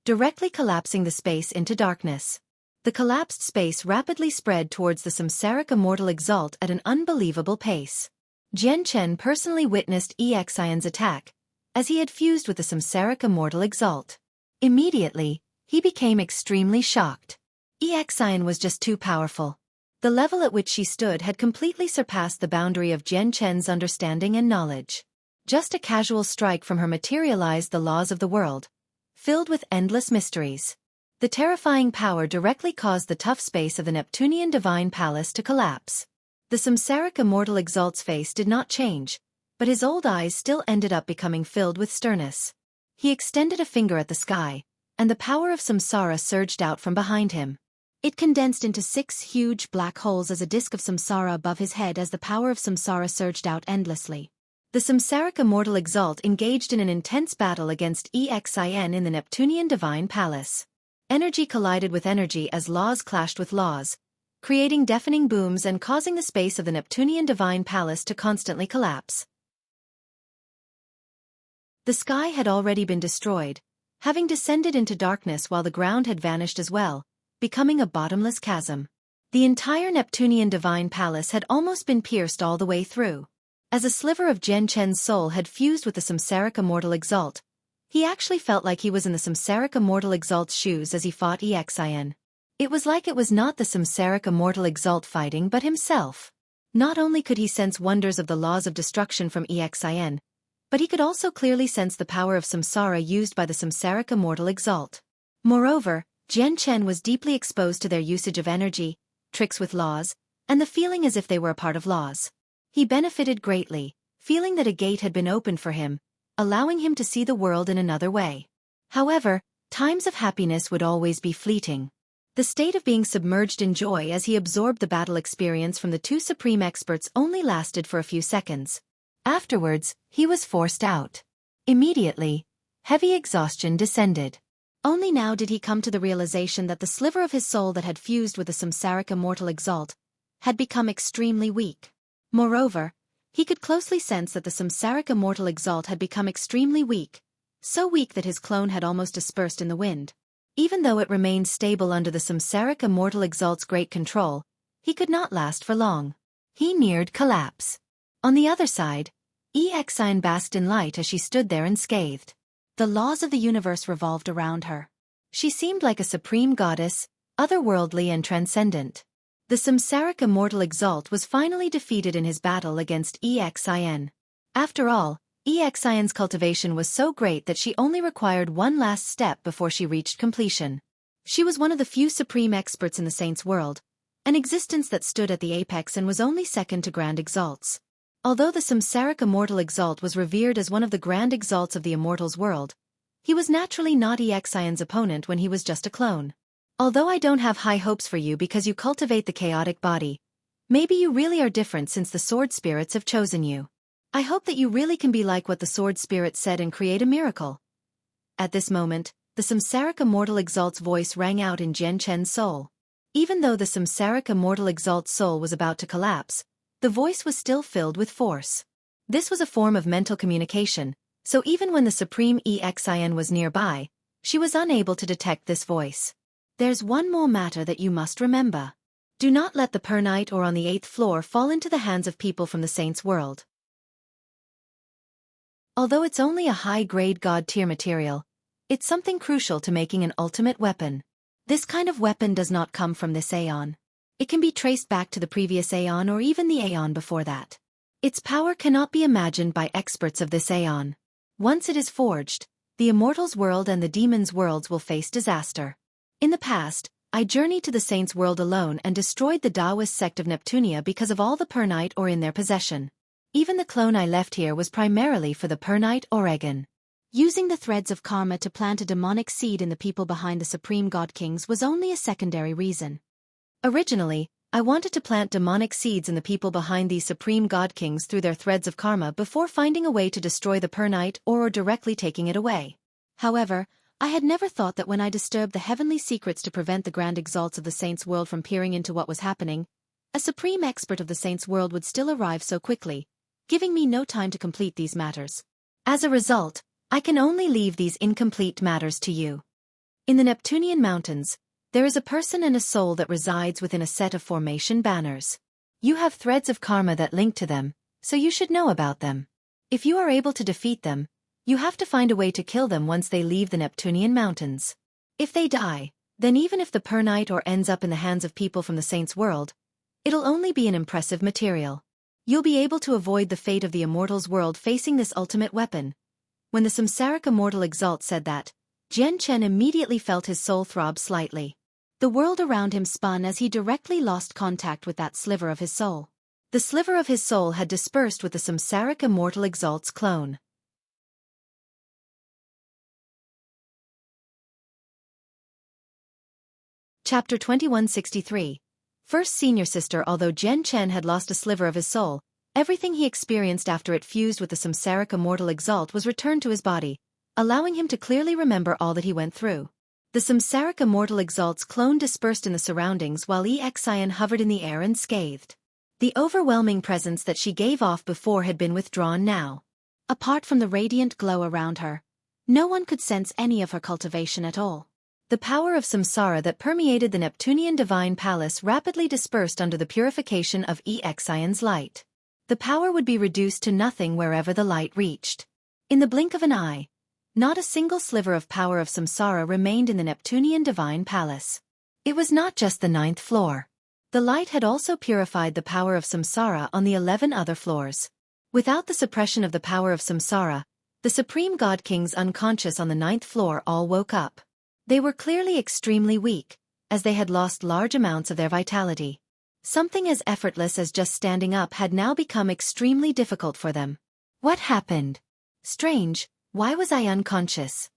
S1: directly collapsing the space into darkness. The collapsed space rapidly spread towards the samsaric immortal exalt at an unbelievable pace. Jian Chen personally witnessed Xueqi's attack, as he had fused with the samsaric immortal exalt. Immediately, he became extremely shocked. Xueqi was just too powerful. The level at which she stood had completely surpassed the boundary of Jian Chen's understanding and knowledge. Just a casual strike from her materialized the laws of the world, filled with endless mysteries. The terrifying power directly caused the tough space of the Neptunian Divine Palace to collapse. The samsaric immortal exalt's face did not change, but his old eyes still ended up becoming filled with sternness. He extended a finger at the sky, and the power of samsara surged out from behind him. It condensed into 6 huge black holes as a disk of samsara above his head as the power of samsara surged out endlessly. The samsaric immortal exalt engaged in an intense battle against Xueqi in the Neptunian Divine Palace. Energy collided with energy as laws clashed with laws, creating deafening booms and causing the space of the Neptunian Divine Palace to constantly collapse. The sky had already been destroyed, having descended into darkness while the ground had vanished as well, becoming a bottomless chasm. The entire Neptunian Divine Palace had almost been pierced all the way through. As a sliver of Jian Chen's soul had fused with the samsaric immortal exalt, he actually felt like he was in the samsaric immortal exalt's shoes as he fought Xueqi. It was like it was not the samsaric immortal exalt fighting but himself. Not only could he sense wonders of the laws of destruction from Xueqi, but he could also clearly sense the power of samsara used by the samsaric immortal exalt. Moreover, Jian Chen was deeply exposed to their usage of energy, tricks with laws, and the feeling as if they were a part of laws. He benefited greatly, feeling that a gate had been opened for him, allowing him to see the world in another way. However, times of happiness would always be fleeting. The state of being submerged in joy as he absorbed the battle experience from the 2 supreme experts only lasted for a few seconds. Afterwards, he was forced out. Immediately, heavy exhaustion descended. Only now did he come to the realization that the sliver of his soul that had fused with the samsaric immortal exalt had become extremely weak. Moreover, he could closely sense that the samsaric immortal exalt had become extremely weak, so weak that his clone had almost dispersed in the wind. Even though it remained stable under the samsaric immortal exalt's great control, he could not last for long. He neared collapse. On the other side, Xueqi basked in light as she stood there unscathed. The laws of the universe revolved around her. She seemed like a supreme goddess, otherworldly and transcendent. The samsaric immortal exalt was finally defeated in his battle against Xueqi. After all, Xueqi's cultivation was so great that she only required one last step before she reached completion. She was one of the few supreme experts in the saints' world, an existence that stood at the apex and was only second to grand exalts. Although the samsaric immortal exalt was revered as one of the grand exalts of the immortals' world, he was naturally not Xueqi's opponent when he was just a clone. Although I don't have high hopes for you because you cultivate the chaotic body, maybe you really are different since the sword spirits have chosen you. I hope that you really can be like what the sword spirit said and create a miracle. At this moment, the samsaric immortal exalt's voice rang out in Jian Chen's soul. Even though the samsaric immortal exalt's soul was about to collapse, the voice was still filled with force. This was a form of mental communication, so even when the supreme Xueqi was nearby, she was unable to detect this voice. There's one more matter that you must remember. Do not let the pernight or on the 8th floor fall into the hands of people from the saints' world. Although it's only a high-grade god-tier material, it's something crucial to making an ultimate weapon. This kind of weapon does not come from this aeon. It can be traced back to the previous aeon or even the aeon before that. Its power cannot be imagined by experts of this aeon. Once it is forged, the immortals' world and the demons' worlds will face disaster. In the past, I journeyed to the saints' world alone and destroyed the Taoist sect of Neptunia because of all the pernight ore in their possession. Even the clone I left here was primarily for the pernight oregon. Using the threads of karma to plant a demonic seed in the people behind the supreme god kings was only a secondary reason. Originally, I wanted to plant demonic seeds in the people behind these supreme god kings through their threads of karma before finding a way to destroy the pernight ore or directly taking it away. However, I had never thought that when I disturbed the heavenly secrets to prevent the grand exalts of the saints' world from peering into what was happening, a supreme expert of the saints' world would still arrive so quickly, giving me no time to complete these matters. As a result, I can only leave these incomplete matters to you. In the Neptunian mountains, there is a person and a soul that resides within a set of formation banners. You have threads of karma that link to them, so you should know about them. If you are able to defeat them, you have to find a way to kill them once they leave the Neptunian mountains. If they die, then even if the pernight ore ends up in the hands of people from the saints' world, it'll only be an impressive material. You'll be able to avoid the fate of the immortals' world facing this ultimate weapon. When the samsaric immortal exalt said that, Jian Chen immediately felt his soul throb slightly. The world around him spun as he directly lost contact with that sliver of his soul. The sliver of his soul had dispersed with the samsaric immortal exalt's clone. Chapter 2163. First Senior Sister. Although Jian Chen had lost a sliver of his soul, everything he experienced after it fused with the samsaric immortal exalt was returned to his body, allowing him to clearly remember all that he went through. The samsaric immortal exalt's clone dispersed in the surroundings while Xueqi hovered in the air unscathed. The overwhelming presence that she gave off before had been withdrawn now. Apart from the radiant glow around her, no one could sense any of her cultivation at all. The power of samsara that permeated the Neptunian divine palace rapidly dispersed under the purification of Xueqi's light. The power would be reduced to nothing wherever the light reached. In the blink of an eye, not a single sliver of power of samsara remained in the Neptunian divine palace. It was not just the 9th floor. The light had also purified the power of samsara on the 11 other floors. Without the suppression of the power of samsara, the supreme god kings unconscious on the 9th floor all woke up. They were clearly extremely weak, as they had lost large amounts of their vitality. Something as effortless as just standing up had now become extremely difficult for them. What happened? Strange, why was I unconscious?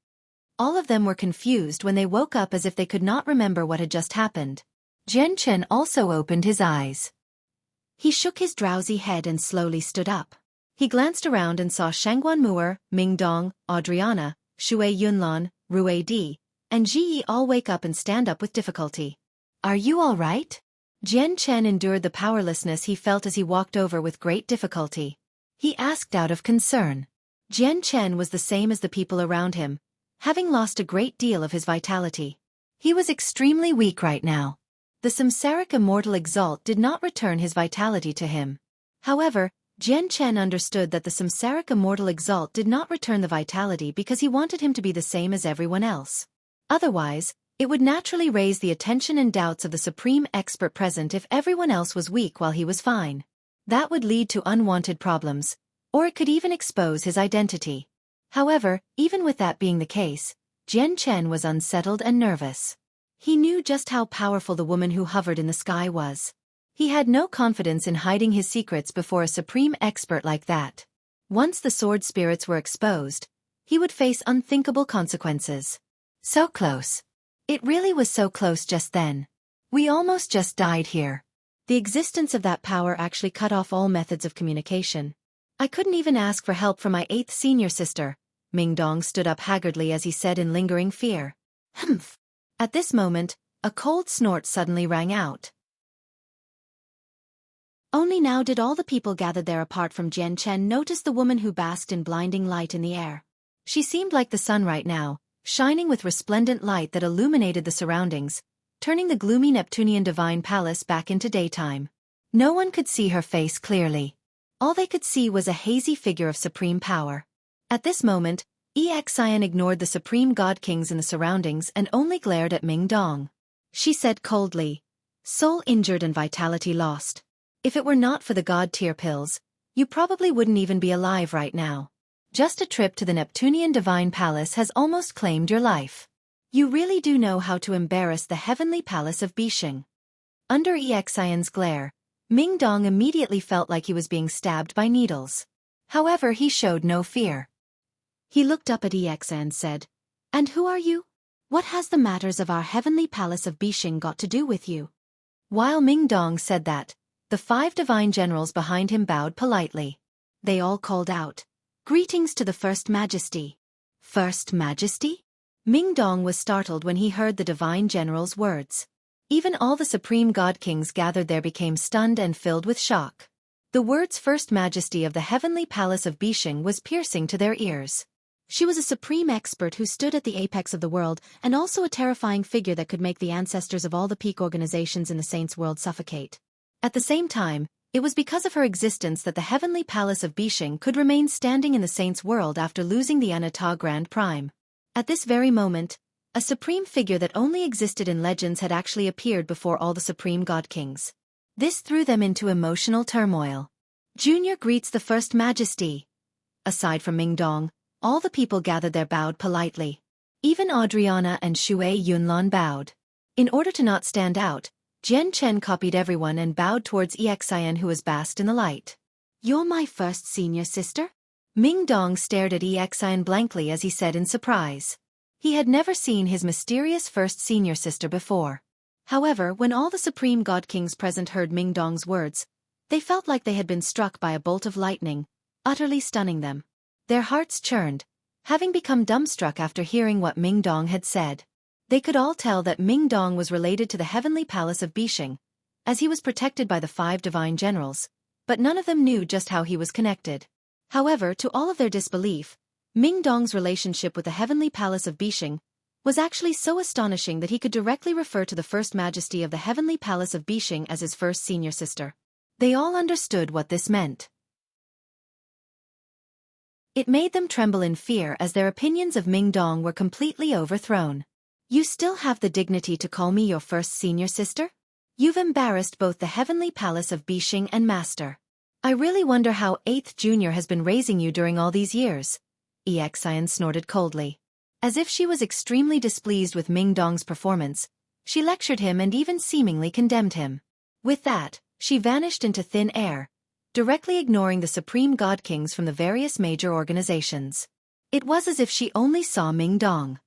S1: All of them were confused when they woke up as if they could not remember what had just happened. Jian Chen also opened his eyes. He shook his drowsy head and slowly stood up. He glanced around and saw Shangguan Mu'er, Ming Dong, Audriana, Shui Yunlan, Rui Di, and Ji Yi all wake up and stand up with difficulty. Are you all right? Jian Chen endured the powerlessness he felt as he walked over with great difficulty. He asked out of concern. Jian Chen was the same as the people around him, having lost a great deal of his vitality. He was extremely weak right now. The samsaric immortal exalt did not return his vitality to him. However, Jian Chen understood that the samsaric immortal exalt did not return the vitality because he wanted him to be the same as everyone else. Otherwise, it would naturally raise the attention and doubts of the supreme expert present if everyone else was weak while he was fine. That would lead to unwanted problems, or it could even expose his identity. However, even with that being the case, Jian Chen was unsettled and nervous. He knew just how powerful the woman who hovered in the sky was. He had no confidence in hiding his secrets before a supreme expert like that. Once the sword spirits were exposed, he would face unthinkable consequences. So close. It really was so close just then. We almost just died here. The existence of that power actually cut off all methods of communication. I couldn't even ask for help from my 8th senior sister. Ming Dong stood up haggardly as he said in lingering fear. Humph. At this moment, a cold snort suddenly rang out. Only now did all the people gathered there apart from Jian Chen notice the woman who basked in blinding light in the air. She seemed like the sun right now, shining with resplendent light that illuminated the surroundings, turning the gloomy Neptunian divine palace back into daytime. No one could see her face clearly. All they could see was a hazy figure of supreme power. At this moment, Xueqi ignored the supreme god kings in the surroundings and only glared at Ming Dong. She said coldly, "Soul injured and vitality lost. If it were not for the god-tier pills, you probably wouldn't even be alive right now. Just a trip to the Neptunian divine palace has almost claimed your life. You really do know how to embarrass the heavenly palace of Bisheng." Under Xueqi's glare, Ming Dong immediately felt like he was being stabbed by needles. However, he showed no fear. He looked up at Xueqi and said, "And who are you? What has the matters of our heavenly palace of Bisheng got to do with you?" While Ming Dong said that, the 5 divine generals behind him bowed politely. They all called out, "Greetings to the First Majesty." First Majesty? Ming Dong was startled when he heard the divine general's words. Even all the supreme god kings gathered there became stunned and filled with shock. The words First Majesty of the heavenly palace of Bisheng was piercing to their ears. She was a supreme expert who stood at the apex of the world and also a terrifying figure that could make the ancestors of all the peak organizations in the Saints' world suffocate. At the same time, it was because of her existence that the heavenly palace of Bisheng could remain standing in the Saints' world after losing the Anata Grand Prime. At this very moment, a supreme figure that only existed in legends had actually appeared before all the supreme god kings. This threw them into emotional turmoil. "Junior greets the First Majesty." Aside from Ming Dong, all the people gathered there bowed politely. Even Adriana and Xue Yunlan bowed. In order to not stand out, Jian Chen copied everyone and bowed towards Xueqi who was basked in the light. "You're my first senior sister?" Ming Dong stared at Xueqi blankly as he said in surprise. He had never seen his mysterious first senior sister before. However, when all the supreme god kings present heard Ming Dong's words, they felt like they had been struck by a bolt of lightning, utterly stunning them. Their hearts churned, having become dumbstruck after hearing what Ming Dong had said. They could all tell that Ming Dong was related to the heavenly palace of Bisheng, as he was protected by the 5 divine generals, but none of them knew just how he was connected. However, to all of their disbelief, Ming Dong's relationship with the heavenly palace of Bisheng was actually so astonishing that he could directly refer to the First Majesty of the heavenly palace of Bisheng as his first senior sister. They all understood what this meant. It made them tremble in fear as their opinions of Ming Dong were completely overthrown. "You still have the dignity to call me your first senior sister? You've embarrassed both the heavenly palace of Bisheng and Master. I really wonder how 8th Junior has been raising you during all these years." Xueqi snorted coldly. As if she was extremely displeased with Ming Dong's performance, she lectured him and even seemingly condemned him. With that, she vanished into thin air, directly ignoring the supreme god kings from the various major organizations. It was as if she only saw Ming Dong.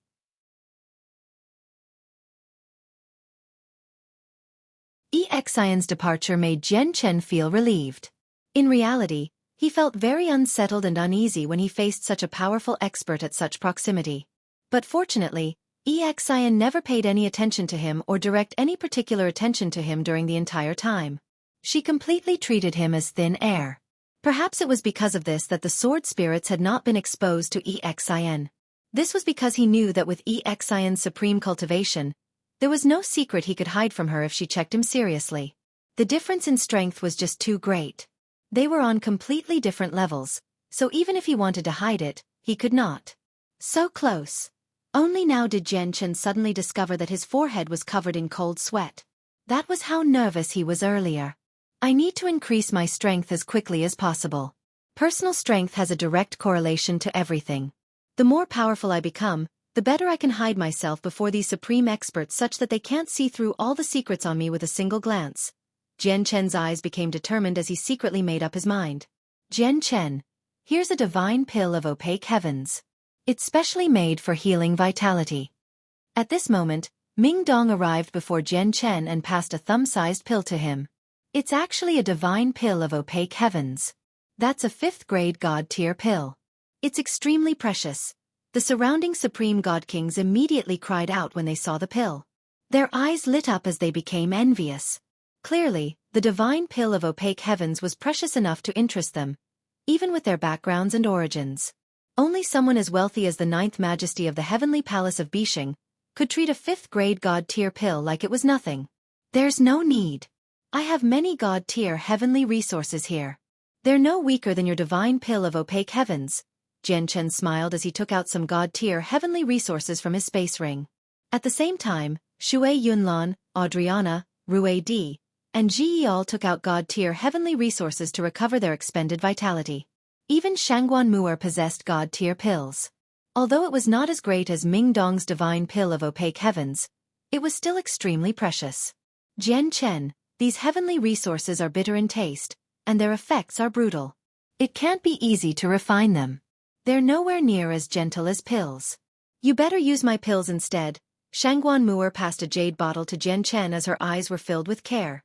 S1: Xueqi's departure made Jian Chen feel relieved. In reality, he felt very unsettled and uneasy when he faced such a powerful expert at such proximity. But fortunately, Xueqi never paid any attention to him or direct any particular attention to him during the entire time. She completely treated him as thin air. Perhaps it was because of this that the sword spirits had not been exposed to Xueqi. This was because he knew that with Xueqi's supreme cultivation, there was no secret he could hide from her if she checked him seriously. The difference in strength was just too great. They were on completely different levels, so even if he wanted to hide it, he could not. So close. Only now did Jian Chen suddenly discover that his forehead was covered in cold sweat. That was how nervous he was earlier. I need to increase my strength as quickly as possible. Personal strength has a direct correlation to everything. The more powerful I become, the better I can hide myself before these supreme experts such that they can't see through all the secrets on me with a single glance. Jian Chen's eyes became determined as he secretly made up his mind. Jian Chen, here's a divine pill of opaque heavens. It's specially made for healing vitality. At this moment, Ming Dong arrived before Jian Chen and passed a thumb-sized pill to him. It's actually a divine pill of opaque heavens. That's a 5th-grade god-tier pill. It's extremely precious. The surrounding supreme god kings immediately cried out when they saw the pill. Their eyes lit up as they became envious. Clearly, the divine pill of opaque heavens was precious enough to interest them, even with their backgrounds and origins. Only someone as wealthy as the 9th Majesty of the Heavenly Palace of Bisheng could treat a 5th-grade god-tier pill like it was nothing. There's no need. I have many god-tier heavenly resources here. They're no weaker than your divine pill of opaque heavens. Jian Chen smiled as he took out some god-tier heavenly resources from his space ring. At the same time, Shui Yunlan, Adriana, Rui Di, and Ji all took out god-tier heavenly resources to recover their expended vitality. Even Shangguan Mu'er possessed god-tier pills. Although it was not as great as Ming Dong's divine pill of opaque heavens, it was still extremely precious. Jian Chen, these heavenly resources are bitter in taste, and their effects are brutal. It can't be easy to refine them. They're nowhere near as gentle as pills. You better use my pills instead. Shangguan Mu'er passed a jade bottle to Jian Chen as her eyes were filled with care.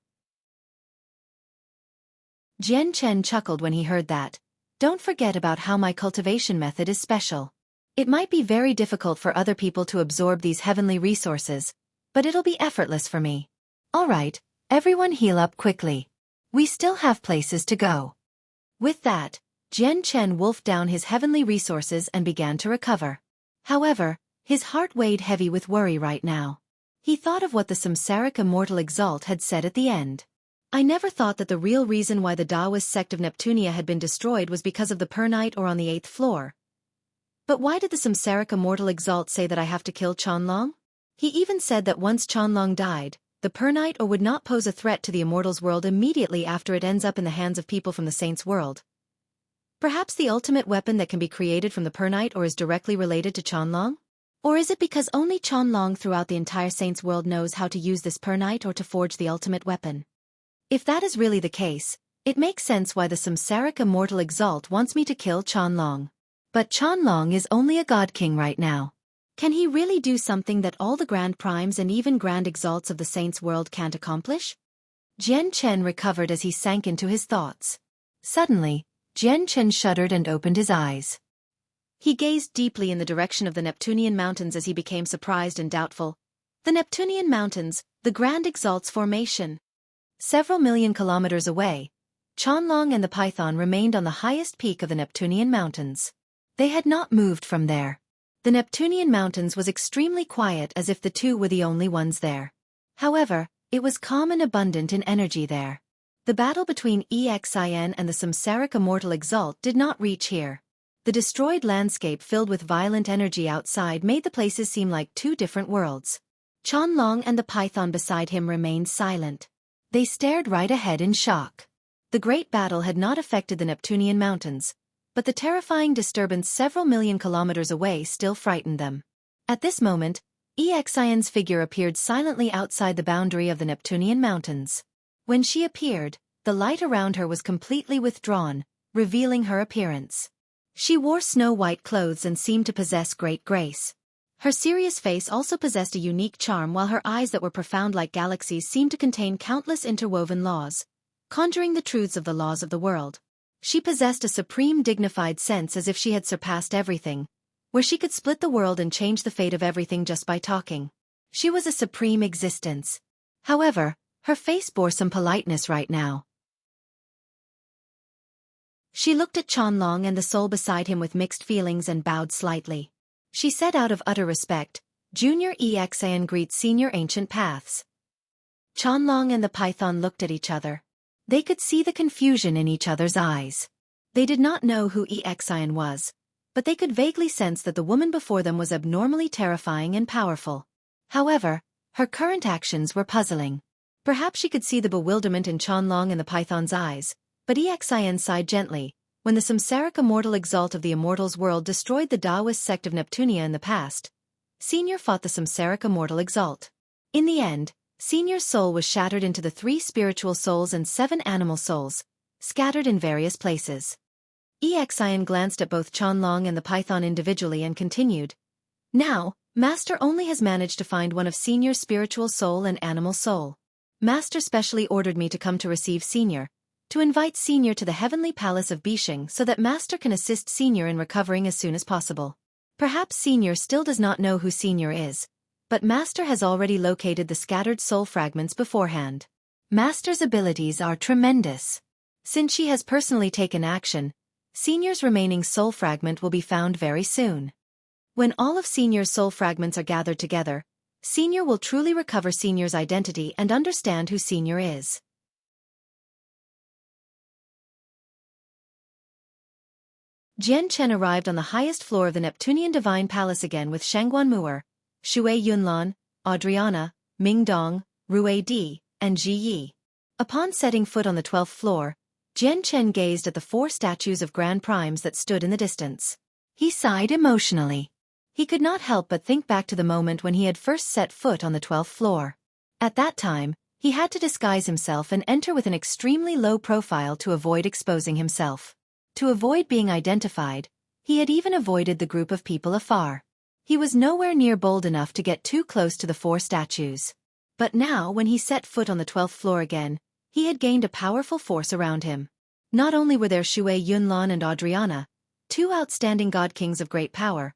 S1: Jian Chen chuckled when he heard that. Don't forget about how my cultivation method is special. It might be very difficult for other people to absorb these heavenly resources, but it'll be effortless for me. All right, everyone heal up quickly. We still have places to go. With that, Jian Chen wolfed down his heavenly resources and began to recover. However, his heart weighed heavy with worry right now. He thought of what the Samsaric immortal Exalt had said at the end. I never thought that the real reason why the Taoist sect of Neptunia had been destroyed was because of the Pernite or on the 8th floor. But why did the Samsaric immortal Exalt say that I have to kill Chanlong? He even said that once Chanlong died, the Pernite or would not pose a threat to the immortals world immediately after it ends up in the hands of people from the saints' world. Perhaps the ultimate weapon that can be created from the Pernite or is directly related to Chanlong? Or is it because only Chanlong throughout the entire saints' world knows how to use this Pernite or to forge the ultimate weapon? If that is really the case, it makes sense why the Samsaric immortal Exalt wants me to kill Chanlong. But Chanlong is only a god king right now. Can he really do something that all the grand primes and even grand exalts of the saints' world can't accomplish? Jian Chen recovered as he sank into his thoughts. Suddenly, Jian Chen shuddered and opened his eyes. He gazed deeply in the direction of the Neptunian mountains as he became surprised and doubtful. The Neptunian mountains, the Grand Exalt's formation. Several million kilometers away, Chanlong and the Python remained on the highest peak of the Neptunian mountains. They had not moved from there. The Neptunian mountains was extremely quiet as if the two were the only ones there. However, it was calm and abundant in energy there. The battle between Xueqi and the Samsaric immortal Exalt did not reach here. The destroyed landscape filled with violent energy outside made the places seem like two different worlds. Chanlong and the Python beside him remained silent. They stared right ahead in shock. The great battle had not affected the Neptunian mountains, but the terrifying disturbance several million kilometers away still frightened them. At this moment, Xueqi's figure appeared silently outside the boundary of the Neptunian mountains. When she appeared, the light around her was completely withdrawn, revealing her appearance. She wore snow-white clothes and seemed to possess great grace. Her serious face also possessed a unique charm while her eyes that were profound like galaxies seemed to contain countless interwoven laws, conjuring the truths of the laws of the world. She possessed a supreme dignified sense as if she had surpassed everything, where she could split the world and change the fate of everything just by talking. She was a supreme existence. However, her face bore some politeness right now. She looked at Qianlong and the soul beside him with mixed feelings and bowed slightly. She said out of utter respect, "Junior Exan greets Senior Ancient Paths." Qianlong and the python looked at each other. They could see the confusion in each other's eyes. They did not know who Exan was, but they could vaguely sense that the woman before them was abnormally terrifying and powerful. However, her current actions were puzzling. Perhaps she could see the bewilderment in Qianlong and the python's eyes, but Exan sighed gently. When the samsaric immortal exalt of the immortals world destroyed the Taoist sect of Neptunia in the past, Senior fought the samsaric immortal exalt. In the end, Senior's soul was shattered into the 3 spiritual souls and 7 animal souls, scattered in various places. Exan glanced at both Qianlong and the python individually and continued, "Now, Master only has managed to find one of Senior's spiritual soul and animal soul. Master specially ordered me to come to receive Senior, to invite Senior to the heavenly palace of Bishing so that Master can assist Senior in recovering as soon as possible. Perhaps Senior still does not know who Senior is, but Master has already located the scattered soul fragments beforehand. Master's abilities are tremendous. Since she has personally taken action, Senior's remaining soul fragment will be found very soon. When all of Senior's soul fragments are gathered together, Senior will truly recover Senior's identity and understand who Senior is." Jian Chen arrived on the highest floor of the Neptunian Divine Palace again with Shangguan Mu'er, Xue Yunlan, Adriana, Ming Dong, Rui Di, and Ji Yi. Upon setting foot on the 12th floor, Jian Chen gazed at the 4 statues of Grand Primes that stood in the distance. He sighed emotionally. He could not help but think back to the moment when he had first set foot on the 12th floor. At that time, he had to disguise himself and enter with an extremely low profile to avoid exposing himself. To avoid being identified, he had even avoided the group of people afar. He was nowhere near bold enough to get too close to the 4 statues. But now when he set foot on the 12th floor again, he had gained a powerful force around him. Not only were there Xue Yunlan and Adriana, 2 outstanding god kings of great power,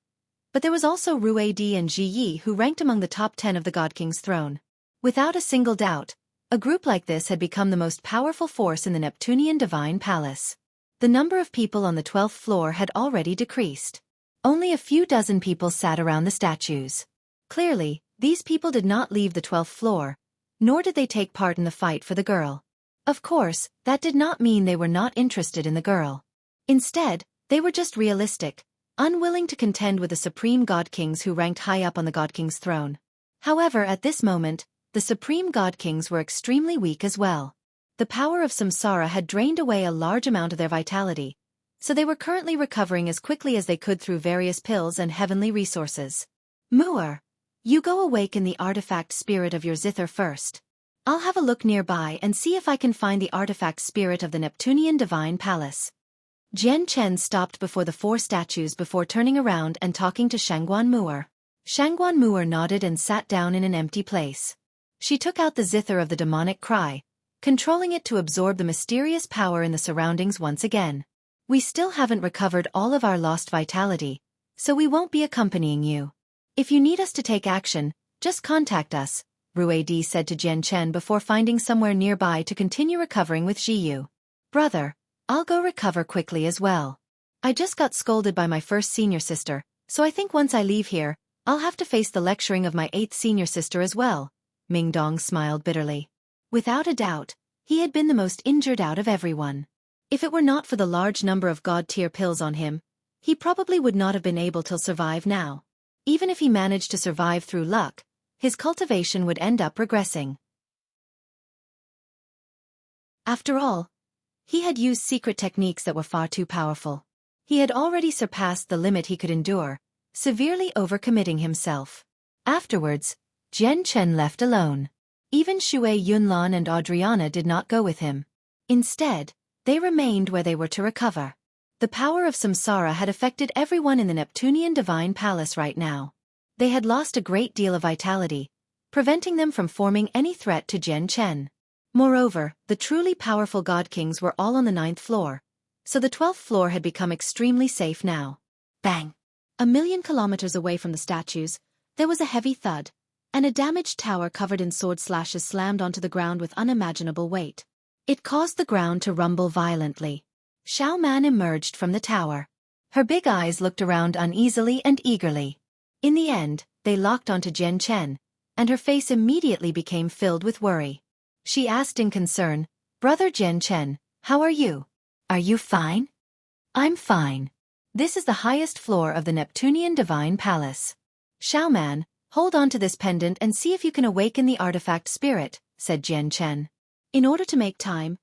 S1: but there was also Rui Di and Ji Yi who ranked among the top 10 of the god king's throne. Without a single doubt, a group like this had become the most powerful force in the Neptunian Divine Palace. The number of people on the 12th floor had already decreased. Only a few dozen people sat around the statues. Clearly, these people did not leave the 12th floor, nor did they take part in the fight for the girl. Of course, that did not mean they were not interested in the girl. Instead, they were just realistic, unwilling to contend with the supreme god kings who ranked high up on the god king's throne. However, at this moment, the supreme god kings were extremely weak as well. The power of samsara had drained away a large amount of their vitality, so they were currently recovering as quickly as they could through various pills and heavenly resources. "Mu'er, you go awaken the artifact spirit of your zither first. I'll have a look nearby and see if I can find the artifact spirit of the Neptunian Divine Palace." Jian Chen stopped before the 4 statues before turning around and talking to Shangguan Mu'er. Shangguan Mu'er nodded and sat down in an empty place. She took out the zither of the demonic cry, controlling it to absorb the mysterious power in the surroundings once again. "We still haven't recovered all of our lost vitality, so we won't be accompanying you. If you need us to take action, just contact us," Rui Di said to Jian Chen before finding somewhere nearby to continue recovering with Ji Yu. "Brother, I'll go recover quickly as well. I just got scolded by my first senior sister, so I think once I leave here, I'll have to face the lecturing of my 8th senior sister as well." Ming Dong smiled bitterly. Without a doubt, he had been the most injured out of everyone. If it were not for the large number of god-tier pills on him, he probably would not have been able to survive now. Even if he managed to survive through luck, his cultivation would end up regressing. After all, he had used secret techniques that were far too powerful. He had already surpassed the limit he could endure, severely overcommitting himself. Afterwards, Jian Chen left alone. Even Xue Yunlan and Adriana did not go with him. Instead, they remained where they were to recover. The power of samsara had affected everyone in the Neptunian Divine Palace right now. They had lost a great deal of vitality, preventing them from forming any threat to Jian Chen. Moreover, the truly powerful god kings were all on the 9th floor, so the 12th floor had become extremely safe now. Bang! 1,000,000 kilometers away from the statues, there was a heavy thud, and a damaged tower covered in sword slashes slammed onto the ground with unimaginable weight. It caused the ground to rumble violently. Xiao Man emerged from the tower. Her big eyes looked around uneasily and eagerly. In the end, they locked onto Jian Chen, and her face immediately became filled with worry. She asked in concern, "Brother Jian Chen, how are you? Are you fine?" "I'm fine. This is the highest floor of the Neptunian Divine Palace." "Xiao Man, hold on to this pendant and see if you can awaken the artifact spirit," said Jian Chen. In order to make time,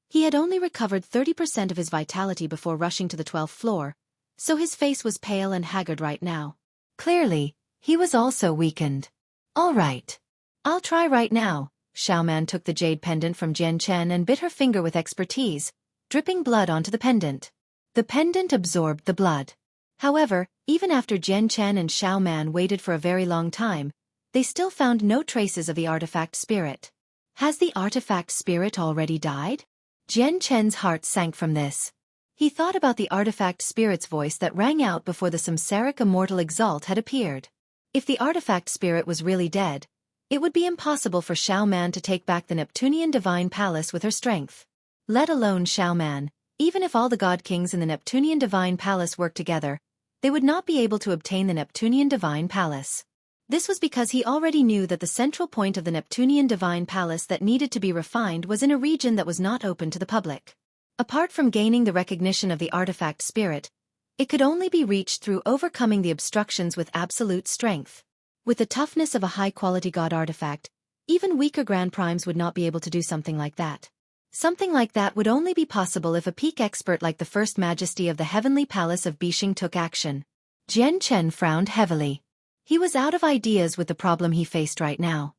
S1: he had only recovered 30% of his vitality before rushing to the 12th floor, so his face was pale and haggard right now. Clearly, he was also weakened. "All right. I'll try right now." Xiao Man took the jade pendant from Jian Chen and bit her finger with expertise, dripping blood onto the pendant. The pendant absorbed the blood. However, even after Jian Chen and Xiao Man waited for a very long time, they still found no traces of the artifact spirit. Has the artifact spirit already died? Jian Chen's heart sank from this. He thought about the artifact spirit's voice that rang out before the samsaric immortal exalt had appeared. If the artifact spirit was really dead, it would be impossible for Xiao Man to take back the Neptunian Divine Palace with her strength. Let alone Xiao Man, even if all the god kings in the Neptunian Divine Palace worked together, they would not be able to obtain the Neptunian Divine Palace. This was because he already knew that the central point of the Neptunian Divine Palace that needed to be refined was in a region that was not open to the public. Apart from gaining the recognition of the artifact spirit, it could only be reached through overcoming the obstructions with absolute strength. With the toughness of a high-quality god artifact, even weaker Grand Primes would not be able to do something like that. Something like that would only be possible if a peak expert like the First Majesty of the Heavenly Palace of Bixing took action. Jian Chen frowned heavily. He was out of ideas with the problem he faced right now.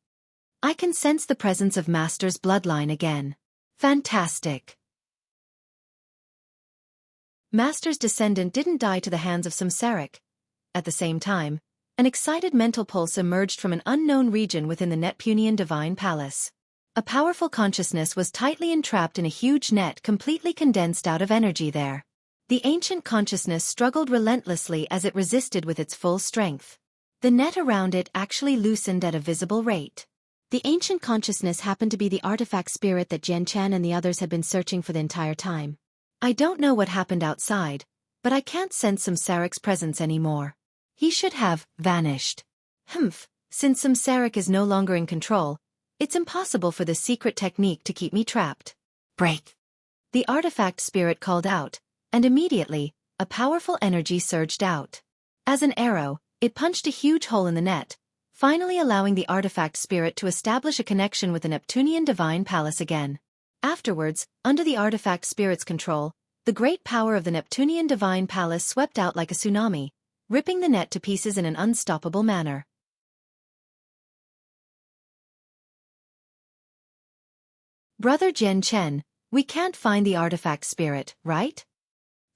S1: "I can sense the presence of Master's bloodline again." "Fantastic." Master's descendant didn't die to the hands of samsaric. At the same time, an excited mental pulse emerged from an unknown region within the Neptunian Divine Palace. A powerful consciousness was tightly entrapped in a huge net completely condensed out of energy there. The ancient consciousness struggled relentlessly as it resisted with its full strength. The net around it actually loosened at a visible rate. The ancient consciousness happened to be the artifact spirit that Jian Chen and the others had been searching for the entire time. "I don't know what happened outside, but I can't sense samsaric's presence anymore. He should have vanished." Since samsaric is no longer in control, it's impossible for the secret technique to keep me trapped. "Break!" The artifact spirit called out, and immediately, a powerful energy surged out. As an arrow, it punched a huge hole in the net, finally allowing the artifact spirit to establish a connection with the Neptunian Divine Palace again. Afterwards, under the artifact spirit's control, the great power of the Neptunian Divine Palace swept out like a tsunami, ripping the net to pieces in an unstoppable manner. "Brother Jian Chen, we can't find the artifact spirit, right?"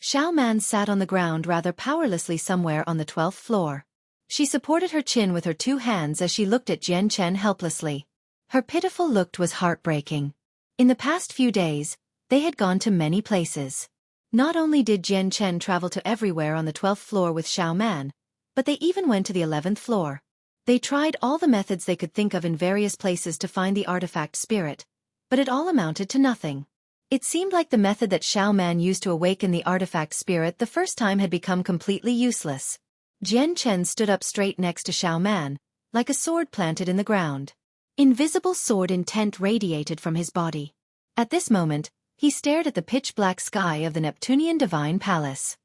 S1: Xiao Man sat on the ground rather powerlessly somewhere on the 12th floor. She supported her chin with her two hands as she looked at Jian Chen helplessly. Her pitiful look was heartbreaking. In the past few days, they had gone to many places. Not only did Jian Chen travel to everywhere on the 12th floor with Xiao Man, but they even went to the 11th floor. They tried all the methods they could think of in various places to find the artifact spirit, but it all amounted to nothing. It seemed like the method that Xiao Man used to awaken the artifact spirit the first time had become completely useless. Jian Chen stood up straight next to Xiao Man, like a sword planted in the ground. Invisible sword intent radiated from his body. At this moment, he stared at the pitch-black sky of the Neptunian Divine Palace.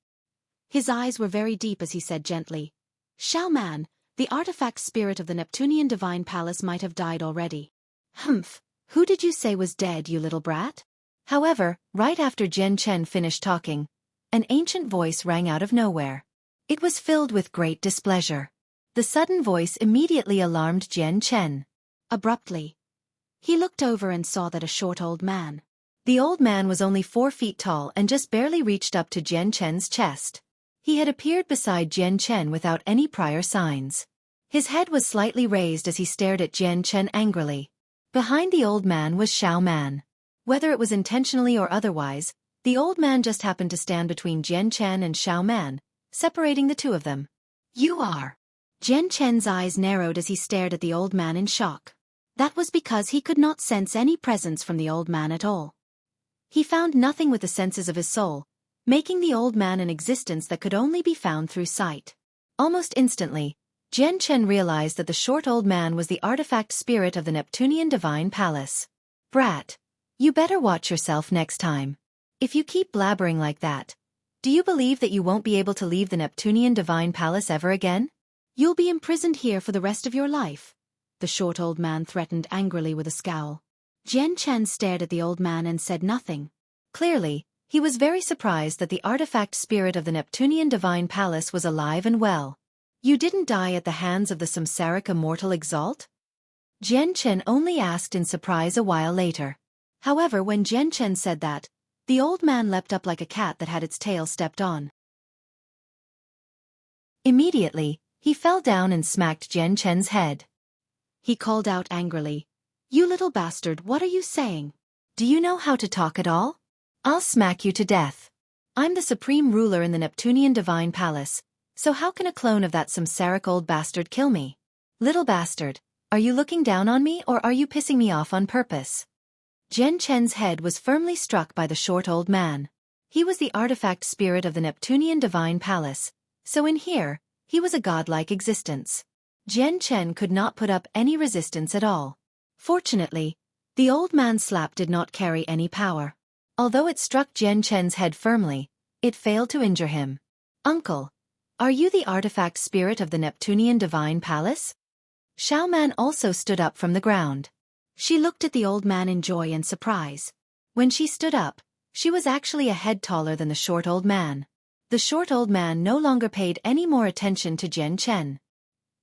S1: His eyes were very deep as he said gently, "Xiao Man, the artifact spirit of the Neptunian Divine Palace might have died already." Who did you say was dead, you little brat?" However, right after Jian Chen finished talking, an ancient voice rang out of nowhere. It was filled with great displeasure. The sudden voice immediately alarmed Jian Chen. Abruptly, he looked over and saw that a short old man. The old man was only 4 feet tall and just barely reached up to Jian Chen's chest. He had appeared beside Jian Chen without any prior signs. His head was slightly raised as he stared at Jian Chen angrily. Behind the old man was Xiao Man. Whether it was intentionally or otherwise, the old man just happened to stand between Jian Chen and Xiao Man, separating the two of them. You are. Jian Chen's eyes narrowed as he stared at the old man in shock. That was because he could not sense any presence from the old man at all. He found nothing with the senses of his soul, making the old man an existence that could only be found through sight. Almost instantly, Jian Chen realized that the short old man was the artifact spirit of the Neptunian Divine Palace. Brat, you better watch yourself next time. If you keep blabbering like that, do you believe that you won't be able to leave the Neptunian Divine Palace ever again? You'll be imprisoned here for the rest of your life, the short old man threatened angrily with a scowl. Jian Chen stared at the old man and said nothing. Clearly, he was very surprised that the artifact spirit of the Neptunian Divine Palace was alive and well. You didn't die at the hands of the Samsaric Immortal Exalt? Jian Chen only asked in surprise a while later. However, when Jian Chen said that, the old man leapt up like a cat that had its tail stepped on. Immediately, he fell down and smacked Jian Chen's head. He called out angrily, "You little bastard, what are you saying? Do you know how to talk at all? I'll smack you to death. I'm the supreme ruler in the Neptunian Divine Palace, so how can a clone of that samsaric old bastard kill me? Little bastard, are you looking down on me or are you pissing me off on purpose?" Jian Chen's head was firmly struck by the short old man. He was the artifact spirit of the Neptunian Divine Palace, so in here, he was a godlike existence. Jian Chen could not put up any resistance at all. Fortunately, the old man's slap did not carry any power. Although it struck Jian Chen's head firmly, it failed to injure him. "Uncle, are you the artifact spirit of the Neptunian Divine Palace?" Xiaoman also stood up from the ground. She looked at the old man in joy and surprise. When she stood up, she was actually a head taller than the short old man. The short old man no longer paid any more attention to Jian Chen.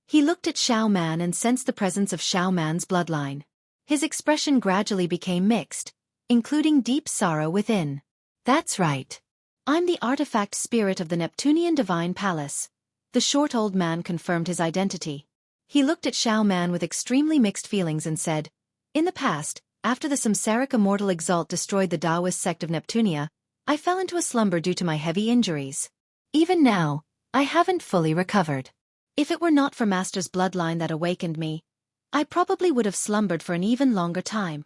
S1: He looked at Xiaoman and sensed the presence of Xiaoman's bloodline. His expression gradually became mixed, including deep sorrow within. "That's right. I'm the artifact spirit of the Neptunian Divine Palace." The short old man confirmed his identity. He looked at Xiaoman with extremely mixed feelings and said, "In the past, after the Samsaric Immortal Exalt destroyed the Taoist sect of Neptunia, I fell into a slumber due to my heavy injuries. Even now, I haven't fully recovered. If it were not for Master's bloodline that awakened me, I probably would have slumbered for an even longer time.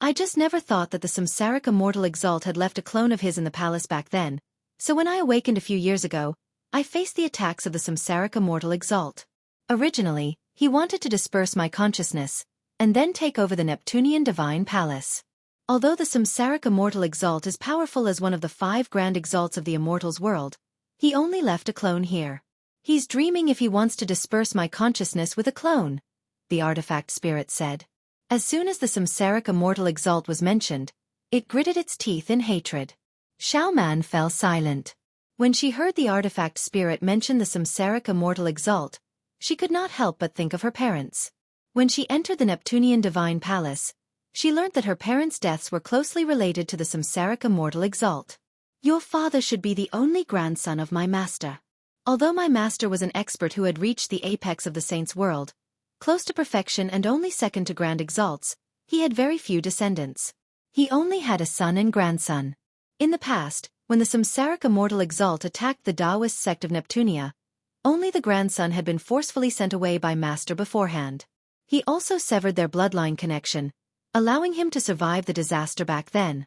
S1: I just never thought that the Samsaric Immortal Exalt had left a clone of his in the palace back then, so when I awakened a few years ago, I faced the attacks of the Samsaric Immortal Exalt. Originally, he wanted to disperse my consciousness, and then take over the Neptunian Divine Palace. Although the Samsaric Immortal Exalt is powerful as one of the 5 grand exalts of the Immortals world, he only left a clone here. He's dreaming if he wants to disperse my consciousness with a clone," the artifact spirit said. As soon as the Samsaric Immortal Exalt was mentioned, it gritted its teeth in hatred. Xiaoman fell silent. When she heard the artifact spirit mention the Samsaric Immortal Exalt, she could not help but think of her parents. When she entered the Neptunian Divine Palace, she learnt that her parents' deaths were closely related to the Samsaric Immortal Exalt. "Your father should be the only grandson of my master. Although my master was an expert who had reached the apex of the saints' world, close to perfection and only second to grand exalts, he had very few descendants. He only had a son and grandson. In the past, when the Samsaric Immortal Exalt attacked the Taoist sect of Neptunia, only the grandson had been forcefully sent away by master beforehand. He also severed their bloodline connection, allowing him to survive the disaster back then.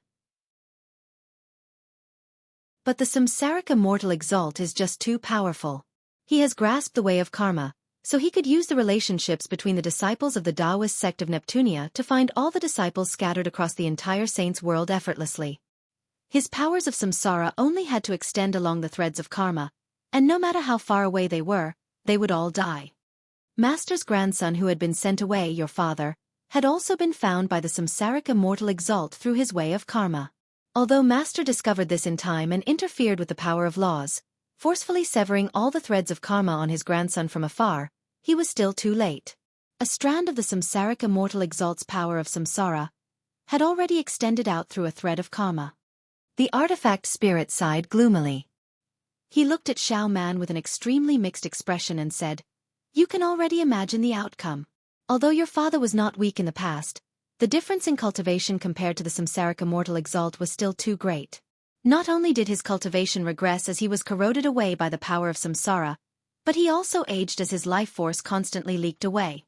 S1: But the Samsaric Immortal Exalt is just too powerful. He has grasped the way of karma, so he could use the relationships between the disciples of the Taoist sect of Neptunia to find all the disciples scattered across the entire saints' world effortlessly. His powers of samsara only had to extend along the threads of karma, and no matter how far away they would all die. Master's grandson who had been sent away, your father, had also been found by the Samsaric Immortal Exalt through his way of karma. Although Master discovered this in time and interfered with the power of laws, forcefully severing all the threads of karma on his grandson from afar, he was still too late. A strand of the Samsaric Immortal Exalt's power of samsara had already extended out through a thread of karma. The artifact spirit sighed gloomily. He looked at Xiaoman with an extremely mixed expression and said, "You can already imagine the outcome. Although your father was not weak in the past, the difference in cultivation compared to the Samsaric Immortal Exalt was still too great. Not only did his cultivation regress as he was corroded away by the power of samsara, But he also aged as his life force constantly leaked away.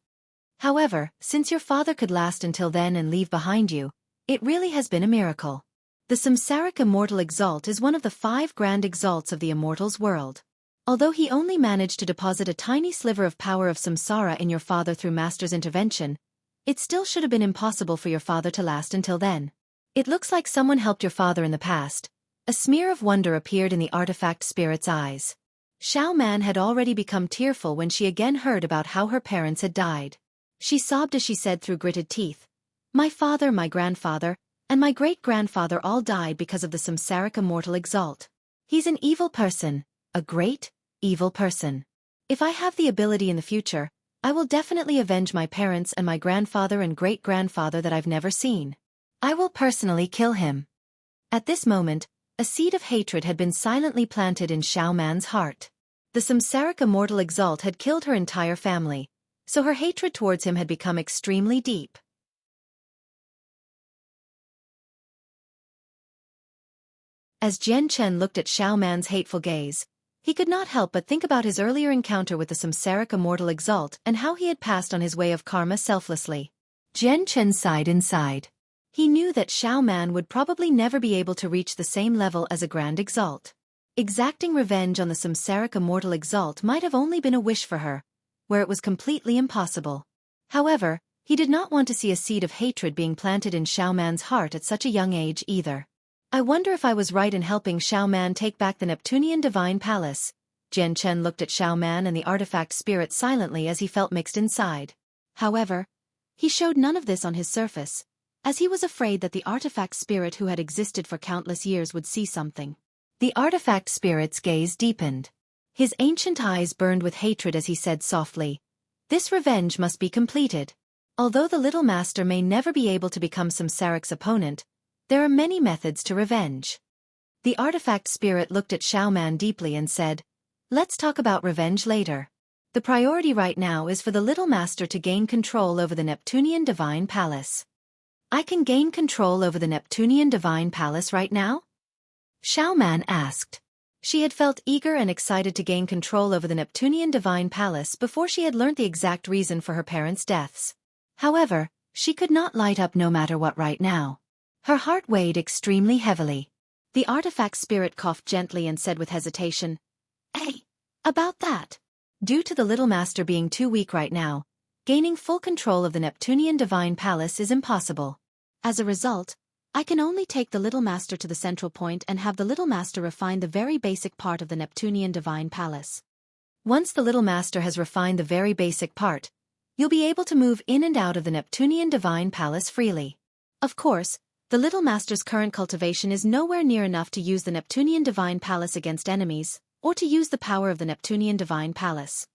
S1: However, since your father could last until then and leave behind you, it really has been a miracle. The Samsaric Immortal Exalt is one of the 5 grand exalts of the Immortals world. Although he only managed to deposit a tiny sliver of power of samsara in your father through Master's intervention, it still should have been impossible for your father to last until then. It looks like someone helped your father in the past. A smear of wonder appeared in the artifact spirit's eyes. Xiao Man had already become tearful when she again heard about how her parents had died. She sobbed as she said through gritted teeth, "My father, my grandfather, and my great-grandfather all died because of the Samsaric Immortal Exalt. He's an evil person, a great, evil person. If I have the ability in the future, I will definitely avenge my parents and my grandfather and great-grandfather that I've never seen. I will personally kill him." At this moment, a seed of hatred had been silently planted in Xiao Man's heart. The Samsaric Immortal Exalt had killed her entire family, so her hatred towards him had become extremely deep. As Jian Chen looked at Xiao Man's hateful gaze, he could not help but think about his earlier encounter with the Samsaric Immortal Exalt and how he had passed on his way of karma selflessly. Jian Chen sighed inside. He knew that Xiao Man would probably never be able to reach the same level as a Grand Exalt. Exacting revenge on the Samsaric Immortal Exalt might have only been a wish for her, where it was completely impossible. However, he did not want to see a seed of hatred being planted in Xiao Man's heart at such a young age either. I wonder if I was right in helping Xiao Man take back the Neptunian Divine Palace. Jian Chen looked at Xiao Man and the artifact spirit silently as he felt mixed inside. However, he showed none of this on his surface, as he was afraid that the artifact spirit who had existed for countless years would see something. The artifact spirit's gaze deepened. His ancient eyes burned with hatred as he said softly, "This revenge must be completed. Although the Little Master may never be able to become Samsaric's opponent, there are many methods to revenge." The artifact spirit looked at Xiao Man deeply and said, "Let's talk about revenge later. The priority right now is for the Little Master to gain control over the Neptunian Divine Palace." "I can gain control over the Neptunian Divine Palace right now?" Xiao Man asked. She had felt eager and excited to gain control over the Neptunian Divine Palace before she had learnt the exact reason for her parents' deaths. However, she could not light up no matter what right now. Her heart weighed extremely heavily. The artifact spirit coughed gently and said with hesitation, "Hey, about that. Due to the Little Master being too weak right now, gaining full control of the Neptunian Divine Palace is impossible. As a result, I can only take the Little Master to the central point and have the Little Master refine the very basic part of the Neptunian Divine Palace. Once the Little Master has refined the very basic part, you'll be able to move in and out of the Neptunian Divine Palace freely. Of course, the Little Master's current cultivation is nowhere near enough to use the Neptunian Divine Palace against enemies, or to use the power of the Neptunian Divine Palace.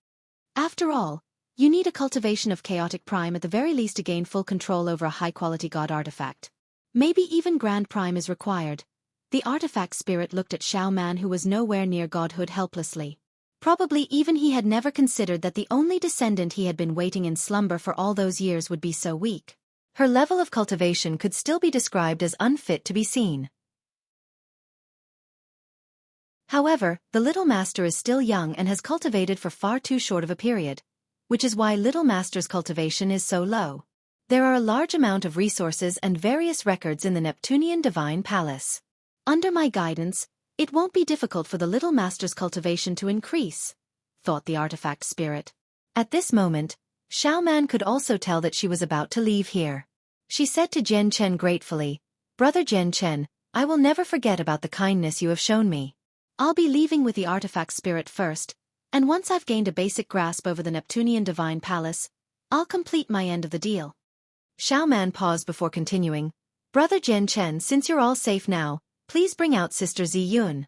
S1: After all, you need a cultivation of Chaotic Prime at the very least to gain full control over a high-quality god artifact. Maybe even Grand Prime is required." The artifact spirit looked at Xiao Man, who was nowhere near godhood, helplessly. Probably even he had never considered that the only descendant he had been waiting in slumber for all those years would be so weak. Her level of cultivation could still be described as unfit to be seen. However, the Little Master is still young and has cultivated for far too short of a period, which is why Little Master's cultivation is so low. There are a large amount of resources and various records in the Neptunian Divine Palace. Under my guidance, it won't be difficult for the Little Master's cultivation to increase, thought the artifact spirit. At this moment, Xiao Man could also tell that she was about to leave here. She said to Jian Chen gratefully, "Brother Jian Chen, I will never forget about the kindness you have shown me. I'll be leaving with the artifact spirit first, and once I've gained a basic grasp over the Neptunian Divine Palace, I'll complete my end of the deal." Xiao Man paused before continuing, "Brother Jian Chen, since you're all safe now, please bring out Sister Zi Yun."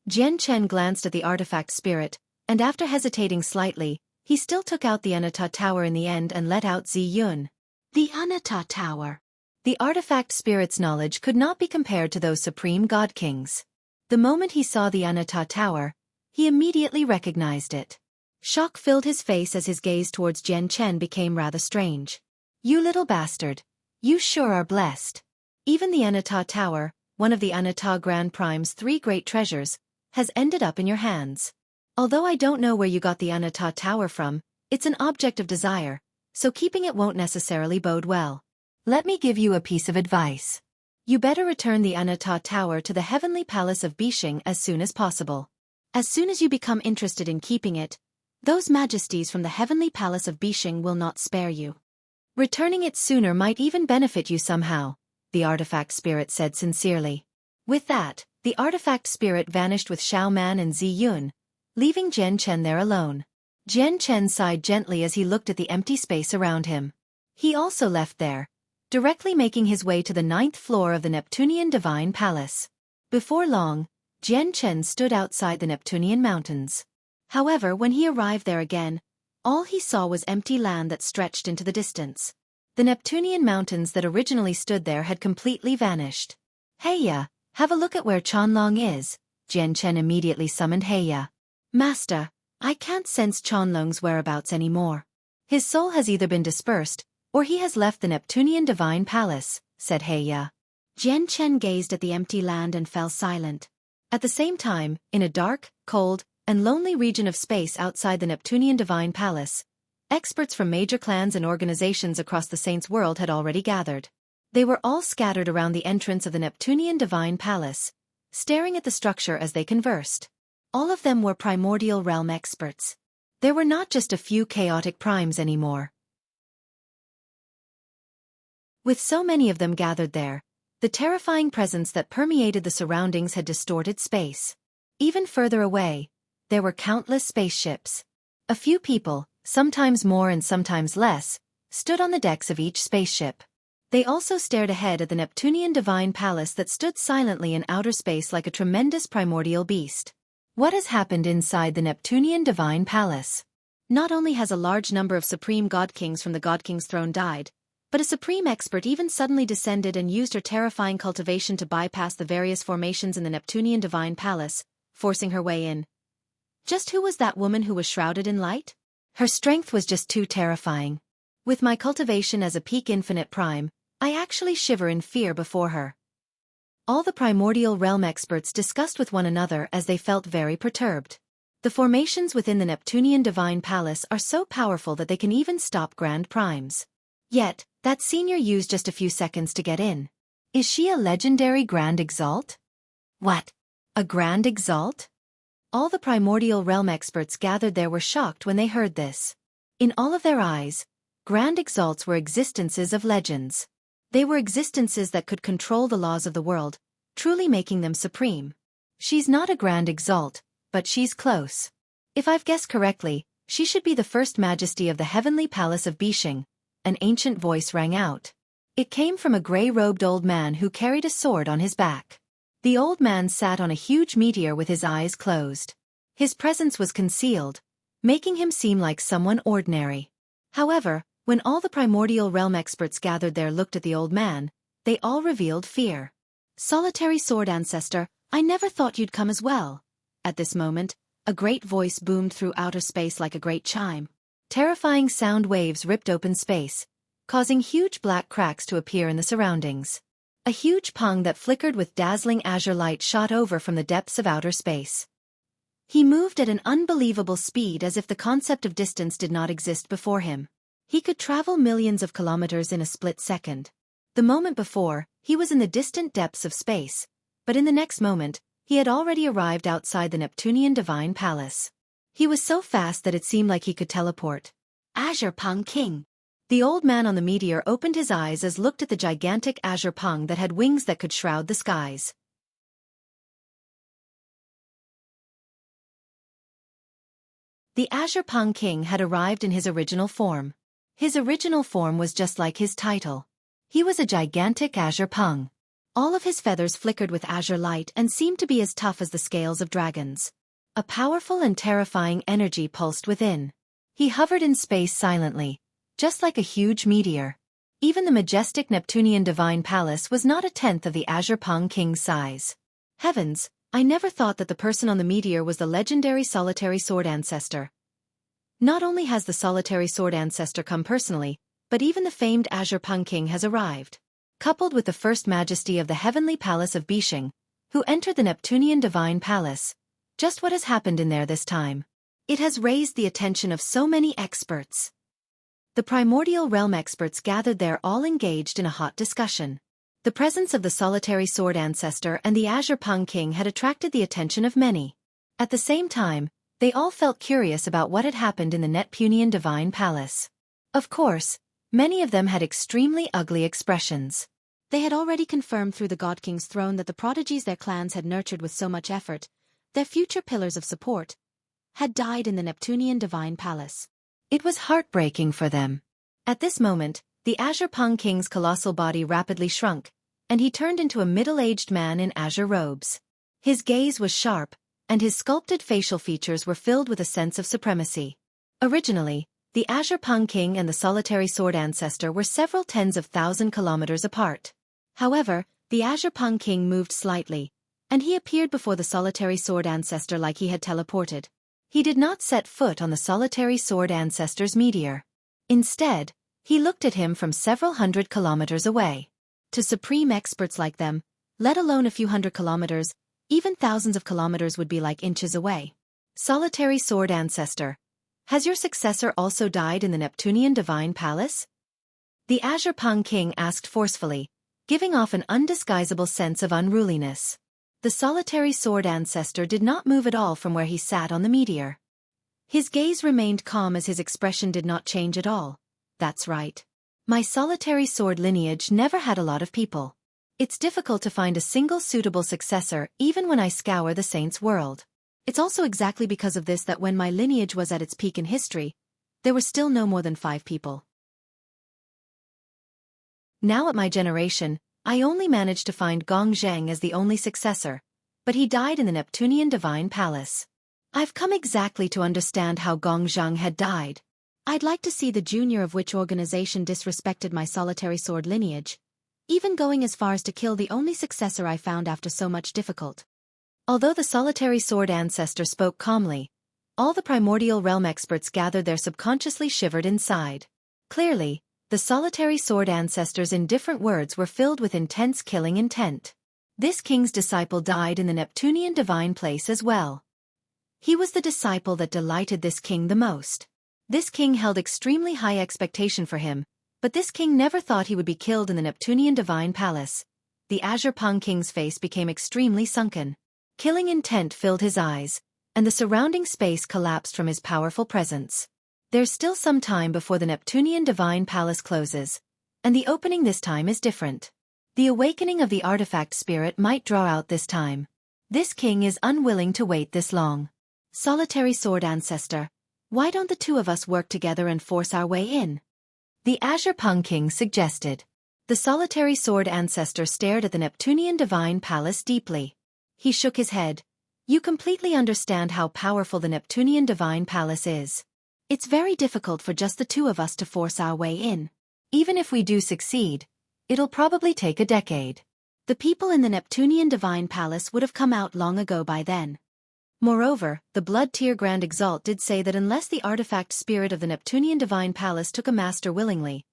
S1: Jian Chen glanced at the artifact spirit, and after hesitating slightly, he still took out the Anatta Tower in the end and let out Zi Yun. The Anatta Tower. The artifact spirit's knowledge could not be compared to those supreme god kings. The moment he saw the Anatta Tower, he immediately recognized it. Shock filled his face as his gaze towards Jian Chen became rather strange. "You little bastard. You sure are blessed. Even the Anatta Tower, one of the Anatta Grand Prime's 3 great treasures, has ended up in your hands. Although I don't know where you got the Anata Tower from, it's an object of desire, so keeping it won't necessarily bode well. Let me give you a piece of advice. You better return the Anata Tower to the heavenly palace of Bishing as soon as possible. As soon as you become interested in keeping it, those majesties from the heavenly palace of Bishing will not spare you. Returning it sooner might even benefit you somehow, the artifact spirit said sincerely. With that, the artifact spirit vanished with Xiao Man and Zi Yun, leaving Jian Chen there alone. Jian Chen sighed gently as he looked at the empty space around him. He also left there, directly making his way to the 9th floor of the Neptunian Divine Palace. Before long, Jian Chen stood outside the Neptunian Mountains. However, when he arrived there again, all he saw was empty land that stretched into the distance. The Neptunian Mountains that originally stood there had completely vanished. Heya, have a look at where Qianlong is, Jian Chen immediately summoned Heya. Master, I can't sense Qianlong's whereabouts anymore. His soul has either been dispersed, or he has left the Neptunian Divine Palace, said Heya. Jian Chen gazed at the empty land and fell silent. At the same time, in a dark, cold, and lonely region of space outside the Neptunian Divine Palace, experts from major clans and organizations across the Saints' world had already gathered. They were all scattered around the entrance of the Neptunian Divine Palace, staring at the structure as they conversed. All of them were primordial realm experts. There were not just a few chaotic primes anymore. With so many of them gathered there, the terrifying presence that permeated the surroundings had distorted space. Even further away, there were countless spaceships. A few people, sometimes more and sometimes less, stood on the decks of each spaceship. They also stared ahead at the Neptunian Divine Palace that stood silently in outer space like a tremendous primordial beast. What has happened inside the Neptunian Divine Palace? Not only has a large number of supreme god kings from the god king's throne died, but a supreme expert even suddenly descended and used her terrifying cultivation to bypass the various formations in the Neptunian Divine Palace, forcing her way in. Just who was that woman who was shrouded in light? Her strength was just too terrifying. With my cultivation as a peak infinite prime, I actually shiver in fear before her. All the primordial realm experts discussed with one another as they felt very perturbed. The formations within the Neptunian Divine Palace are so powerful that they can even stop grand primes. Yet, that senior used just a few seconds to get in. Is she a legendary Grand Exalt? What? A Grand Exalt? All the primordial realm experts gathered there were shocked when they heard this. In all of their eyes, Grand Exalts were existences of legends. They were existences that could control the laws of the world, truly making them supreme. She's not a Grand Exalt, but she's close. If I've guessed correctly, she should be the first majesty of the heavenly palace of Bishing. An ancient voice rang out. It came from a gray-robed old man who carried a sword on his back. The old man sat on a huge meteor with his eyes closed. His presence was concealed, making him seem like someone ordinary. However, when all the primordial realm experts gathered there looked at the old man, they all revealed fear. Solitary sword ancestor, I never thought you'd come as well. At this moment, a great voice boomed through outer space like a great chime. Terrifying sound waves ripped open space, causing huge black cracks to appear in the surroundings. A huge pung that flickered with dazzling azure light shot over from the depths of outer space. He moved at an unbelievable speed as if the concept of distance did not exist before him. He could travel millions of kilometers in a split second. The moment before, he was in the distant depths of space, but in the next moment, he had already arrived outside the Neptunian Divine Palace. He was so fast that it seemed like he could teleport. Azure Pung King. The old man on the meteor opened his eyes as looked at the gigantic azure pung that had wings that could shroud the skies. The Azure Pung King had arrived in his original form. His original form was just like his title. He was a gigantic azure pung. All of his feathers flickered with azure light and seemed to be as tough as the scales of dragons. A powerful and terrifying energy pulsed within. He hovered in space silently, just like a huge meteor. Even the majestic Neptunian Divine Palace was not a tenth of the Azure Pung King's size. Heavens, I never thought that the person on the meteor was the legendary Solitary Sword Ancestor. Not only has the Solitary Sword Ancestor come personally, but even the famed Azure Pung King has arrived. Coupled with the First Majesty of the Heavenly Palace of Bishing, who entered the Neptunian Divine Palace. Just what has happened in there this time? It has raised the attention of so many experts. The primordial realm experts gathered there, all engaged in a hot discussion. The presence of the solitary sword ancestor and the Azure Pung King had attracted the attention of many. At the same time, they all felt curious about what had happened in the Neptunian Divine Palace. Of course, many of them had extremely ugly expressions. They had already confirmed through the God King's throne that the prodigies their clans had nurtured with so much effort, their future pillars of support, had died in the Neptunian Divine Palace. It was heartbreaking for them. At this moment, the Azure Pung King's colossal body rapidly shrunk, and he turned into a middle-aged man in azure robes. His gaze was sharp, and his sculpted facial features were filled with a sense of supremacy. Originally, the Azure Pung King and the solitary sword ancestor were several tens of thousand kilometers apart. However, the Azure Pung King moved slightly, and he appeared before the solitary sword ancestor like he had teleported. He did not set foot on the solitary sword ancestor's meteor. Instead, he looked at him from several hundred kilometers away. To supreme experts like them, let alone a few hundred kilometers, even thousands of kilometers would be like inches away. Solitary sword ancestor, has your successor also died in the Neptunian Divine Palace? The Azure Pung King asked forcefully, giving off an undisguisable sense of unruliness. The solitary sword ancestor did not move at all from where he sat on the meteor. His gaze remained calm as his expression did not change at all. That's right. My solitary sword lineage never had a lot of people. It's difficult to find a single suitable successor even when I scour the saints' world. It's also exactly because of this that when my lineage was at its peak in history, there were still no more than 5 people. Now at my generation, I only managed to find Gong Zheng as the only successor, but he died in the Neptunian Divine Palace. I've come exactly to understand how Gong Zheng had died. I'd like to see the junior of which organization disrespected my solitary sword lineage, even going as far as to kill the only successor I found after so much difficult. Although the solitary sword ancestor spoke calmly, all the primordial realm experts gathered there subconsciously shivered inside. Clearly, the solitary sword ancestor's indifferent words were filled with intense killing intent. This king's disciple died in the Neptunian Divine Place as well. He was the disciple that delighted this king the most. This king held extremely high expectation for him, but this king never thought he would be killed in the Neptunian Divine Palace. The Azure Pung King's face became extremely sunken. Killing intent filled his eyes, and the surrounding space collapsed from his powerful presence. There's still some time before the Neptunian Divine Palace closes, and the opening this time is different. The awakening of the artifact spirit might draw out this time. This king is unwilling to wait this long. Solitary sword ancestor, why don't the two of us work together and force our way in? The Azure Pung King suggested. The solitary sword ancestor stared at the Neptunian Divine Palace deeply. He shook his head. You completely understand how powerful the Neptunian Divine Palace is. It's very difficult for just the two of us to force our way in. Even if we do succeed, it'll probably take a decade. The people in the Neptunian Divine Palace would have come out long ago by then. Moreover, the Blood Tier Grand Exalt did say that unless the artifact spirit of the Neptunian Divine Palace took a master willingly,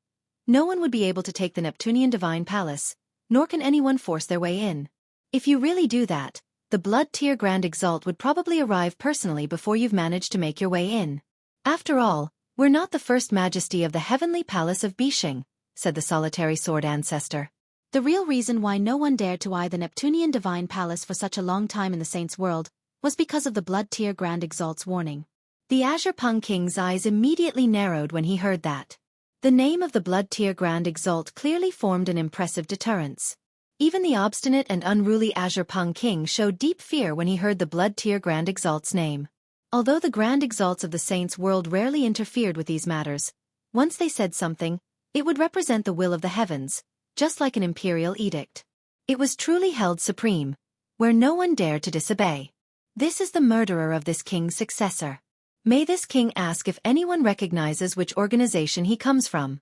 S1: no one would be able to take the Neptunian Divine Palace, nor can anyone force their way in. If you really do that, the Blood Tier Grand Exalt would probably arrive personally before you've managed to make your way in. After all, we're not the first majesty of the heavenly palace of Bishing, said the solitary sword ancestor. The real reason why no one dared to eye the Neptunian Divine Palace for such a long time in the saints' world was because of the Blood Tier Grand Exalt's warning. The Azure Pung King's eyes immediately narrowed when he heard that. The name of the Blood Tier Grand Exalt clearly formed an impressive deterrence. Even the obstinate and unruly Azure Pung King showed deep fear when he heard the Blood Tier Grand Exalt's name. Although the Grand Exalts of the Saints' world rarely interfered with these matters, once they said something, it would represent the will of the heavens, just like an imperial edict. It was truly held supreme, where no one dared to disobey. This is the murderer of this king's successor. May this king ask if anyone recognizes which organization he comes from.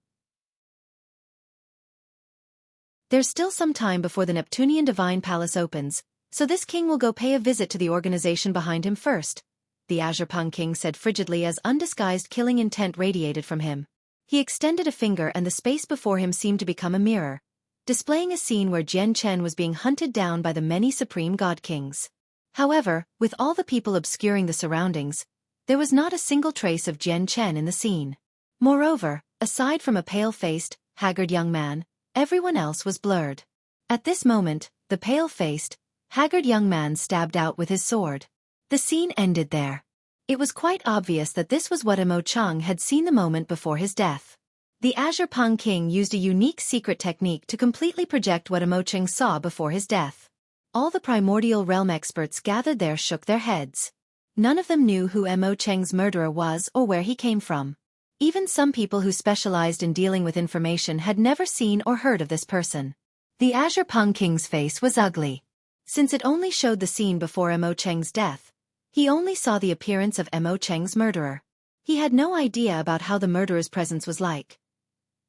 S1: There's still some time before the Neptunian Divine Palace opens, so this king will go pay a visit to the organization behind him first, the Azure Pung King said frigidly as undisguised killing intent radiated from him. He extended a finger and the space before him seemed to become a mirror, displaying a scene where Jian Chen was being hunted down by the many supreme god kings. However, with all the people obscuring the surroundings, There was not a single trace of Jian Chen in the scene. Moreover, aside from a pale-faced, haggard young man, everyone else was blurred. At this moment, the pale-faced, haggard young man stabbed out with his sword. The scene ended there. It was quite obvious that this was what Emo Chang had seen the moment before his death. The Azure Peng King used a unique secret technique to completely project what Emo Chang saw before his death. All the primordial realm experts gathered there shook their heads. None of them knew who Emo Chang's murderer was or where he came from. Even some people who specialized in dealing with information had never seen or heard of this person. The Azure Peng King's face was ugly. Since it only showed the scene before Emo Chang's death, he only saw the appearance of Emo Chang's murderer. He had no idea about how the murderer's presence was like.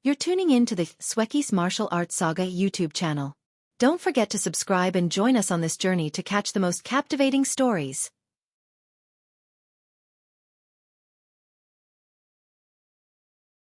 S1: You're tuning in to the Xueqi's Martial Arts Saga YouTube channel. Don't forget to subscribe and join us on this journey to catch the most captivating stories.